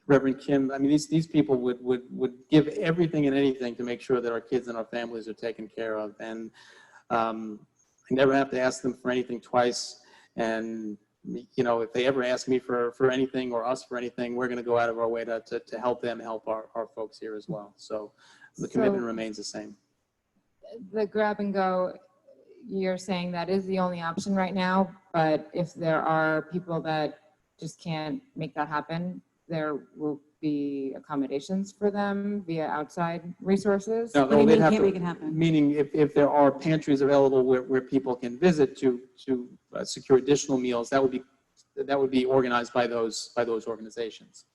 Reverend Kim. I mean, these people would give everything and anything to make sure that our kids and our families are taken care of. And I never have to ask them for anything twice. And you know, if they ever ask me for anything or us for anything, we're going to go out of our way to help them, help our folks here as well. So the commitment remains the same. The grab and go, you're saying that is the only option right now, but if there are people that just can't make that happen, there will be accommodations for them via outside resources? No, What do you they'd mean have can't to- make it happen? Meaning if there are pantries available where people can visit to secure additional meals, that would be organized by those organizations.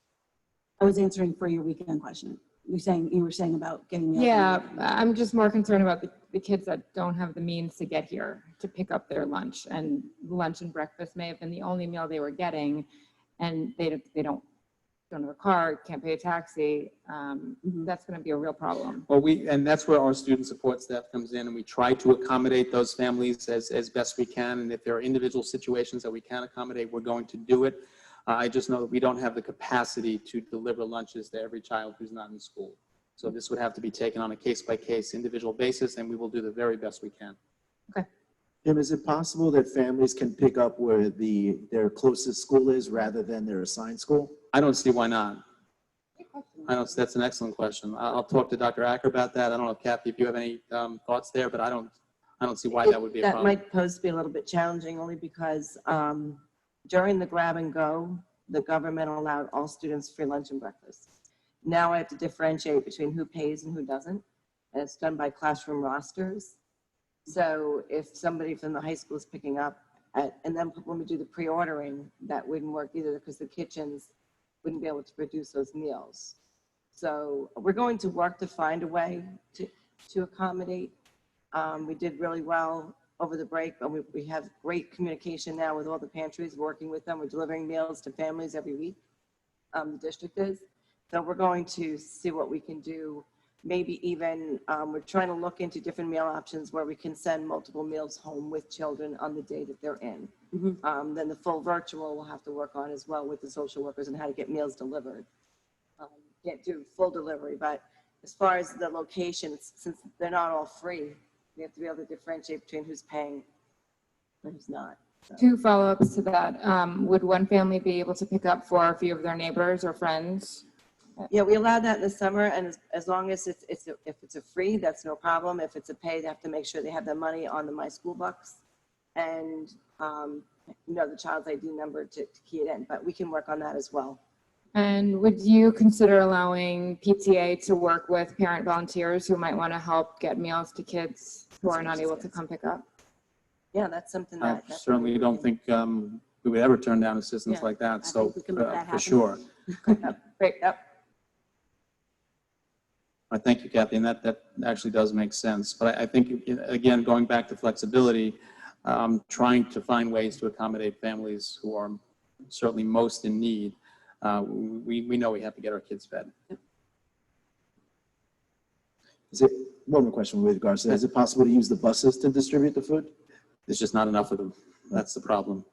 I was answering for your weekend question. You were saying about getting meals. Yeah, I'm just more concerned about the kids that don't have the means to get here to pick up their lunch, and lunch and breakfast may have been the only meal they were getting, and they don't have a car, can't pay a taxi. That's going to be a real problem. Well, and that's where our student support staff comes in, and we try to accommodate those families as best we can. And if there are individual situations that we can accommodate, we're going to do it. I just know that we don't have the capacity to deliver lunches to every child who's not in school. So this would have to be taken on a case-by-case individual basis, and we will do the very best we can. Okay. Jim, is it possible that families can pick up where their closest school is rather than their assigned school? I don't see why not. That's an excellent question. I'll talk to Dr. Acker about that. I don't know, Kathy, if you have any thoughts there, but I don't see why that would be a problem. That might pose to be a little bit challenging, only because during the grab and go, the government allowed all students free lunch and breakfast. Now I have to differentiate between who pays and who doesn't, and it's done by classroom rosters. So if somebody from the high school is picking up, and then when we do the pre-ordering, that wouldn't work either because the kitchens wouldn't be able to produce those meals. So we're going to work to find a way to accommodate. We did really well over the break, but we have great communication now with all the pantries, working with them. We're delivering meals to families every week, the district is. So we're going to see what we can do. Maybe even, we're trying to look into different meal options where we can send multiple meals home with children on the day that they're in. Then the full virtual we'll have to work on as well with the social workers and how to get meals delivered. Can't do full delivery, but as far as the locations, since they're not all free, we have to be able to differentiate between who's paying and who's not. So. 2 follow-ups to that. Would one family be able to pick up for a few of their neighbors or friends? Yeah, we allow that in the summer, and as long as if it's a free, that's no problem. If it's a pay, they have to make sure they have the money on the My School Bucks and the child's ID number to key it in. But we can work on that as well. And would you consider allowing PTA to work with parent volunteers who might want to help get meals to kids who are not able to come pick up? Yeah, that's something I that. certainly don't think we would ever turn down assistance Yeah, like that. I So think we can make that for happen. sure. Great. Yep. I thank you, Kathy, and that actually does make sense. But I think, again, going back to flexibility, trying to find ways to accommodate families who are certainly most in need. We know we have to get our kids fed. One more question with regards to that. Is it possible to use the buses to distribute the food? There's just not enough of them. That's the problem.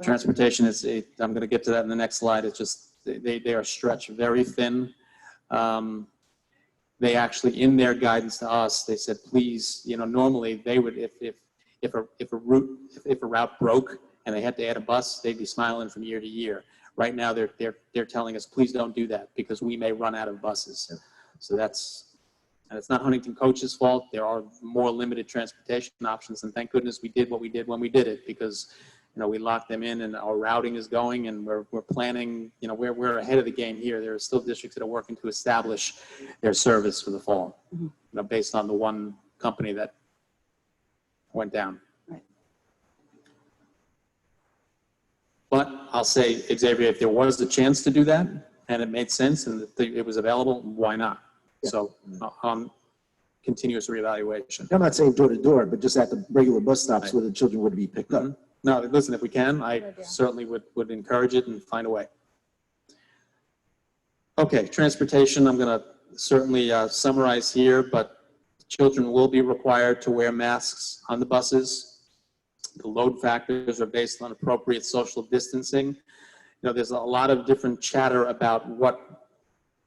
Transportation is, I'm going to get to that in the next slide. It's just, they are stretched very thin. they actually, in their guidance to us, they said, please, normally they would, if a route broke and they had to add a bus, they'd be smiling from year to year. Right now, they're telling us, please don't do that because we may run out of buses. So and it's not Huntington Coach's fault. There are more limited transportation options, and thank goodness we did what we did when we did it, because we locked them in and our routing is going, and we're planning, we're ahead of the game here. There are still districts that are working to establish their service for the fall, based on the one company that went down. Right. But I'll say, Xavier, if there was a chance to do that and it made sense and it was available, why not? Yeah. So continuous reevaluation. I'm not saying door to door, but just at the regular bus stops where the children would be picked up. No, listen, if we can, I certainly would encourage it and find a way. Okay, transportation, I'm going to certainly summarize here, but children will be required to wear masks on the buses. The load factors are based on appropriate social distancing. There's a lot of different chatter about what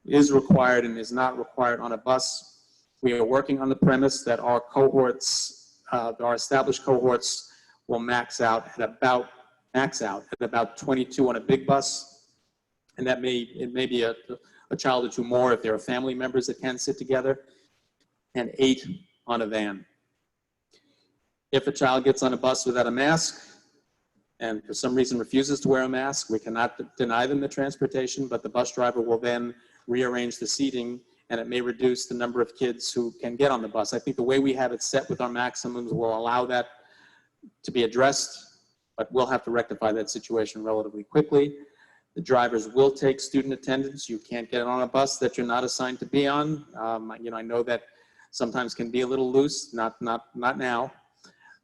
is required and is not required on a bus. We are working on the premise that our cohorts, our established cohorts, will max out at about 22 on a big bus, and it may be a child or two more if there are family members that can sit together, and 8 on a van. If a child gets on a bus without a mask and for some reason refuses to wear a mask, we cannot deny them the transportation, but the bus driver will then rearrange the seating, and it may reduce the number of kids who can get on the bus. I think the way we have it set with our maximums will allow that to be addressed, but we'll have to rectify that situation relatively quickly. The drivers will take student attendance. You can't get on a bus that you're not assigned to be on. I know that sometimes can be a little loose, not now.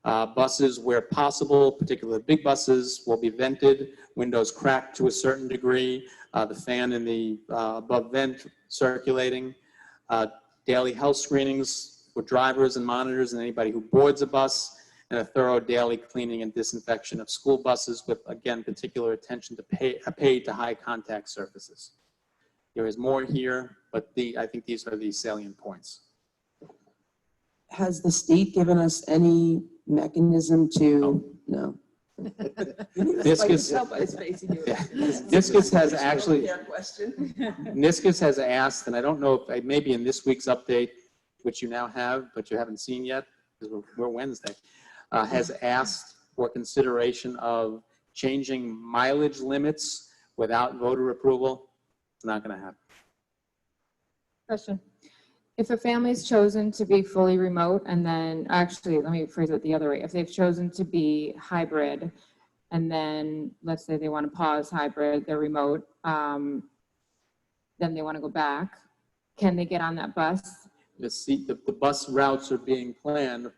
Buses where possible, particularly big buses, will be vented, windows cracked to a certain degree, the fan in the above vent circulating, daily health screenings for drivers and monitors and anybody who boards a bus, and a thorough daily cleaning and disinfection of school buses with, again, particular attention to paid to high contact surfaces. There is more here, but I think these are the salient points. Has the state given us any mechanism to, no? Discus has actually, Question. NISCUS has asked, and I don't know if maybe in this week's update, which you now have, but you haven't seen yet, because we're Wednesday, has asked for consideration of changing mileage limits without voter approval. It's not going to happen. Question. If a family's chosen to be fully remote and then, actually, let me phrase it the other way. If they've chosen to be hybrid and then let's say they want to pause hybrid, they're remote, then they want to go back, can they get on that bus? The bus routes are being planned.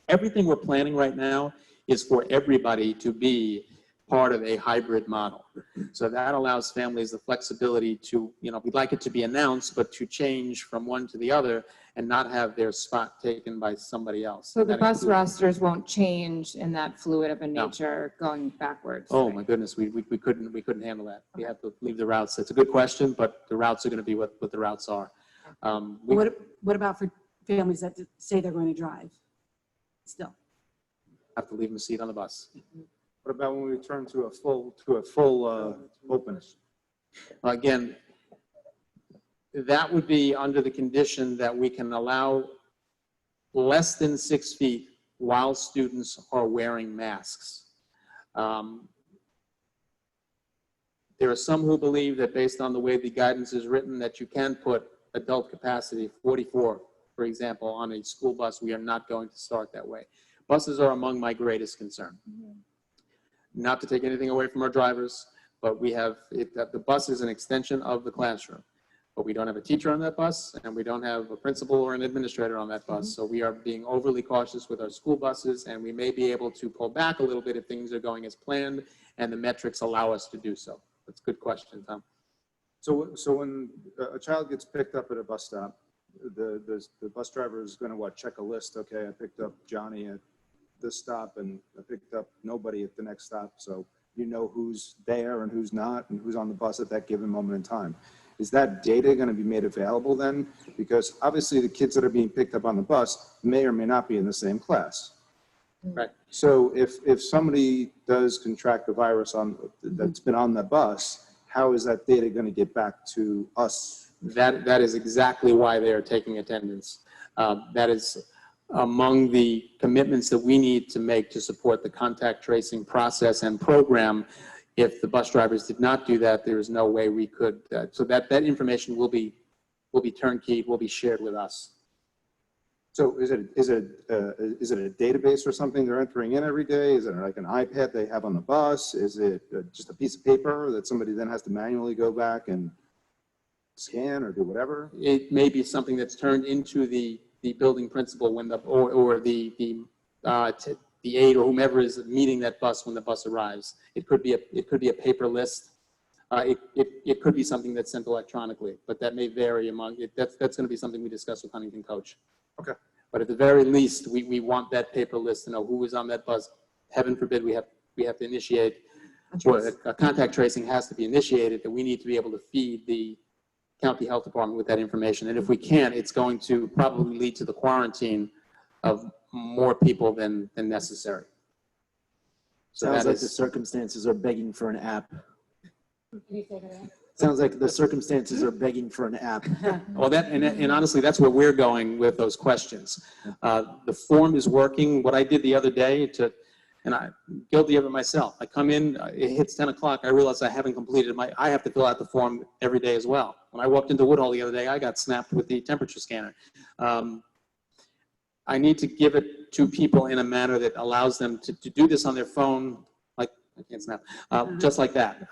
Everything we're planning right now is for everybody to be part of a hybrid model. So that allows families the flexibility to, we'd like it to be announced, but to change from one to the other and not have their spot taken by somebody else. So the bus rosters won't change in that fluid of a nature going backwards. Oh my goodness, we couldn't handle that. We have to leave the routes. It's a good question, but the routes are going to be what the routes are. What about for families that say they're going to drive? Still. Have to leave them a seat on the bus. What about when we return to a full openness? Again, that would be under the condition that we can allow less than 6 feet while students are wearing masks. There are some who believe that based on the way the guidance is written, that you can put adult capacity 44, for example, on a school bus. We are not going to start that way. Buses are among my greatest concern. Not to take anything away from our drivers, but we have, the bus is an extension of the classroom. But we don't have a teacher on that bus, and we don't have a principal or an administrator on that bus. So we are being overly cautious with our school buses, and we may be able to pull back a little bit if things are going as planned, and the metrics allow us to do so. That's a good question, Tom. So when a child gets picked up at a bus stop, the bus driver is going to check a list. Okay, I picked up Johnny at this stop, and I picked up nobody at the next stop. So you know who's there and who's not, and who's on the bus at that given moment in time. is that data going to be made available then? Because obviously the kids that are being picked up on the bus may or may not be in the same class. Right. So if somebody does contract the virus that's been on the bus, how is that data going to get back to us? That is exactly why they are taking attendance. That is among the commitments that we need to make to support the contact tracing process and program. If the bus drivers did not do that, there is no way we could. So that information will be turnkeyed, will be shared with us. So is it a database or something they're entering in every day? Is it like an iPad they have on the bus? Is it just a piece of paper that somebody then has to manually go back and scan or do whatever? It may be something that's turned into the building principal when or the aide or whomever is meeting that bus when the bus arrives. It could be a paper list. It could be something that's sent electronically, but that may vary among it. That's going to be something we discuss with Huntington Coach. Okay. But at the very least, we want that paper list to know who was on that bus. Heaven forbid we have to initiate, or contact tracing has to be initiated, that we need to be able to feed the county health department with that information. And if we can't, it's going to probably lead to the quarantine of more people than necessary. So Sounds that like is, the circumstances are begging for an app. Can you say that again? Sounds like the circumstances are begging for an app. well, and honestly, that's where we're going with those questions. The form is working. What I did the other day and I'm guilty of it myself. I come in, it hits 10 o'clock, I realize I haven't completed I have to fill out the form every day as well. When I walked into Woodhull the other day, I got snapped with the temperature scanner. I need to give it to people in a manner that allows them to do this on their phone, like, I can't snap, just like that.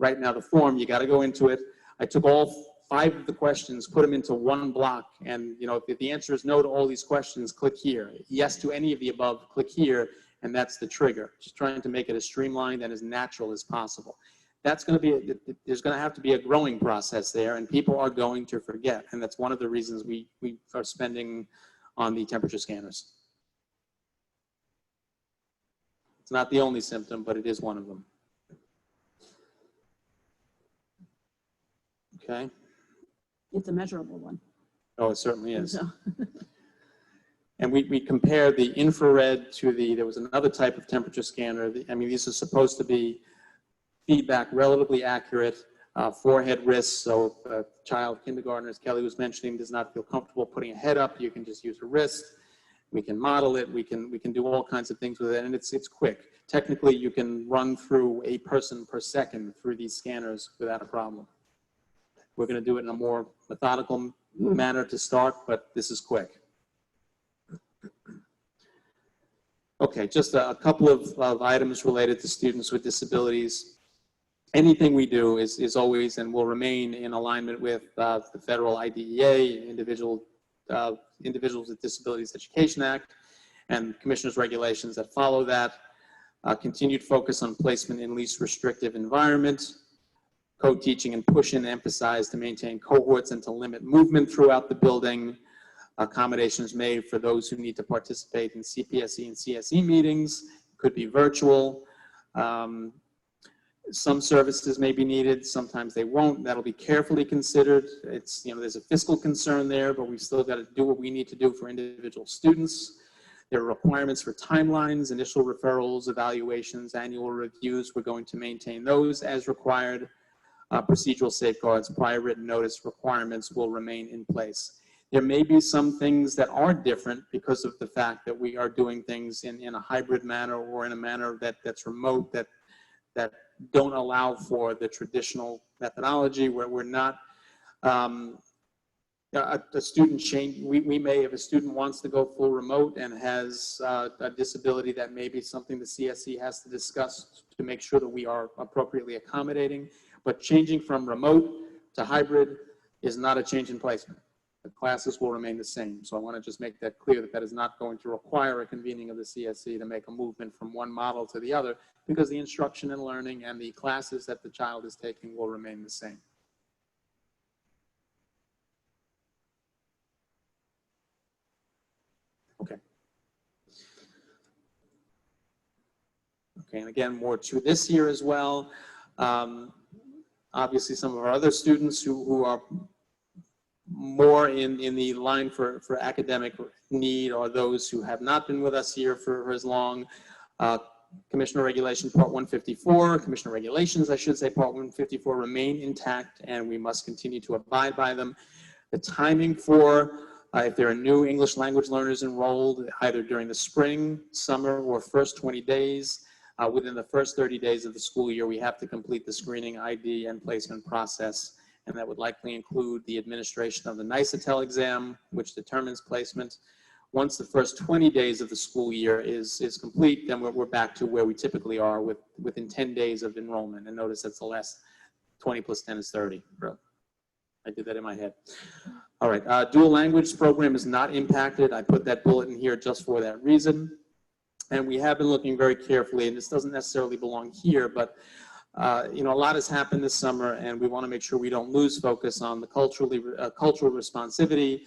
Right now, the form, you got to go into it. I took all 5 of the questions, put them into one block, and if the answer is no to all these questions, click here. Yes to any of the above, click here, and that's the trigger. Just trying to make it as streamlined and as natural as possible. That's going to be, there's going to have to be a growing process there, and people are going to forget, and that's one of the reasons we are spending on the temperature scanners. It's not the only symptom, but it is one of them. Okay. It's a measurable one. Oh, it certainly is. So, And we compare the infrared to there was another type of temperature scanner. I mean, these are supposed to be feedback relatively accurate, forehead wrist. So a child, kindergartner, as Kelly was mentioning, does not feel comfortable putting a head up, you can just use a wrist. We can model it, we can do all kinds of things with it, and it's quick. Technically, you can run through a person per second through these scanners without a problem. We're going to do it in a more methodical manner to start, but this is quick. Okay, just a couple of items related to students with disabilities. Anything we do is always and will remain in alignment with the federal IDEA, Individuals with Disabilities Education Act, and Commissioner's regulations that follow that. Continued focus on placement in least restrictive environment. Co-teaching and push-in emphasized to maintain cohorts and to limit movement throughout the building. Accommodations made for those who need to participate in CPSE and CSE meetings. Could be virtual. Some services may be needed, sometimes they won't. That'll be carefully considered. It's, there's a fiscal concern there, but we've still got to do what we need to do for individual students. There are requirements for timelines, initial referrals, evaluations, annual reviews. We're going to maintain those as required. Procedural safeguards, prior written notice requirements will remain in place. There may be some things that are different because of the fact that we are doing things in a hybrid manner or in a manner that's remote, that don't allow for the traditional methodology, where we're not a student change. We may, if a student wants to go full remote and has a disability, that may be something the CSE has to discuss to make sure that we are appropriately accommodating. But changing from remote to hybrid is not a change in placement. The classes will remain the same. So I want to just make that clear, that is not going to require a convening of the CSE to make a movement from one model to the other, because the instruction and learning and the classes that the child is taking will remain the same. Okay. Okay, and again, more to this year as well. Obviously, some of our other students who are more in the line for academic need are those who have not been with us here for as long. Commissioner Regulation Part 154, Commissioner Regulations, I should say, Part 154 remain intact, and we must continue to abide by them. The timing for if there are new English language learners enrolled, either during the spring, summer, or first 20 days, within the first 30 days of the school year, we have to complete the screening, ID, and placement process, and that would likely include the administration of the NICETEL exam, which determines placement. Once the first 20 days of the school year is complete, then we're back to where we typically are within 10 days of enrollment. And notice that's the last 20 plus 10 is 30. I did that in my head. All right, dual language program is not impacted. I put that bullet in here just for that reason. And we have been looking very carefully, and this doesn't necessarily belong here, but you know, a lot has happened this summer, and we want to make sure we don't lose focus on the cultural responsivity,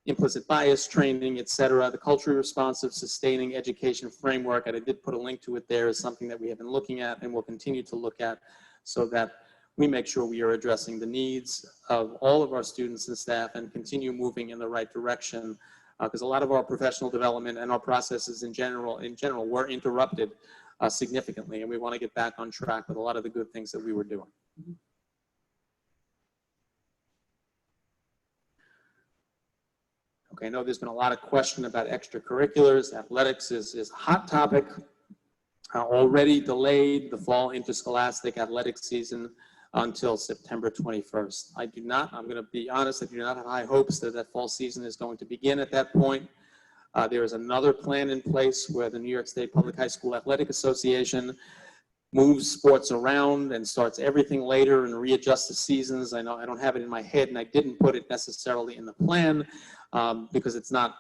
implicit bias training, et cetera. The culturally responsive sustaining education framework, and I did put a link to it there, is something that we have been looking at and will continue to look at so that we make sure we are addressing the needs of all of our students and staff and continue moving in the right direction, because a lot of our professional development and our processes in general were interrupted significantly, and we want to get back on track with a lot of the good things that we were doing. Okay, I know there's been a lot of question about extracurriculars. Athletics is a hot topic. Already delayed the fall interscholastic athletic season until September 21st. I'm going to be honest, I do not have high hopes that that fall season is going to begin at that point. There is another plan in place where the New York State Public High School Athletic Association moves sports around and starts everything later and readjusts the seasons. I know I don't have it in my head, and I didn't put it necessarily in the plan because it's not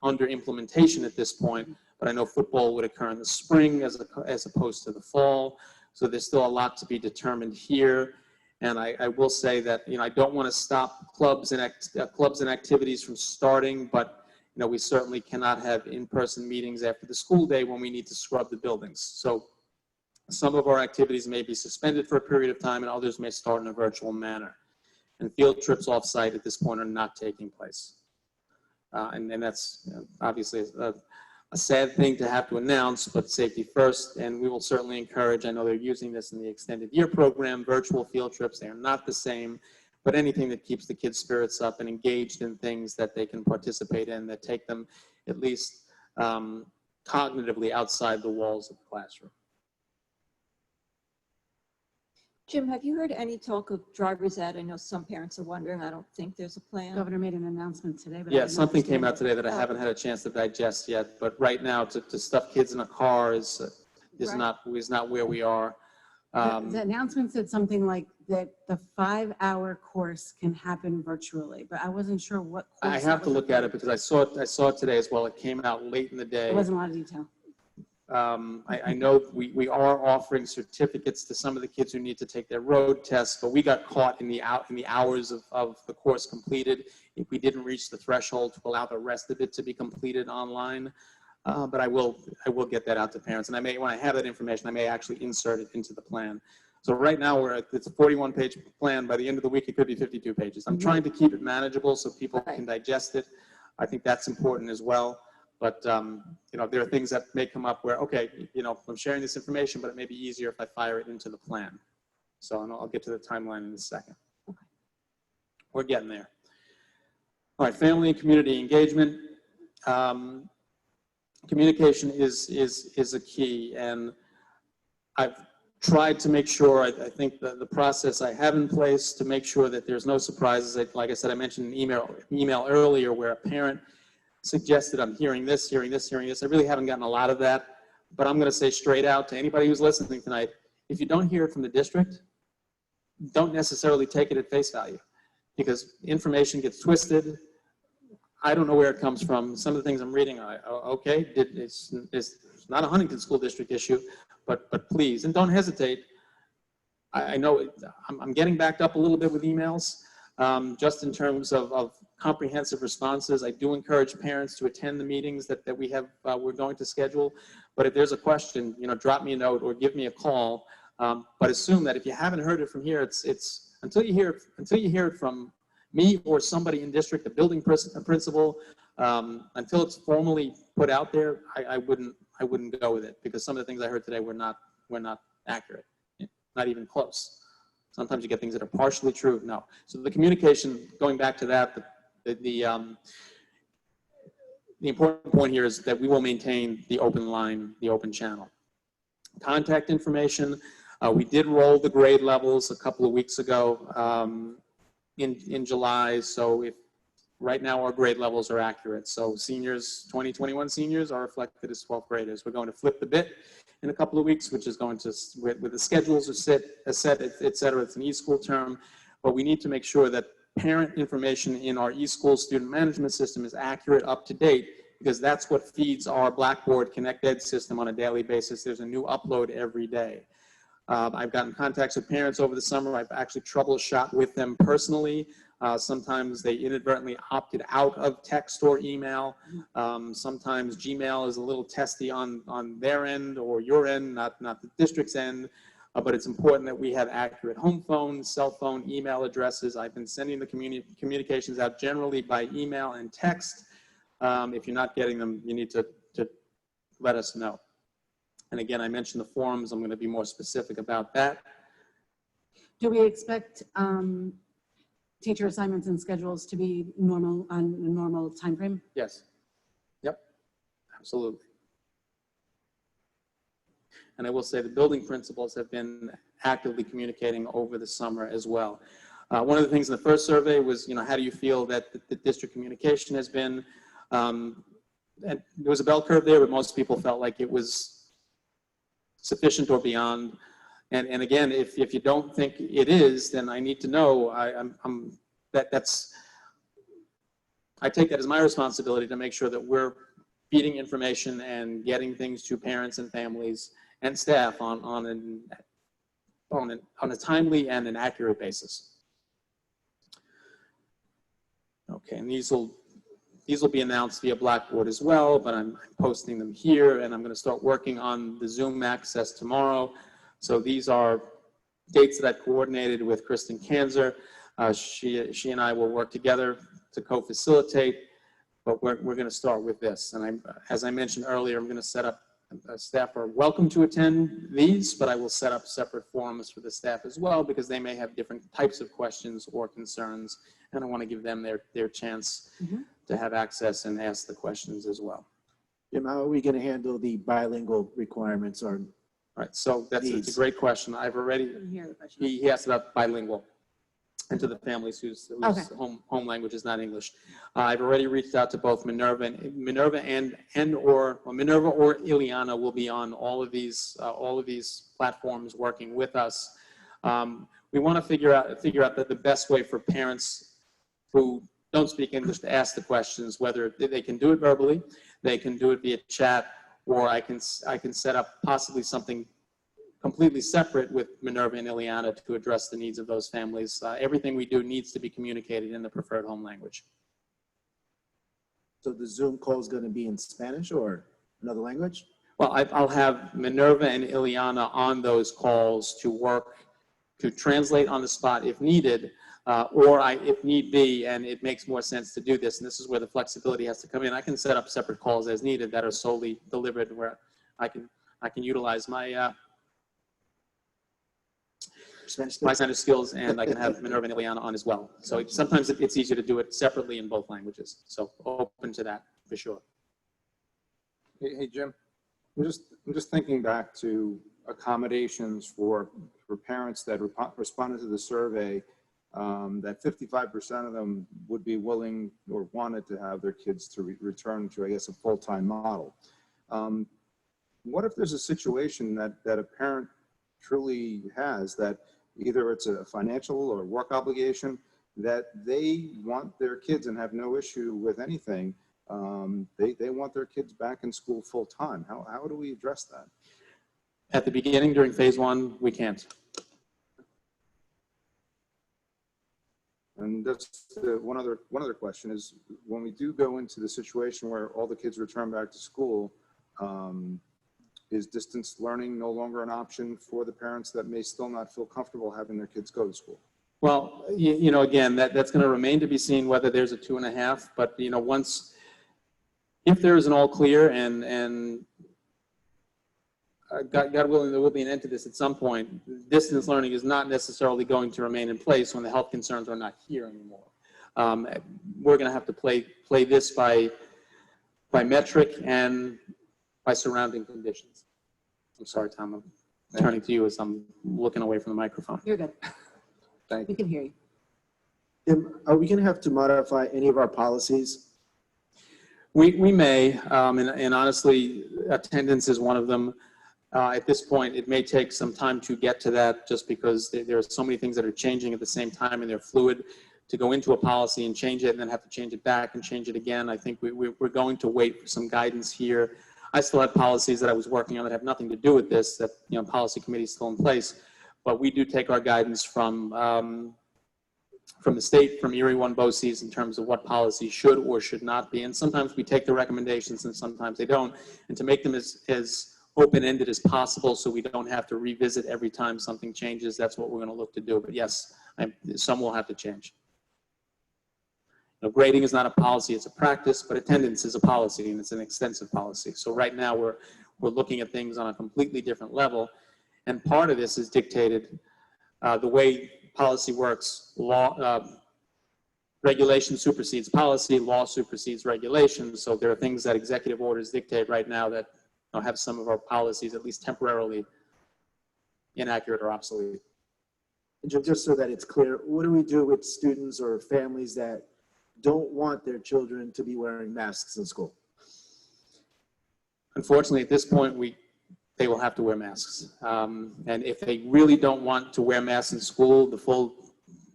under implementation at this point, but I know football would occur in the spring as opposed to the fall. So there's still a lot to be determined here. And I will say that, you know, I don't want to stop clubs and activities from starting, but you know, we certainly cannot have in-person meetings after the school day when we need to scrub the buildings. So some of our activities may be suspended for a period of time and others may start in a virtual manner. And field trips off-site at this point are not taking place. And that's, you know, obviously a sad thing to have to announce, but safety first. And we will certainly encourage, I know they're using this in the extended year program, virtual field trips. They are not the same, but anything that keeps the kids' spirits up and engaged in things that they can participate in that take them at least cognitively outside the walls of the classroom. Jim, have you heard any talk of driver's ed? I know some parents are wondering. I don't think there's a plan. Governor made an announcement today. But Yeah, something came out today that I haven't had a chance to digest yet, but right now to stuff kids in a car is not where we are. The announcement said something like that the 5-hour course can happen virtually, but I wasn't sure what course. I have to look at it because I saw it today as well. It came out late in the day. There wasn't a lot of detail. I know we are offering certificates to some of the kids who need to take their road tests, but we got caught in the hours of the course completed. If we didn't reach the threshold to allow the rest of it to be completed online, but I will get that out to parents, and I may, when I have that information, I may actually insert it into the plan. So right now it's a 41-page plan. By the end of the week, it could be 52 pages. I'm trying to keep it manageable so people can digest it. I think that's important as well. But, you know, there are things that may come up where, okay, you know, I'm sharing this information, but it may be easier if I fire it into the plan. So I'll get to the timeline in a second. Okay. We're getting there. All right, family and community engagement. Communication is a key, and I've tried to make sure, I think the process I have in place to make sure that there's no surprises. Like I said, I mentioned an email earlier where a parent suggested I'm hearing this. I really haven't gotten a lot of that, but I'm going to say straight out to anybody who's listening tonight, if you don't hear it from the district, don't necessarily take it at face value, because information gets twisted. I don't know where it comes from. Some of the things I'm reading, okay, it's not a Huntington School District issue, but please, and don't hesitate. I know I'm getting backed up a little bit with emails, just in terms of comprehensive responses. I do encourage parents to attend the meetings that we're going to schedule. But if there's a question, you know, drop me a note or give me a call. But assume that if you haven't heard it from here, it's until you hear it from me or somebody in district, a building principal, until it's formally put out there, I wouldn't go with it, because some of the things I heard today were not accurate, not even close. Sometimes you get things that are partially true. No. So the communication, going back to that, the important point here is that we will maintain the open line, the open channel. Contact information, we did roll the grade levels a couple of weeks ago in July. So if right now our grade levels are accurate. So seniors, 2021 seniors are reflected as 12th graders. We're going to flip the bit in a couple of weeks, which is going to, with the schedules are set, et cetera. It's an e-school term, but we need to make sure that parent information in our e-school student management system is accurate, up to date, because that's what feeds our Blackboard Connect Ed system on a daily basis. There's a new upload every day. I've gotten contacts with parents over the summer. I've actually troubleshot with them personally. Sometimes they inadvertently opted out of text or email. Sometimes Gmail is a little testy on their end or your end, not the district's end. But it's important that we have accurate home phone, cell phone, email addresses. I've been sending the communications out generally by email and text. If you're not getting them, you need to let us know. And again, I mentioned the forums. I'm going to be more specific about that. Do we expect teacher assignments and schedules to be normal on a normal time frame? Yes. Yep. Absolutely. And I will say the building principals have been actively communicating over the summer as well. One of the things in the first survey was, how do you feel that the district communication has been? And there was a bell curve there, but most people felt like it was sufficient or beyond. And again, if you don't think it is, then I need to know. I take that as my responsibility to make sure that we're feeding information and getting things to parents and families and staff on a timely and an accurate basis. Okay, and these will be announced via Blackboard as well, but I'm posting them here, and I'm going to start working on the Zoom access tomorrow. So these are dates that I've coordinated with Kristen Kanzer. She and I will work together to co-facilitate, but we're going to start with this. And as I mentioned earlier, I'm going to set up, staff are welcome to attend these, but I will set up separate forums for the staff as well, because they may have different types of questions or concerns, and I want to give them their chance to have access and ask the questions as well. Jim, how are we going to handle the bilingual requirements? Or right, so it's a great question. I've already, he asked about bilingual, and to the families whose home language is not English. I've already reached out to both Minerva or Ileana will be on all of these platforms working with us. We want to figure out that the best way for parents who don't speak English to ask the questions, whether they can do it verbally, they can do it via chat, or I can set up possibly something completely separate with Minerva and Ileana to address the needs of those families. Everything we do needs to be communicated in the preferred home language. So the Zoom call is going to be in Spanish or another language? Well, I'll have Minerva and Ileana on those calls to work to translate on the spot if needed, or if need be, and it makes more sense to do this, and this is where the flexibility has to come in. I can set up separate calls as needed that are solely delivered, where I can utilize my Spanish skills, and I can have Minerva and Ileana on as well. So sometimes it's easier to do it separately in both languages. So open to that for sure. Hey Jim, I'm just thinking back to accommodations for parents that responded to the survey, that 55% of them would be willing or wanted to have their kids to return to, I guess, a full-time model. What if there's a situation that a parent truly has, that either it's a financial or work obligation, that they want their kids and have no issue with anything, they want their kids back in school full-time? How do we address that? At the beginning, during phase one, we can't. And that's one other question is, when we do go into the situation where all the kids return back to school, Is distance learning no longer an option for the parents that may still not feel comfortable having their kids go to school? Well, you know, again, that's going to remain to be seen whether there's a 2.5, but, you know, if there is an all clear and God willing, there will be an end to this at some point, distance learning is not necessarily going to remain in place when the health concerns are not here anymore. We're going to have to play this by metric and by surrounding conditions. I'm sorry, Tom, I'm turning to you as I'm looking away from the microphone. You're good. Thank We you. can hear you. Tim, are we going to have to modify any of our policies? We may, and honestly, attendance is one of them. At this point, it may take some time to get to that just because there are so many things that are changing at the same time and they're fluid. To go into a policy and change it and then have to change it back and change it again, I think we're going to wait for some guidance here. I still have policies that I was working on that have nothing to do with this, that, you know, policy committee is still in place. But we do take our guidance from the state, from Erie One BOCES in terms of what policies should or should not be. And sometimes we take the recommendations and sometimes they don't. And to make them as open-ended as possible so we don't have to revisit every time something changes, that's what we're going to look to do. But yes, some will have to change. You know, grading is not a policy, it's a practice, but attendance is a policy and it's an extensive policy. So right now we're looking at things on a completely different level. And part of this is dictated the way policy works. Regulation supersedes policy, law supersedes regulation. So there are things that executive orders dictate right now that, you know, have some of our policies at least temporarily inaccurate or obsolete. Just so that it's clear, what do we do with students or families that don't want their children to be wearing masks in school? Unfortunately, at this point, they will have to wear masks. And if they really don't want to wear masks in school, the full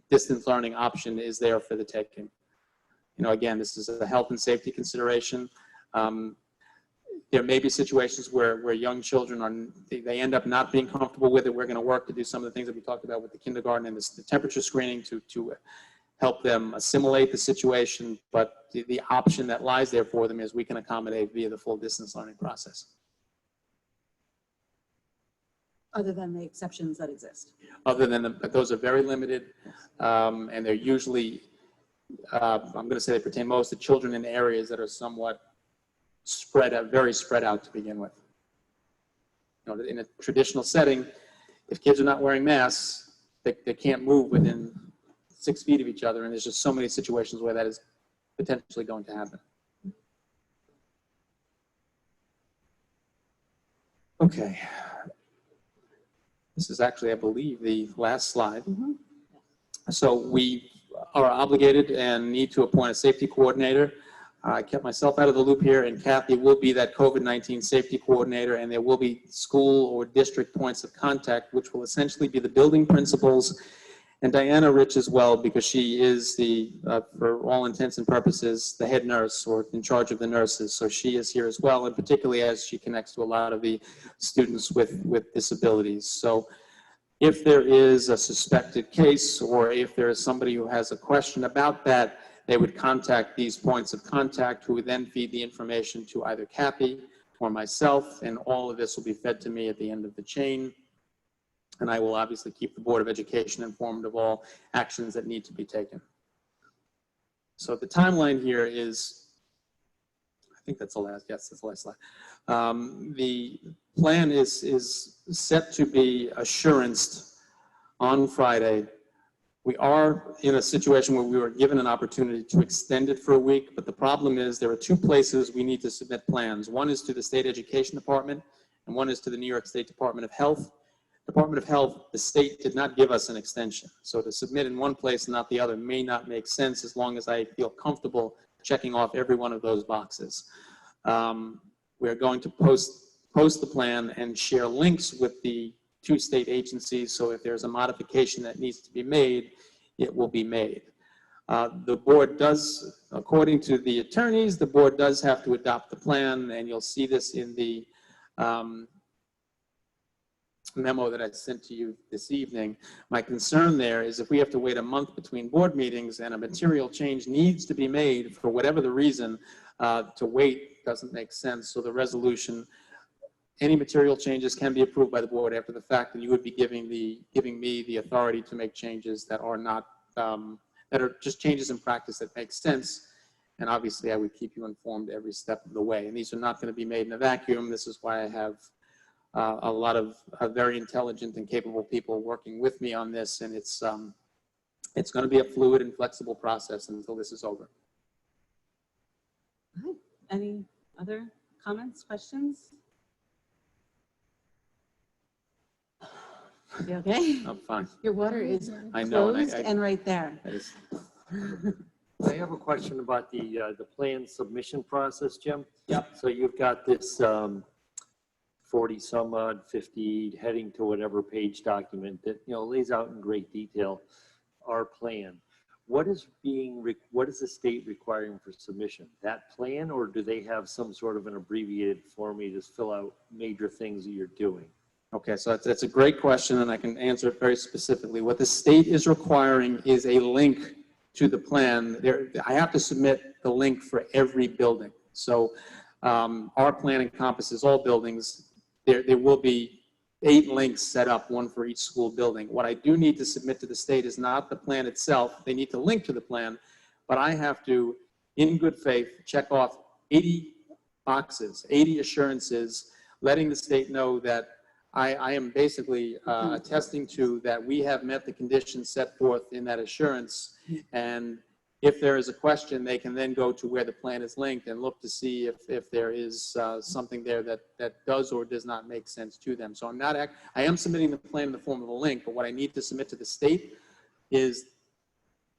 distance learning option is there for the taking. You know, again, this is a health and safety consideration. There may be situations where young children they end up not being comfortable with it. We're going to work to do some of the things that we talked about with the kindergarten and the temperature screening to help them assimilate the situation, but the option that lies there for them is we can accommodate via the full distance learning process. Other than the exceptions that exist. Other than those are very limited, and they're usually, I'm going to say they pertain most to children in areas that are somewhat spread out, very spread out to begin with. You know, in a traditional setting, if kids are not wearing masks, they can't move within 6 feet of each other, and there's just so many situations where that is potentially going to happen. Okay. This is actually, I believe, the last slide. Mm-hmm. So we are obligated and need to appoint a safety coordinator. I kept myself out of the loop here, and Kathy will be that COVID-19 safety coordinator, and there will be school or district points of contact, which will essentially be the building principals, and Diana Rich as well, because she is for all intents and purposes, the head nurse or in charge of the nurses. So she is here as well, and particularly as she connects to a lot of the students with disabilities. So if there is a suspected case, or if there is somebody who has a question about that, they would contact these points of contact, who would then feed the information to either Kathy or myself, and all of this will be fed to me at the end of the chain. And I will obviously keep the Board of Education informed of all actions that need to be taken. So the timeline here is, I think that's the last, yes, that's the last slide. The plan is set to be assuranced on Friday. We are in a situation where we were given an opportunity to extend it for a week, but the problem is there are two places we need to submit plans. One is to the State Education Department, and one is to the New York State Department of Health. Department of Health, the state did not give us an extension. So to submit in one place and not the other may not make sense as long as I feel comfortable checking off every one of those boxes. We're going to post the plan and share links with the two state agencies, so if there's a modification that needs to be made, it will be made. The board does, according to the attorneys, the board does have to adopt the plan, and you'll see this in the memo that I sent to you this evening. My concern there is if we have to wait a month between board meetings and a material change needs to be made for whatever the reason, to wait doesn't make sense. So the resolution any material changes can be approved by the board after the fact, and you would be giving me the authority to make changes that are not, that are just changes in practice that make sense. And obviously, I would keep you informed every step of the way. And these are not going to be made in a vacuum. This is why I have a lot of very intelligent and capable people working with me on this. And it's going to be a fluid and flexible process until this is over. Any other comments, questions? You okay? I'm fine. Your water is I know. closed and right there. I have a question about the plan submission process, Jim. Yep. So you've got this 40 some odd, 50 heading to whatever page document that, you know, lays out in great detail our plan. What is the state requiring for submission? That plan, or do they have some sort of an abbreviated form you just fill out major things that you're doing? Okay, so that's a great question, and I can answer it very specifically. What the state is requiring is a link to the plan. I have to submit the link for every building. So our plan encompasses all buildings. There will be 8 links set up, 1 for each school building. What I do need to submit to the state is not the plan itself. They need to link to the plan, but I have to, in good faith, check off 80 boxes, 80 assurances, letting the state know that I am basically attesting to that we have met the conditions set forth in that assurance. And if there is a question, they can then go to where the plan is linked and look to see if there is something there that does or does not make sense to them. So I am submitting the plan in the form of a link, but what I need to submit to the state is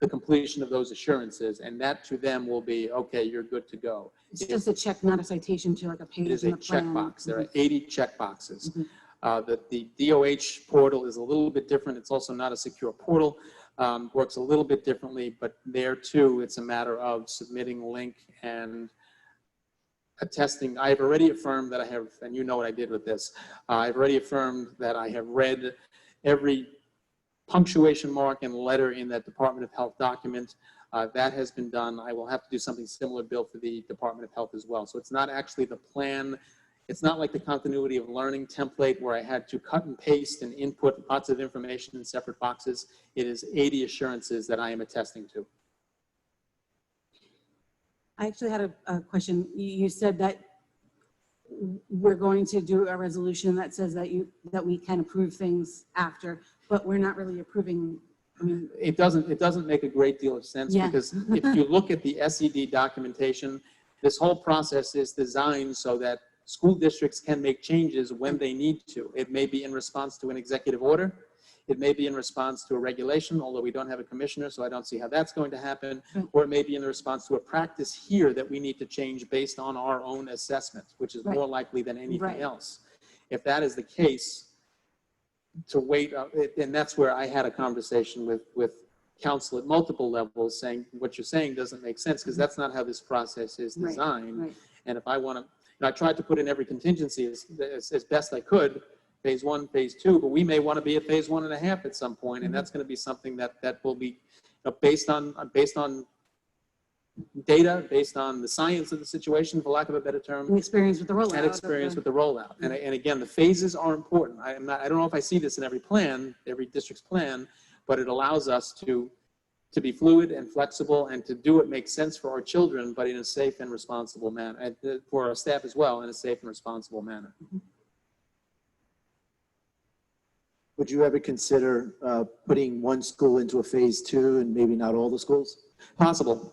the completion of those assurances, and that to them will be, okay, you're good to go. It's just a check, not a citation to like a page It is in a the plan. checkbox. There are 80 checkboxes. The DOH portal is a little bit different. It's also not a secure portal. Works a little bit differently, but there too, it's a matter of submitting link and attesting. I've already affirmed that I have, and you know what I did with this. I've already affirmed that I have read every punctuation mark and letter in that Department of Health document. That has been done. I will have to do something similar, Bill, for the Department of Health as well. So it's not actually the plan. It's not like the continuity of learning template where I had to cut and paste and input lots of information in separate boxes. It is 80 assurances that I am attesting to. I actually had a question. You said that we're going to do a resolution that says that we can approve things after, but we're not really approving. I mean, it doesn't make a great deal of sense because if you look at the SED documentation, this whole process is designed so that school districts can make changes when they need to. It may be in response to an executive order. It may be in response to a regulation, although we don't have a commissioner, so I don't see how that's going to happen. Or it may be in response to a practice here that we need to change based on our own assessment, which is more likely than anything else. If that is the case, to wait, and that's where I had a conversation with council at multiple levels saying, what you're saying doesn't make sense because that's not how this process is designed. And if I want to, I tried to put in every contingency as best I could, phase 1, phase 2, but we may want to be at phase 1.5 at some point, and that's going to be something that will be based on data, based on the science of the situation, for lack of a better term. And experience with the rollout. And experience with the rollout. And again, the phases are important. I don't know if I see this in every plan, every district's plan, but it allows us to be fluid and flexible and to do what makes sense for our children, but in a safe and responsible manner, and for our staff as well, in a safe and responsible manner. Would you ever consider putting one school into a phase 2 and maybe not all the schools? Possible.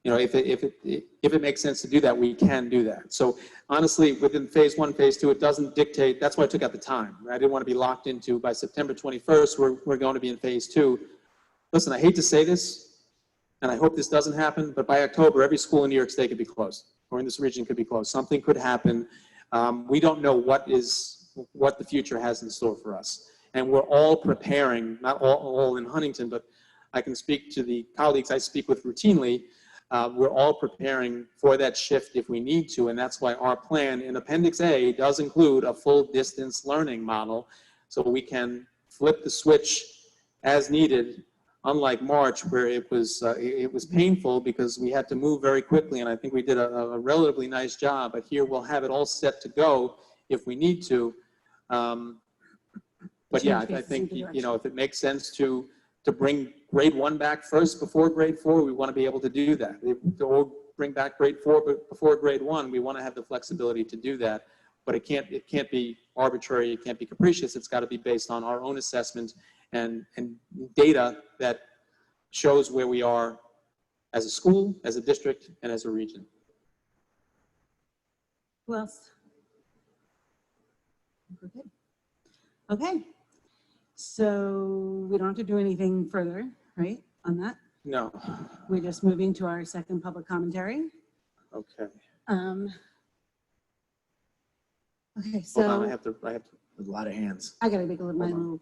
You know, if it makes sense to do that, we can do that. So honestly, within phase 1, phase 2, it doesn't dictate. That's why I took out the time. I didn't want to be locked into by September 21st, we're going to be in phase 2. Listen, I hate to say this, and I hope this doesn't happen, but by October, every school in New York State could be closed, or in this region could be closed. Something could happen. We don't know what the future has in store for us. And we're all preparing, not all in Huntington, but I can speak to the colleagues I speak with routinely. We're all preparing for that shift if we need to, and that's why our plan in Appendix A does include a full distance learning model, so we can flip the switch as needed unlike March, where it was painful because we had to move very quickly, and I think we did a relatively nice job. But here we'll have it all set to go if we need to. But yeah, I think, you know, if it makes sense to bring grade 1 back first before grade 4, we want to be able to do that. Or bring back grade 4 but before grade 1, we want to have the flexibility to do that. But it can't be arbitrary, it can't be capricious. It's got to be based on our own assessment and data that shows where we are as a school, as a district, and as a region. Who else? We're good. Okay. So we don't have to do anything further, right, on that? No. We're just moving to our second public commentary. Okay. Okay, Hold on, so I have to. With a lot of hands. I gotta make a little, my little.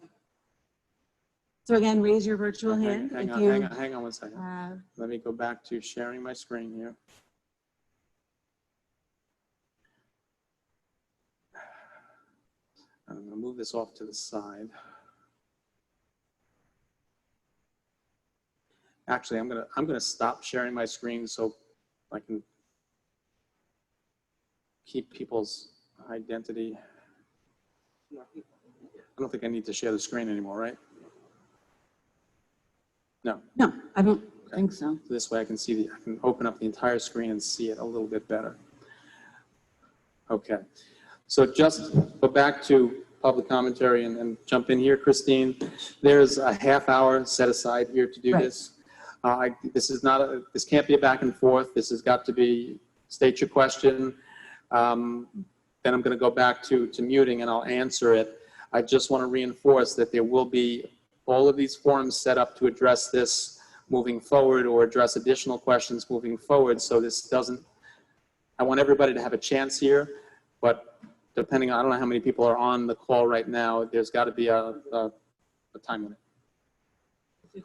So again, raise your virtual hand. Hang if on, you hang on one second. have- Let me go back to sharing my screen here. I'm going to move this off to the side. Actually, I'm going to stop sharing my screen so I can keep people's identity. I don't think I need to share the screen anymore, right? No. No, I don't think so. So this way I can see I can open up the entire screen and see it a little bit better. Okay. So just go back to public commentary and jump in here, Christine. There's a half hour set aside here to do Right. this. This can't be a back and forth. This has got to be, state your question. Then I'm going to go back to muting and I'll answer it. I just want to reinforce that there will be all of these forums set up to address this moving forward or address additional questions moving forward. So this doesn't, I want everybody to have a chance here, but depending on, I don't know how many people are on the call right now, there's got to be a time limit.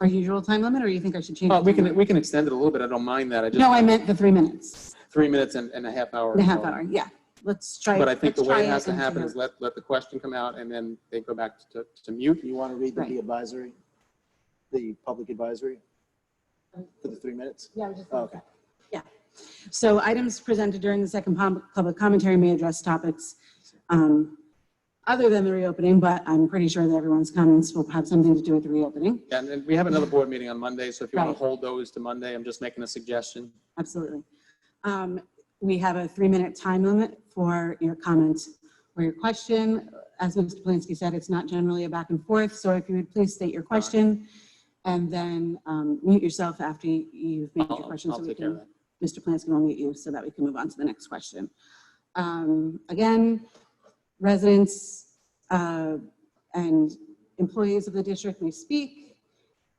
Our usual time limit, or you think I should change? Oh, the time limit? we can extend it a little bit. I don't mind that. I just No, I meant the 3 minutes. 3 minutes and a half hour. The half hour, yeah. Let's try. But I think the let's way try it has to and happen see is let the question come out and then they go back to mute. You want to read the Right. advisory, the public advisory for the 3 minutes? Yeah, just. Oh, okay. Yeah. So items presented during the second public commentary may address topics other than the reopening, but I'm pretty sure that everyone's comments will have something to do with the reopening. Yeah, and then we have another board meeting on Monday, so if you want Right. to hold those to Monday, I'm just making a suggestion. Absolutely. We have a 3-minute time limit for your comments or your question. As Mr. Polinsky said, it's not generally a back and forth, so if you would please state your question and then mute yourself after you've made your question. I'll so we take care of can, Mr. Polinsky will mute you so that we can move on to the next question. Again, residents and employees of the district may speak,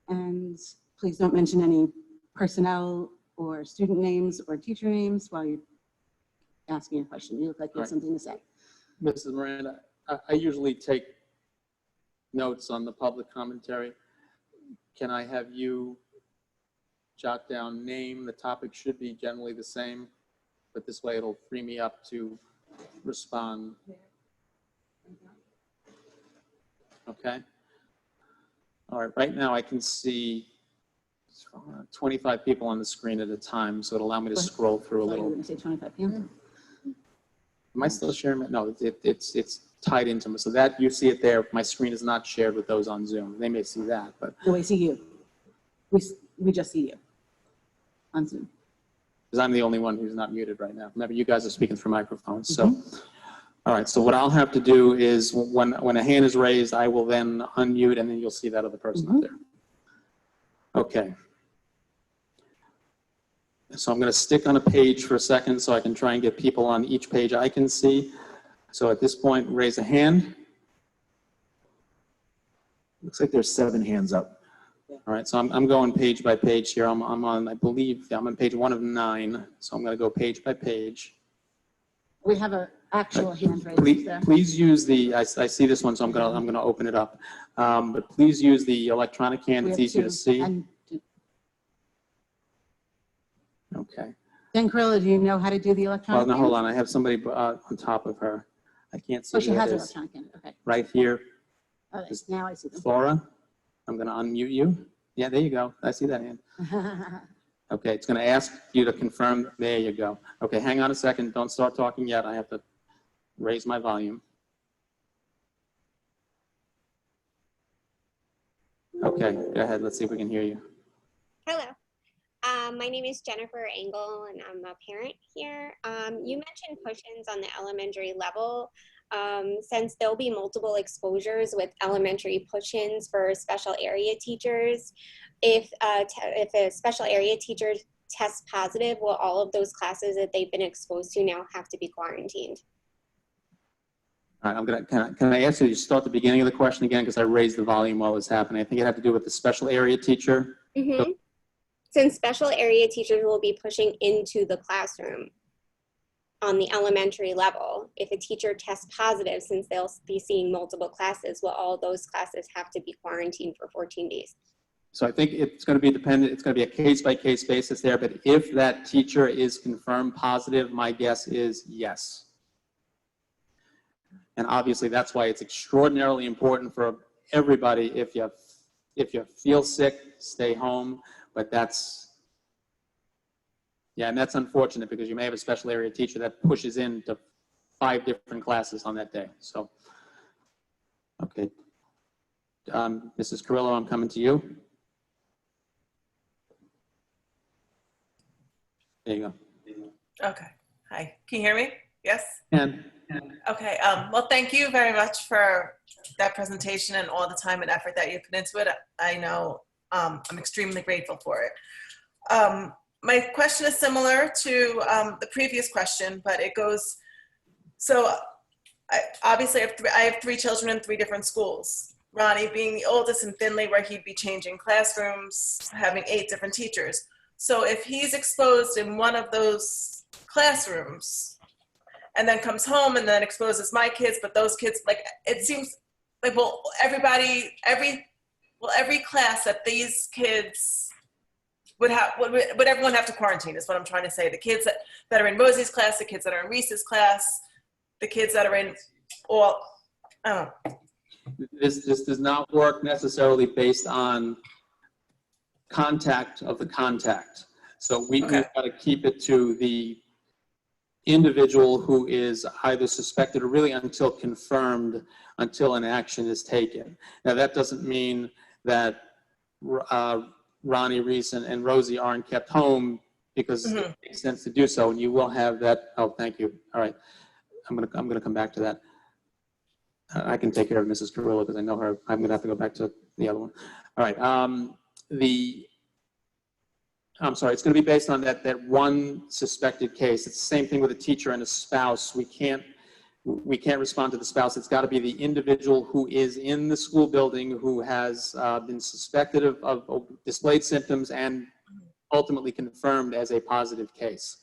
and please don't mention any personnel or student names or teacher names while you're asking your question. You look like you have Right. something to say. Mrs. Miranda, I usually take notes on the public commentary. Can I have you jot down name? The topic should be generally the same, but this way it'll free me up to respond. Okay. All right, right now I can see 25 people on the screen at a time, so it'll allow me to scroll through a I thought you were little. going to say 25 p.m. Am I still sharing it? No, it's tied into me. So that, you see it there. My screen is not shared with those on Zoom. They may see that, but No, we see you. We just see you on Zoom. because I'm the only one who's not muted right now. Remember, you guys are speaking through microphones. So, all right. So what I'll have to do is when a hand is raised, I will then unmute and then you'll see that other person up there. Okay. So I'm going to stick on a page for a second so I can try and get people on each page I can see. So at this point, raise a hand. Looks like there's 7 hands up. All right, so I'm going page by page here. I'm on, I believe, I'm on page 1 of 9. So I'm going to go page by page. We have an actual hand raised there. Please use the, I see this one, so I'm going to open it up. But please use the electronic hand. We It's have easier to 2. see. And Okay. Dan Carilla, do you know how to do the Well, electronic now hand? hold on. I have somebody on top of her. I can't see Oh, she who it has is. electronic hand. Okay. Right here, All right, now I see them. Flora. I'm going to unmute you. Yeah, there you go. I see that hand. Okay, it's going to ask you to confirm. There you go. Okay, hang on a second. Don't start talking yet. I have to raise my volume. Okay, go ahead. Let's see if we can hear you. Hello. My name is Jennifer Engel, and I'm a parent here. You mentioned push-ins on the elementary level. Since there'll be multiple exposures with elementary push-ins for special area teachers, if a special area teacher tests positive, will all of those classes that they've been exposed to now have to be quarantined? All right, can I ask you to start the beginning of the question again, because I raised the volume while it was happening. I think it had to do with the special area teacher. Mm-hmm. Since special area teachers will be pushing into the classroom on the elementary level, if a teacher tests positive, since they'll be seeing multiple classes, will all those classes have to be quarantined for 14 days? So I think it's going to be dependent, it's going to be a case-by-case basis there, but if that teacher is confirmed positive, my guess is yes. And obviously that's why it's extraordinarily important for everybody, if you feel sick, stay home, but that's, yeah, and that's unfortunate because you may have a special area teacher that pushes into 5 different classes on that day, so. Okay. Mrs. Carrillo, I'm coming to you. There you go. Okay. Hi. Can you hear me? Yes? And Okay. Well, thank you very much for that presentation and all the time and effort that you put into it. I know I'm extremely grateful for it. My question is similar to the previous question, but it goes, so obviously I have 3 children in 3 different schools. Ronnie being the oldest in Findlay, where he'd be changing classrooms, having 8 different teachers. So if he's exposed in one of those classrooms and then comes home and then exposes my kids, but those kids, like, it seems like, well, every class that these kids would everyone have to quarantine is what I'm trying to say. The kids that are in Rosie's class, the kids that are in Reese's class, the kids that are in all, I don't know. this does not work necessarily based on contact of the contact. So we've got to keep it to the individual who is either suspected or really until confirmed, until an action is taken. Now that doesn't mean that Ronnie, Reese, and Rosie aren't kept home because it makes sense to do so, and you will have that. Oh, thank you. All right, I'm gonna come back to that. I can take care of Mrs. Carrillo because I know her. I'm gonna have to go back to the other one. All right. I'm sorry, it's going to be based on that one suspected case. It's the same thing with a teacher and a spouse. We can't respond to the spouse. It's got to be the individual who is in the school building who has been suspected of displayed symptoms and ultimately confirmed as a positive case.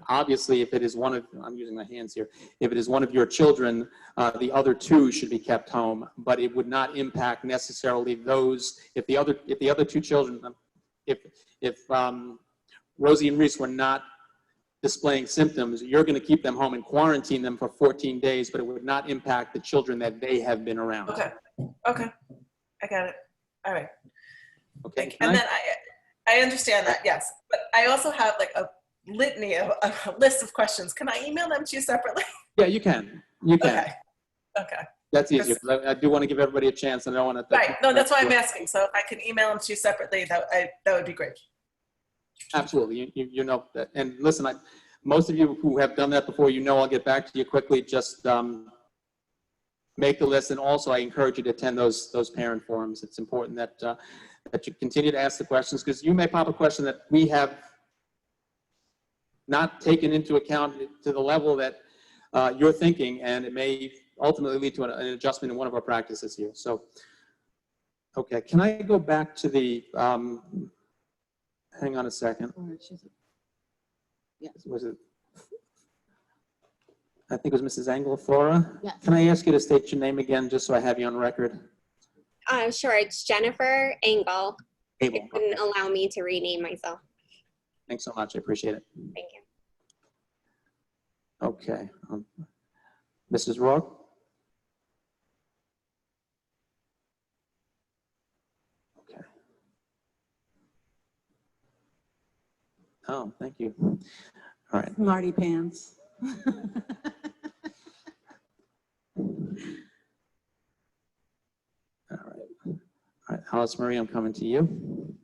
Obviously, if it is one of, I'm using my hands here, if it is one of your children, the other 2 should be kept home, but it would not impact necessarily those, if the other 2 children, if Rosie and Reese were not displaying symptoms, you're going to keep them home and quarantine them for 14 days, but it would not impact the children that they have been around. Okay. I got it. All right. Okay. And then I understand that, yes. But I also have like a litany of a list of questions. Can I email them to you separately? Yeah, you can. You can. Okay. That's easier. I do want to give everybody a chance, and I don't want to. Right. No, that's why I'm asking. So if I can email them to you separately, that would be great. Absolutely. You know that. And listen, most of you who have done that before, you know I'll get back to you quickly. Just make the list. And also, I encourage you to attend those parent forums. It's important that you continue to ask the questions, because you may pop a question that we have not taken into account to the level that you're thinking, and it may ultimately lead to an adjustment in one of our practices here. So, okay, can I go back to the, hang on a second. Yeah. Was it, I think it was Mrs. Anglaflora? Yeah. Can I ask you to state your name again, just so I have you on record? Sure, it's Jennifer Engel. Abel. It wouldn't allow me to rename myself. Thanks so much, I appreciate it. Thank you. Okay. Mrs. Rourke? Okay. Oh, thank you. All right. Marty pants. All right, Alice Marie, I'm coming to you.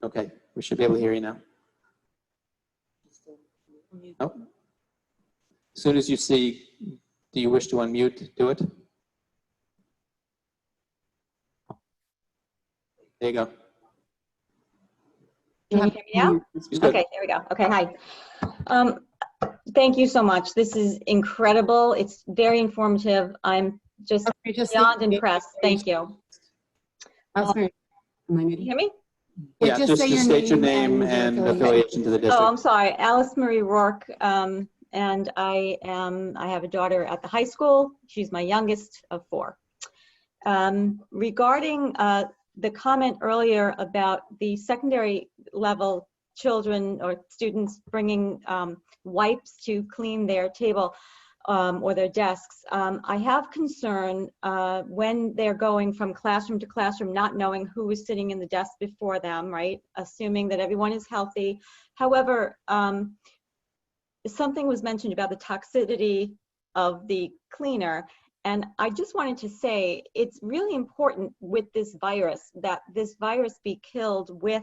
Okay, we should be able to hear you now. Oh. As soon as you see, do you wish to unmute, do it? There you go. Can you hear me now? She's good. Okay, there we go. Okay, hi. Thank you so much. This is incredible. It's very informative. I'm just beyond impressed. Thank you. Sorry. Am I Can you hear me? Yeah, just state your name and affiliation to the district. Oh, I'm sorry. Alice Marie Rourke, and I have a daughter at the high school. She's my youngest of 4. Regarding the comment earlier about the secondary level children or students bringing wipes to clean their table or their desks, I have concern when they're going from classroom to classroom, not knowing who is sitting in the desk before them, right? Assuming that everyone is healthy. However, something was mentioned about the toxicity of the cleaner. And I just wanted to say, it's really important with this virus that this virus be killed with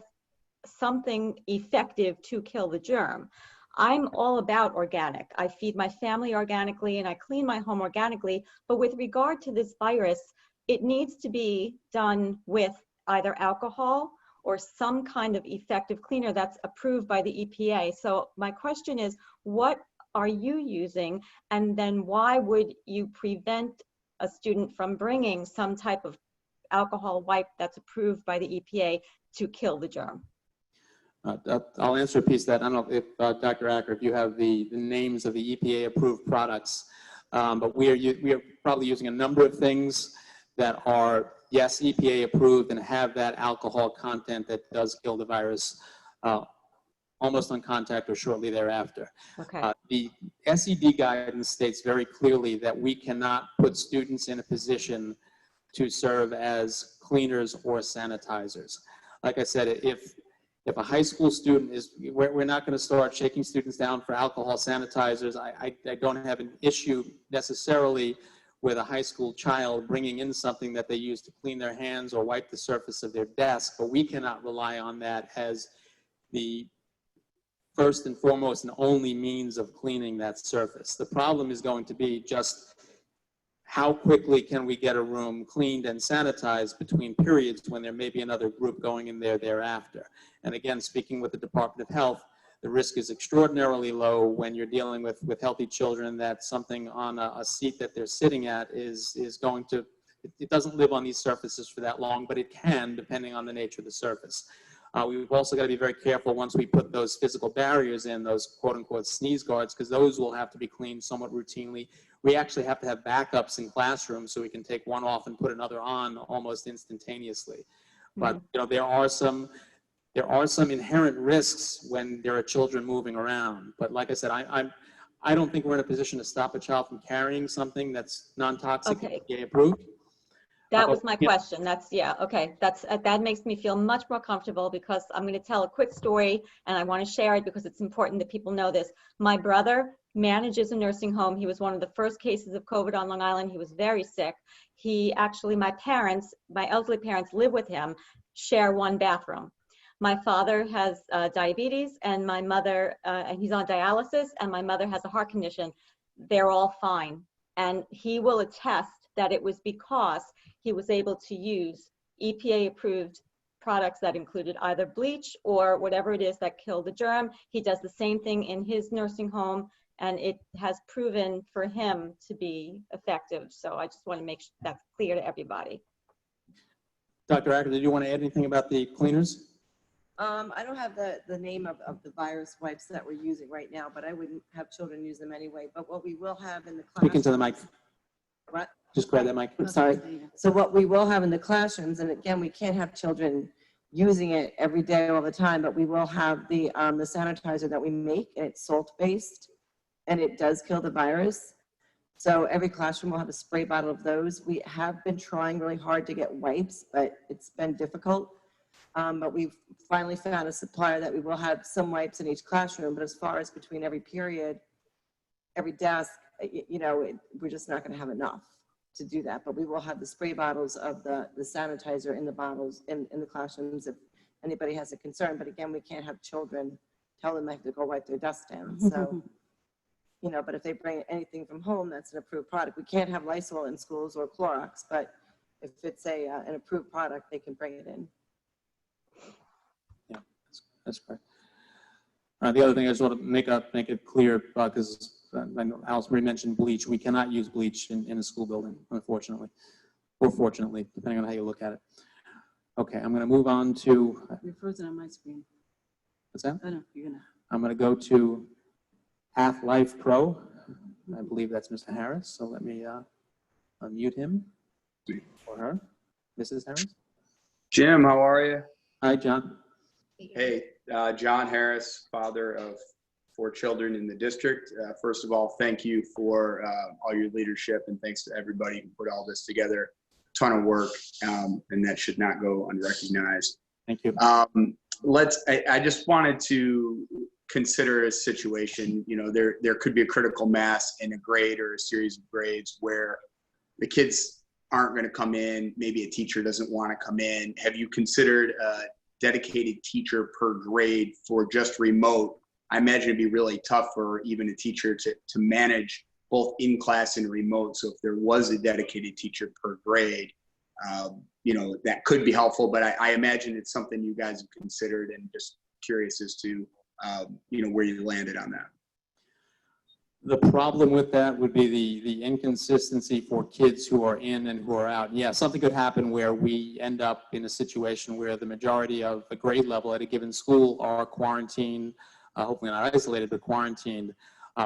something effective to kill the germ. I'm all about organic. I feed my family organically and I clean my home organically. But with regard to this virus, it needs to be done with either alcohol or some kind of effective cleaner that's approved by the EPA. So my question is, what are you using? And then why would you prevent a student from bringing some type of alcohol wipe that's approved by the EPA to kill the germ? I'll answer a piece of that. I don't know if Dr. Acker, if you have the names of the EPA approved products, but we are probably using a number of things that are, yes, EPA approved and have that alcohol content that does kill the virus almost on contact or shortly thereafter. Okay. The SED guidance states very clearly that we cannot put students in a position to serve as cleaners or sanitizers. Like I said, if a high school student is, we're not going to start shaking students down for alcohol sanitizers. I don't have an issue necessarily with a high school child bringing in something that they use to clean their hands or wipe the surface of their desk, but we cannot rely on that as the first and foremost and only means of cleaning that surface. The problem is going to be just how quickly can we get a room cleaned and sanitized between periods when there may be another group going in there thereafter. And again, speaking with the Department of Health, the risk is extraordinarily low when you're dealing with healthy children that something on a seat that they're sitting at is going to, it doesn't live on these surfaces for that long, but it can depending on the nature of the surface. We've also got to be very careful once we put those physical barriers in, those quote unquote sneeze guards, because those will have to be cleaned somewhat routinely. We actually have to have backups in classrooms so we can take one off and put another on almost instantaneously. But you know, there are some inherent risks when there are children moving around. But like I said, I don't think we're in a position to stop a child from carrying something that's non-toxic, Okay. FDA approved. That was my question. That's, yeah, okay. That makes me feel much more comfortable because I'm going to tell a quick story and I want to share it because it's important that people know this. My brother manages a nursing home. He was one of the first cases of COVID on Long Island. He was very sick. He actually, my elderly parents live with him, share one bathroom. My father has diabetes and my mother, and he's on dialysis, and my mother has a heart condition. They're all fine. And he will attest that it was because he was able to use EPA approved products that included either bleach or whatever it is that killed the germ. He does the same thing in his nursing home and it has proven for him to be effective. So I just want to make sure that's clear to everybody. Dr. Acker, did you want to add anything about the cleaners? I don't have the name of the virus wipes that we're using right now, but I wouldn't have children use them anyway. But what we will have in the classroom. Speak into the mic. What? Just grab that mic. I'm sorry. So what we will have in the classrooms, and again, we can't have children using it every day all the time, but we will have the sanitizer that we make, and it's salt-based, and it does kill the virus. So every classroom will have a spray bottle of those. We have been trying really hard to get wipes, but it's been difficult. But we've finally found a supplier that we will have some wipes in each classroom, but as far as between every period, every desk, we're just not gonna have enough to do that. But we will have the spray bottles of the sanitizer in the bottles in the classrooms if anybody has a concern. But again, we can't have children tell them they have to go wipe their desks down. So, but if they bring anything from home, that's an approved product. We can't have Lysol in schools or Clorox, but if it's an approved product, they can bring it in. Yeah, that's correct. The other thing I just want to make it clear, because I know Alice Marie mentioned bleach. We cannot use bleach in a school building, unfortunately, or fortunately, depending on how you look at it. Okay, I'm going to move on to. You're frozen on my screen. What's that? I know, you're gonna. I'm going to go to Life Pro. I believe that's Mr. Harris. So let me unmute him or her. Mrs. Harris. Jim, how are you? Hi, John. Hey, John Harris, father of 4 children in the district. First of all, thank you for all your leadership, and thanks to everybody who put all this together. Ton of work, and that should not go unrecognized. Thank you. I just wanted to consider a situation, there could be a critical mass in a grade or a series of grades where the kids aren't going to come in. Maybe a teacher doesn't want to come in. Have you considered a dedicated teacher per grade for just remote? I imagine it'd be really tough for even a teacher to manage both in class and remote. So if there was a dedicated teacher per grade, that could be helpful, but I imagine it's something you guys have considered, and just curious as to, where you landed on that. The problem with that would be the inconsistency for kids who are in and who are out. Yeah, something could happen where we end up in a situation where the majority of the grade level at a given school are quarantined, hopefully not isolated, but quarantined.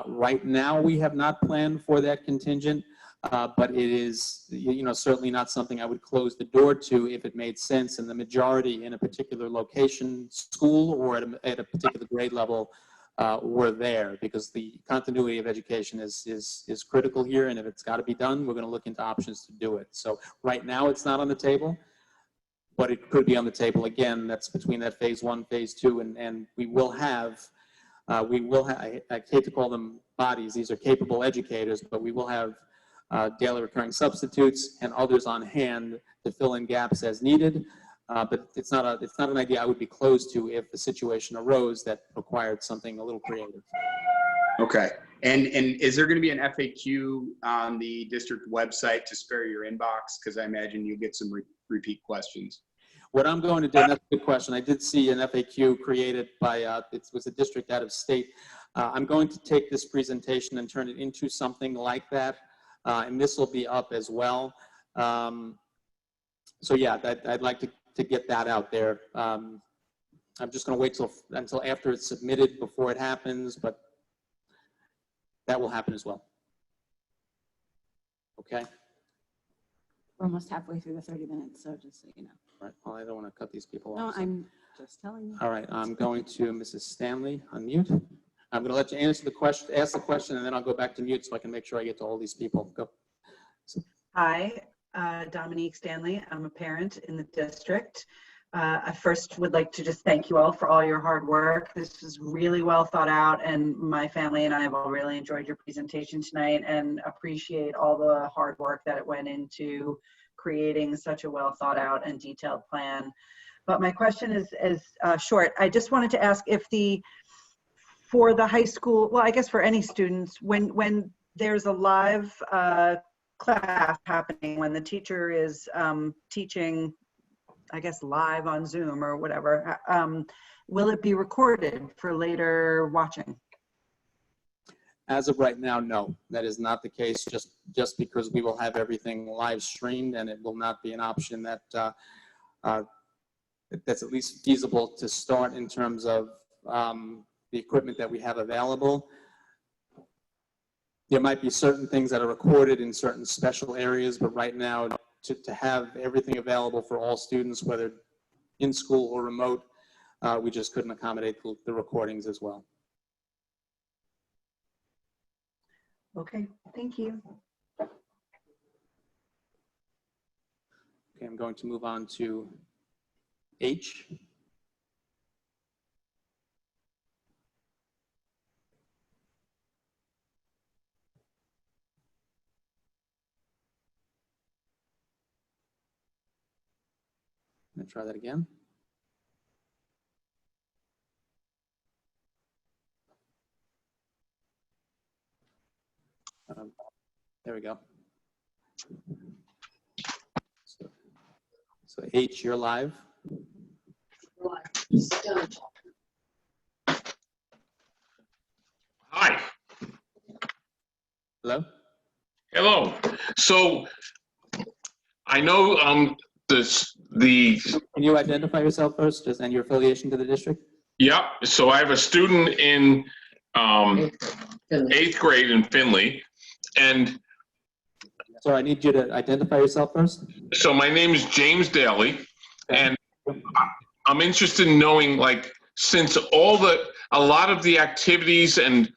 Right now, we have not planned for that contingent, but it is, certainly not something I would close the door to if it made sense, and the majority in a particular location, school, or at a particular grade level were there, because the continuity of education is critical here, and if it's got to be done, we're going to look into options to do it. So right now, it's not on the table, but it could be on the table. Again, that's between that phase 1, phase 2, and we will have, I hate to call them bodies, these are capable educators, but we will have daily recurring substitutes and others on hand to fill in gaps as needed. But it's not an idea I would be closed to if the situation arose that required something a little creative. Okay. And is there going to be an FAQ on the district website to spare your inbox? Because I imagine you get some repeat questions. What I'm going to do, and that's a good question. I did see an FAQ created by, it was a district out of state. I'm going to take this presentation and turn it into something like that. And this will be up as well. So yeah, I'd like to get that out there. I'm just going to wait until after it's submitted before it happens, but that will happen as well. Okay. We're almost halfway through the 30 minutes, so just so you know. All right. Well, I don't want to cut these people No, off. So. I'm just telling you. All right. I'm going to Mrs. Stanley unmute. I'm going to let you answer the question, ask the question, and then I'll go back to mute so I can make sure I get to all these people. Go. Hi, Dominique Stanley. I'm a parent in the district. I first would like to just thank you all for all your hard work. This is really well thought out, and my family and I have all really enjoyed your presentation tonight and appreciate all the hard work that it went into creating such a well thought out and detailed plan. But my question is short. I just wanted to ask if for the high school, well, I guess for any students, when there's a live class happening, when the teacher is teaching, I guess, live on Zoom or whatever, will it be recorded for later watching? As of right now, no, that is not the case, just because we will have everything live streamed, and it will not be an option that that's at least feasible to start in terms of the equipment that we have available. There might be certain things that are recorded in certain special areas, but right now, to have everything available for all students, whether in school or remote, we just couldn't accommodate the recordings as well. Okay, thank you. Okay, I'm going to move on to H. Let me try that again. There we go. So H, you're live. Hi. Hello? Hello. So I know Can you identify yourself first, just and your affiliation to the district? Yeah. So I have a student in 8th grade in Findlay, and so I need you to identify yourself first. So my name is James Daly, and I'm interested in knowing, like, since a lot of the activities and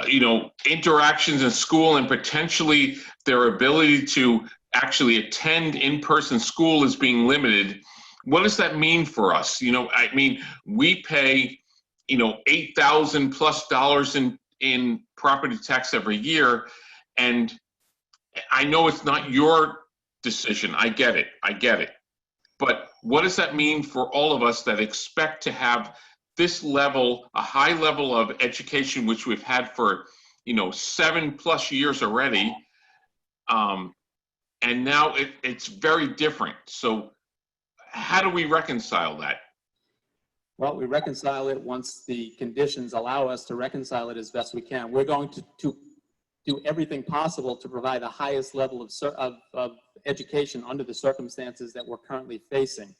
you know, interactions in school and potentially their ability to actually attend in-person school is being limited, what does that mean for us? You know, I mean, we pay, you know, $8,000+ in property tax every year, and I know it's not your decision. I get it. But what does that mean for all of us that expect to have this level, a high level of education, which we've had for, you know, 7+ years already, and now it's very different. So how do we reconcile that? Well, we reconcile it once the conditions allow us to reconcile it as best we can. We're going to do everything possible to provide the highest level of education under the circumstances that we're currently facing.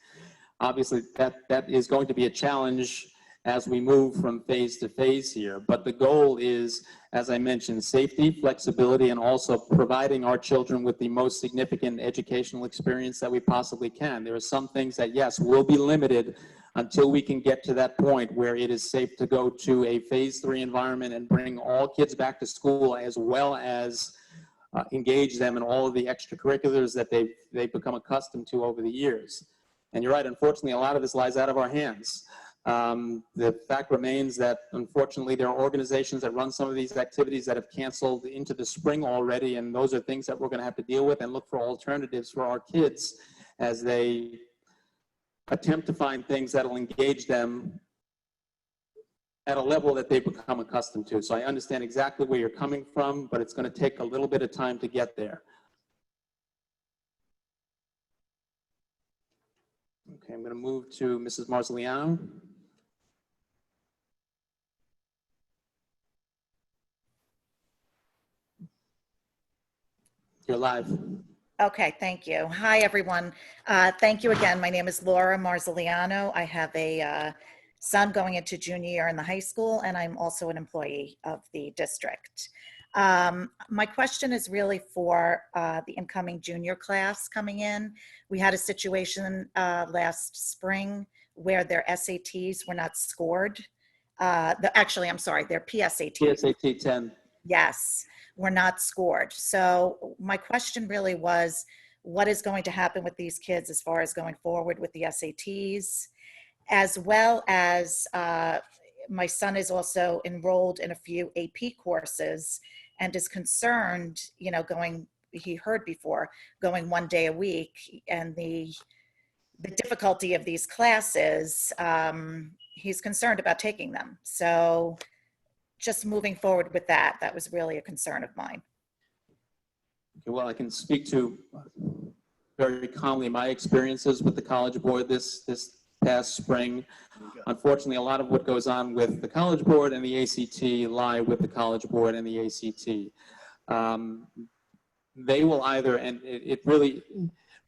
Obviously, that is going to be a challenge as we move from phase to phase here. But the goal is, as I mentioned, safety, flexibility, and also providing our children with the most significant educational experience that we possibly can. There are some things that, yes, will be limited until we can get to that point where it is safe to go to a phase 3 environment and bring all kids back to school, as well as engage them in all of the extracurriculars that they've become accustomed to over the years. And you're right, unfortunately, a lot of this lies out of our hands. The fact remains that, unfortunately, there are organizations that run some of these activities that have canceled into the spring already, and those are things that we're going to have to deal with and look for alternatives for our kids as they attempt to find things that will engage them at a level that they've become accustomed to. So I understand exactly where you're coming from, but it's going to take a little bit of time to get there. Okay, I'm going to move to Mrs. Marziliano. You're live. Okay, thank you. Hi, everyone. Thank you again. My name is Laura Marziliano. I have a son going into junior year in the high school, and I'm also an employee of the district. My question is really for the incoming junior class coming in. We had a situation last spring where their SATs were not scored. Actually, I'm sorry, their PSATs. PSAT 10. Yes, were not scored. So my question really was, what is going to happen with these kids as far as going forward with the SATs, as well as my son is also enrolled in a few AP courses and is concerned, you know, he heard before, going 1 day a week, and the difficulty of these classes, he's concerned about taking them. So just moving forward with that was really a concern of mine. Okay, well, I can speak to very calmly my experiences with the College Board this past spring. Unfortunately, a lot of what goes on with the College Board and the ACT lie with the College Board and the ACT. They will either, and it really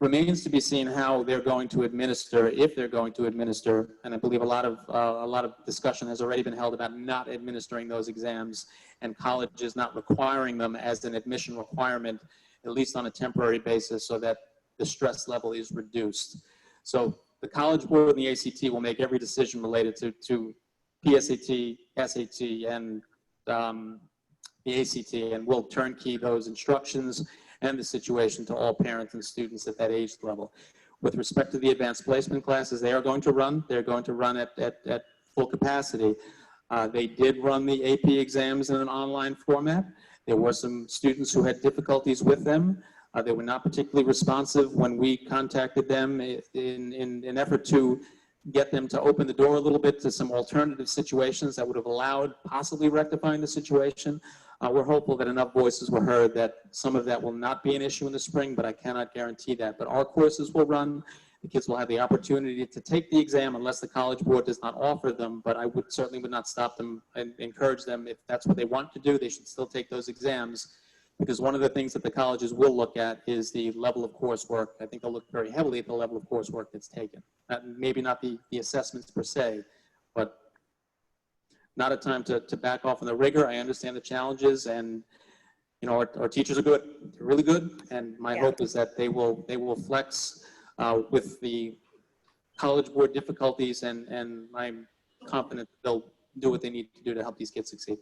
remains to be seen how they're going to administer, if they're going to administer, and I believe a lot of discussion has already been held about not administering those exams, and colleges not requiring them as an admission requirement, at least on a temporary basis, so that the stress level is reduced. So the College Board and the ACT will make every decision related to PSAT, SAT, and the ACT, and we'll turnkey those instructions and the situation to all parents and students at that age level. With respect to the advanced placement classes, they're going to run at full capacity. They did run the AP exams in an online format. There were some students who had difficulties with them. They were not particularly responsive when we contacted them in an effort to get them to open the door a little bit to some alternative situations that would have allowed possibly rectifying the situation. We're hopeful that enough voices were heard that some of that will not be an issue in the spring, but I cannot guarantee that. But our courses will run. The kids will have the opportunity to take the exam unless the College Board does not offer them, but I certainly would not stop them and encourage them. If that's what they want to do, they should still take those exams, because one of the things that the colleges will look at is the level of coursework. I think they'll look very heavily at the level of coursework that's taken. Maybe not the assessments per se, but not a time to back off on the rigor. I understand the challenges, and you know, our teachers are good. They're really good, and my hope is that they will flex with the College Board difficulties, and I'm confident they'll do what they need to do to help these kids succeed.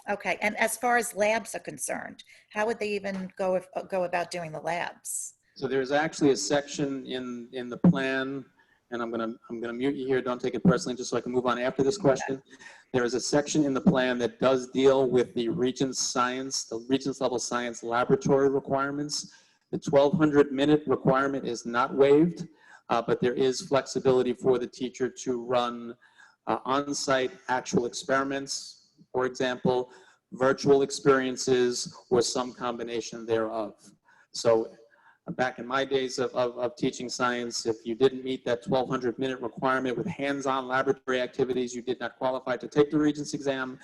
Okay, and as far as labs are concerned, how would they even go about doing the labs? So there's actually a section in the plan, and I'm gonna mute you here. Don't take it personally, just so I can move on after this question. There is a section in the plan that does deal with the Regents level science laboratory requirements. The 1,200-minute requirement is not waived, but there is flexibility for the teacher to run on-site actual experiments, for example, virtual experiences, or some combination thereof. So back in my days of teaching science, if you didn't meet that 1,200-minute requirement with hands-on laboratory activities, you did not qualify to take the Regents exam.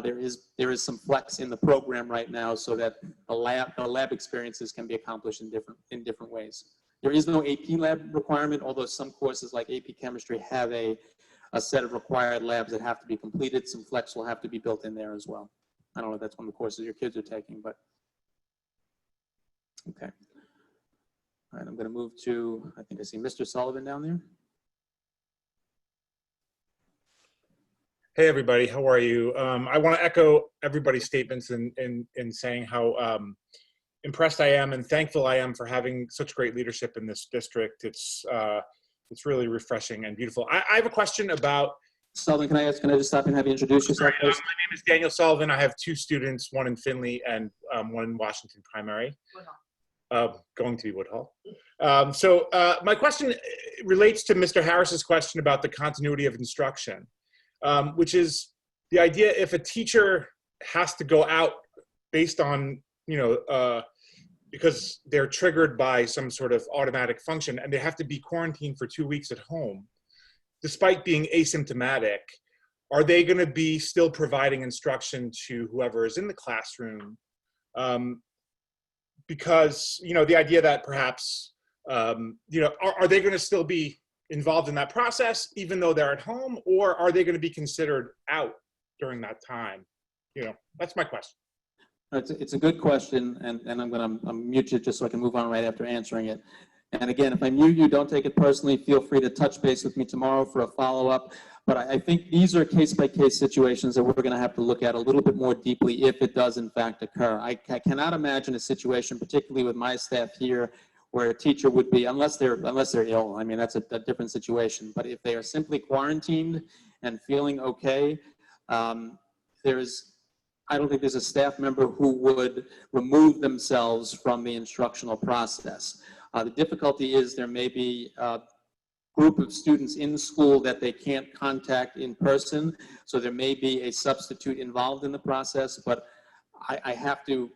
There is some flex in the program right now so that the lab experiences can be accomplished in different ways. There is no AP lab requirement, although some courses like AP Chemistry have a set of required labs that have to be completed. Some flex will have to be built in there as well. I don't know if that's one of the courses your kids are taking, but okay. All right, I'm going to move to, I think I see Mr. Sullivan down there. Hey, everybody, how are you? I want to echo everybody's statements in saying how impressed I am and thankful I am for having such great leadership in this district. It's really refreshing and beautiful. I have a question about... Sullivan, can I just stop and have you introduce yourself? Sorry, my name is Daniel Sullivan. I have two students, one in Findlay and one in Washington Primary. Going to be Woodhull. My question relates to Mr. Harris's question about the continuity of instruction, which is the idea if a teacher has to go out based on, because they're triggered by some sort of automatic function and they have to be quarantined for 2 weeks at home, despite being asymptomatic, are they going to be still providing instruction to whoever is in the classroom? Because, the idea that perhaps, are they going to still be involved in that process, even though they're at home, or are they going to be considered out during that time? That's my question. It's a good question, and I'm going to mute you just so I can move on right after answering it. And again, if I mute you, don't take it personally. Feel free to touch base with me tomorrow for a follow-up. But I think these are case-by-case situations that we're going to have to look at a little bit more deeply if it does in fact occur. I cannot imagine a situation, particularly with my staff here, where a teacher would be, unless they're ill. I mean, that's a different situation. But if they are simply quarantined and feeling okay, I don't think there's a staff member who would remove themselves from the instructional process. The difficulty is there may be a group of students in school that they can't contact in person, so there may be a substitute involved in the process, but I have to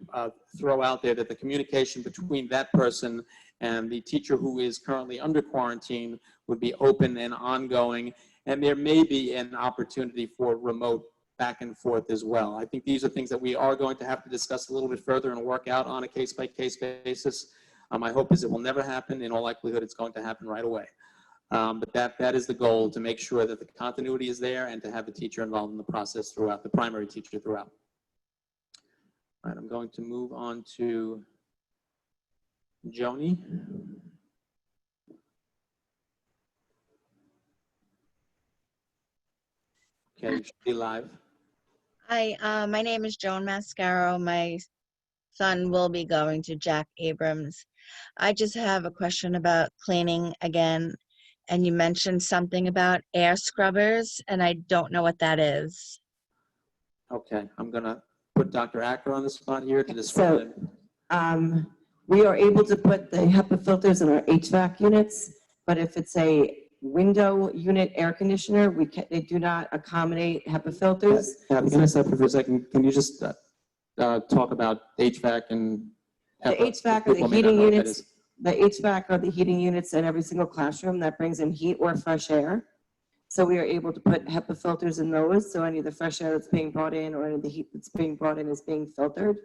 throw out there that the communication between that person and the teacher who is currently under quarantine would be open and ongoing, and there may be an opportunity for remote back and forth as well. I think these are things that we are going to have to discuss a little bit further and work out on a case-by-case basis. My hope is it will never happen. In all likelihood, it's going to happen right away. But that is the goal, to make sure that the continuity is there and to have the teacher involved in the process throughout, the primary teacher throughout. All right, I'm going to move on to Joni. Okay, you should be live. Hi, my name is Joan Mascaro. My son will be going to Jack Abrams. I just have a question about cleaning again. And you mentioned something about air scrubbers, and I don't know what that is. Okay, I'm gonna put Dr. Acker on the spot here to describe it. We are able to put the HEPA filters in our HVAC units, but if it's a window unit air conditioner, they do not accommodate HEPA filters. Can I stop for a second? Can you just talk about HVAC and The HEPA? HVAC or the People may not heating know what that units, is. the HVAC are the heating units in every single classroom that brings in heat or fresh air. So we are able to put HEPA filters in those, so any of the fresh air that's being brought in or any of the heat that's being brought in is being filtered.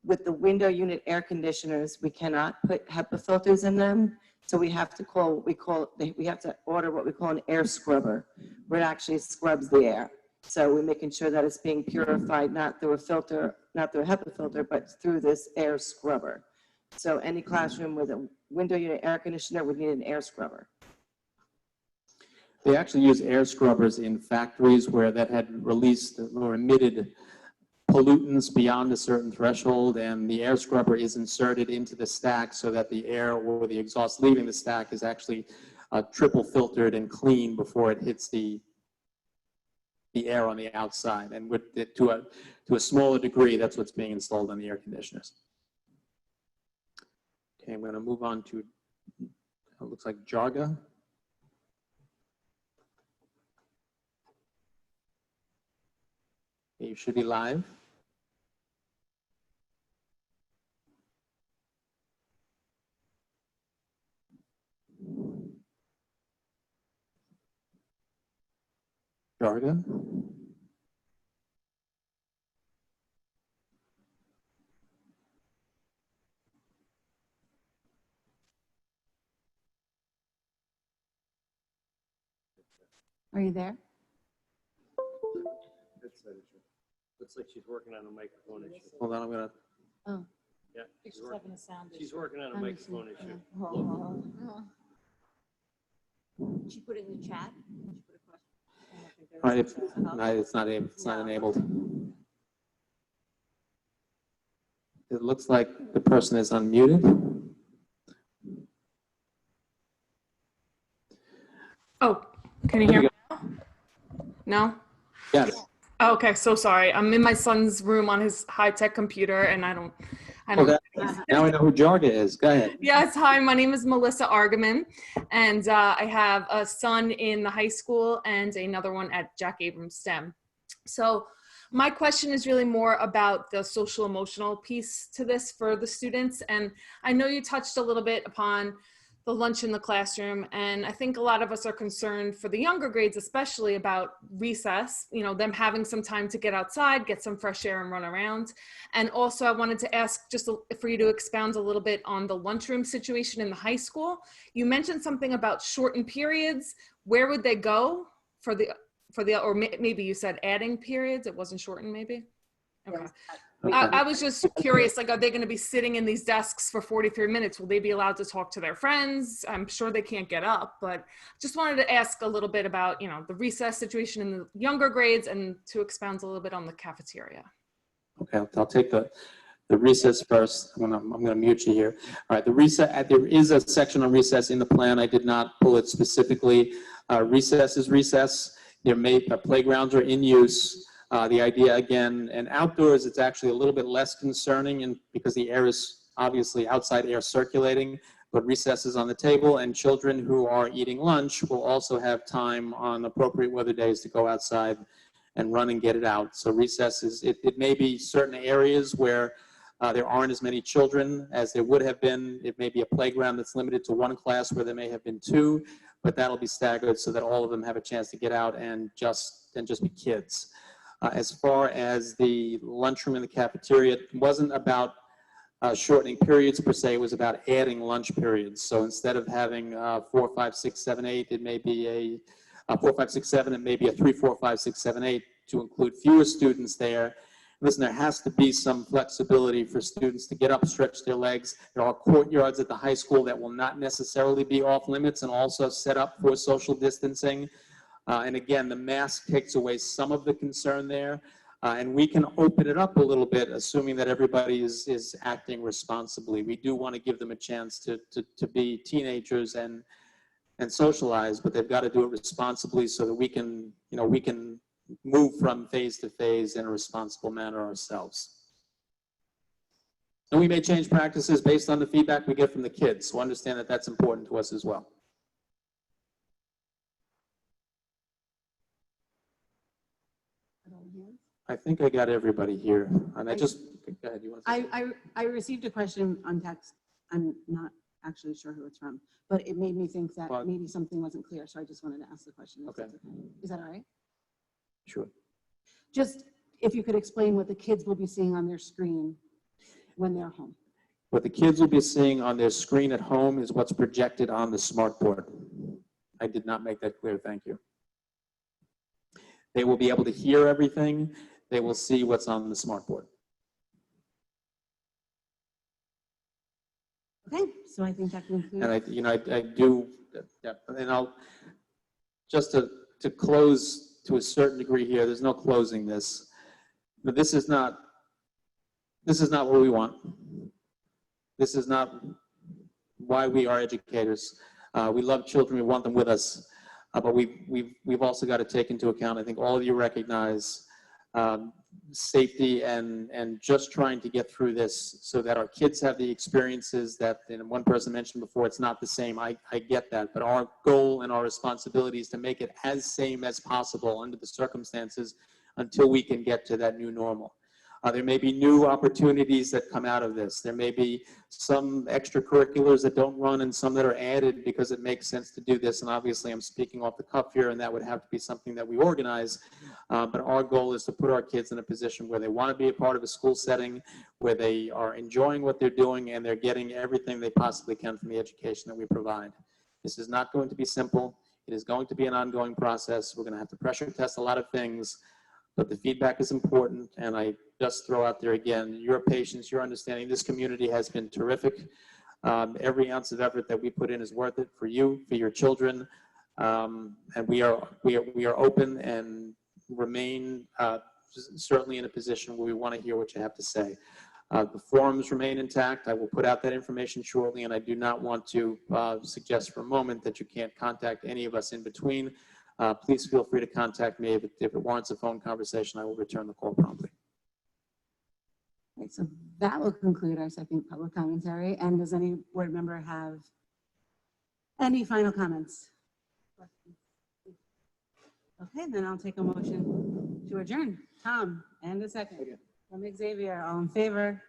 With the window unit air conditioners, we cannot put HEPA filters in them, so we have to order what we call an air scrubber, where it actually scrubs the air. So we're making sure that it's being purified, not through a filter, not through a HEPA filter, but through this air scrubber. So any classroom with a window unit air conditioner would need an air scrubber. They actually use air scrubbers in factories where that had released or emitted pollutants beyond a certain threshold, and the air scrubber is inserted into the stack so that the air or the exhaust leaving the stack is actually triple filtered and clean before it hits the air on the outside. And with it, to a smaller degree, that's what's being installed on the air conditioners. Okay, I'm going to move on to, it looks like Jarga. You should be live. Jarga? Are you there? Looks like she's working on a microphone issue. Hold on, I'm going to. Oh. Yeah, She's having a sound issue. she's working on a microphone issue. She put it in the chat. All right, it's not enabled. It looks like the person is unmuted. Oh, can you hear me now? No? Yes. Oh, okay, so sorry. I'm in my son's room on his high-tech computer, and I don't. Now I know who Jarga is. Go ahead. Yes, hi, my name is Melissa Argaman, and I have a son in the high school and another one at Jack Abrams STEM. So my question is really more about the social emotional piece to this for the students. And I know you touched a little bit upon the lunch in the classroom, and I think a lot of us are concerned for the younger grades, especially about recess, you know, them having some time to get outside, get some fresh air and run around. And also I wanted to ask just for you to expound a little bit on the lunchroom situation in the high school. You mentioned something about shortened periods. Where would they go for the, or maybe you said adding periods, it wasn't shortened maybe? Okay. I was just curious, like, are they going to be sitting in these desks for 43 minutes? Will they be allowed to talk to their friends? I'm sure they can't get up, but just wanted to ask a little bit about, you know, the recess situation in the younger grades and to expound a little bit on the cafeteria. Okay, I'll take the recess first. I'm gonna mute you here. All right, the recess, there is a section on recess in the plan. I did not pull it specifically. Recess is recess. Playgrounds are in use. The idea, again, and outdoors, it's actually a little bit less concerning, and because the air is obviously outside air circulating, but recess is on the table, and children who are eating lunch will also have time on appropriate weather days to go outside and run and get it out. So recess is, it may be certain areas where there aren't as many children as there would have been. It may be a playground that's limited to one class where there may have been two, but that'll be staggered so that all of them have a chance to get out and just be kids. As far as the lunchroom in the cafeteria, it wasn't about shortening periods per se, it was about adding lunch periods. So instead of having 4, 5, 6, 7, 8, it may be a 4, 5, 6, 7, it may be a 3, 4, 5, 6, 7, 8 to include fewer students there. Listen, there has to be some flexibility for students to get up, stretch their legs. There are courtyards at the high school that will not necessarily be off limits and also set up for social distancing. And again, the mask takes away some of the concern there. And we can open it up a little bit, assuming that everybody is acting responsibly. We do want to give them a chance to be teenagers and socialize, but they've got to do it responsibly so that we can, we can move from phase to phase in a responsible manner ourselves. And we may change practices based on the feedback we get from the kids, so understand that that's important to us as well. I think I got everybody here, and I just, go ahead, you want to say I received a question on text. I'm not actually sure who it's from, but it made me think that maybe something wasn't clear, so I just wanted to ask the question. Okay. Is that all right? Sure. Just if you could explain what the kids will be seeing on their screen when they're home. What the kids will be seeing on their screen at home is what's projected on the smart board. I did not make that clear, thank you. They will be able to hear everything. They will see what's on the smart board. Okay, so I think that concludes. And I do, yeah, and I'll, just to close to a certain degree here, there's no closing this, but this is not what we want. This is not why we are educators. We love children, we want them with us, but we've also got to take into account, I think all of you recognize, safety and just trying to get through this so that our kids have the experiences that, and one person mentioned before, it's not the same. I get that, but our goal and our responsibility is to make it as same as possible under the circumstances until we can get to that new normal. There may be new opportunities that come out of this. There may be some extracurriculars that don't run and some that are added because it makes sense to do this. And obviously I'm speaking off the cuff here, and that would have to be something that we organize. But our goal is to put our kids in a position where they want to be a part of a school setting, where they are enjoying what they're doing and they're getting everything they possibly can from the education that we provide. This is not going to be simple. It is going to be an ongoing process. We're going to have to pressure test a lot of things. But the feedback is important, and I just throw out there again, your patience, your understanding. This community has been terrific. Every ounce of effort that we put in is worth it for you, for your children, and we are open and remain certainly in a position where we want to hear what you have to say. The forums remain intact. I will put out that information shortly, and I do not want to suggest for a moment that you can't contact any of us in between. Please feel free to contact me. If it warrants a phone conversation, I will return the call promptly. Okay, so that will conclude our second public commentary. And does any board member have any final comments? Okay, then I'll take a motion to adjourn. Tom, and a second. From Xavier, all in favor?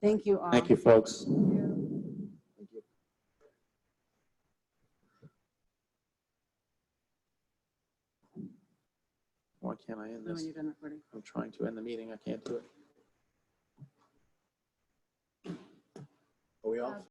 Thank you all. Thank you, folks. Why can't I end this? When you're done recording. I'm trying to end the meeting. I can't do it. Are we off?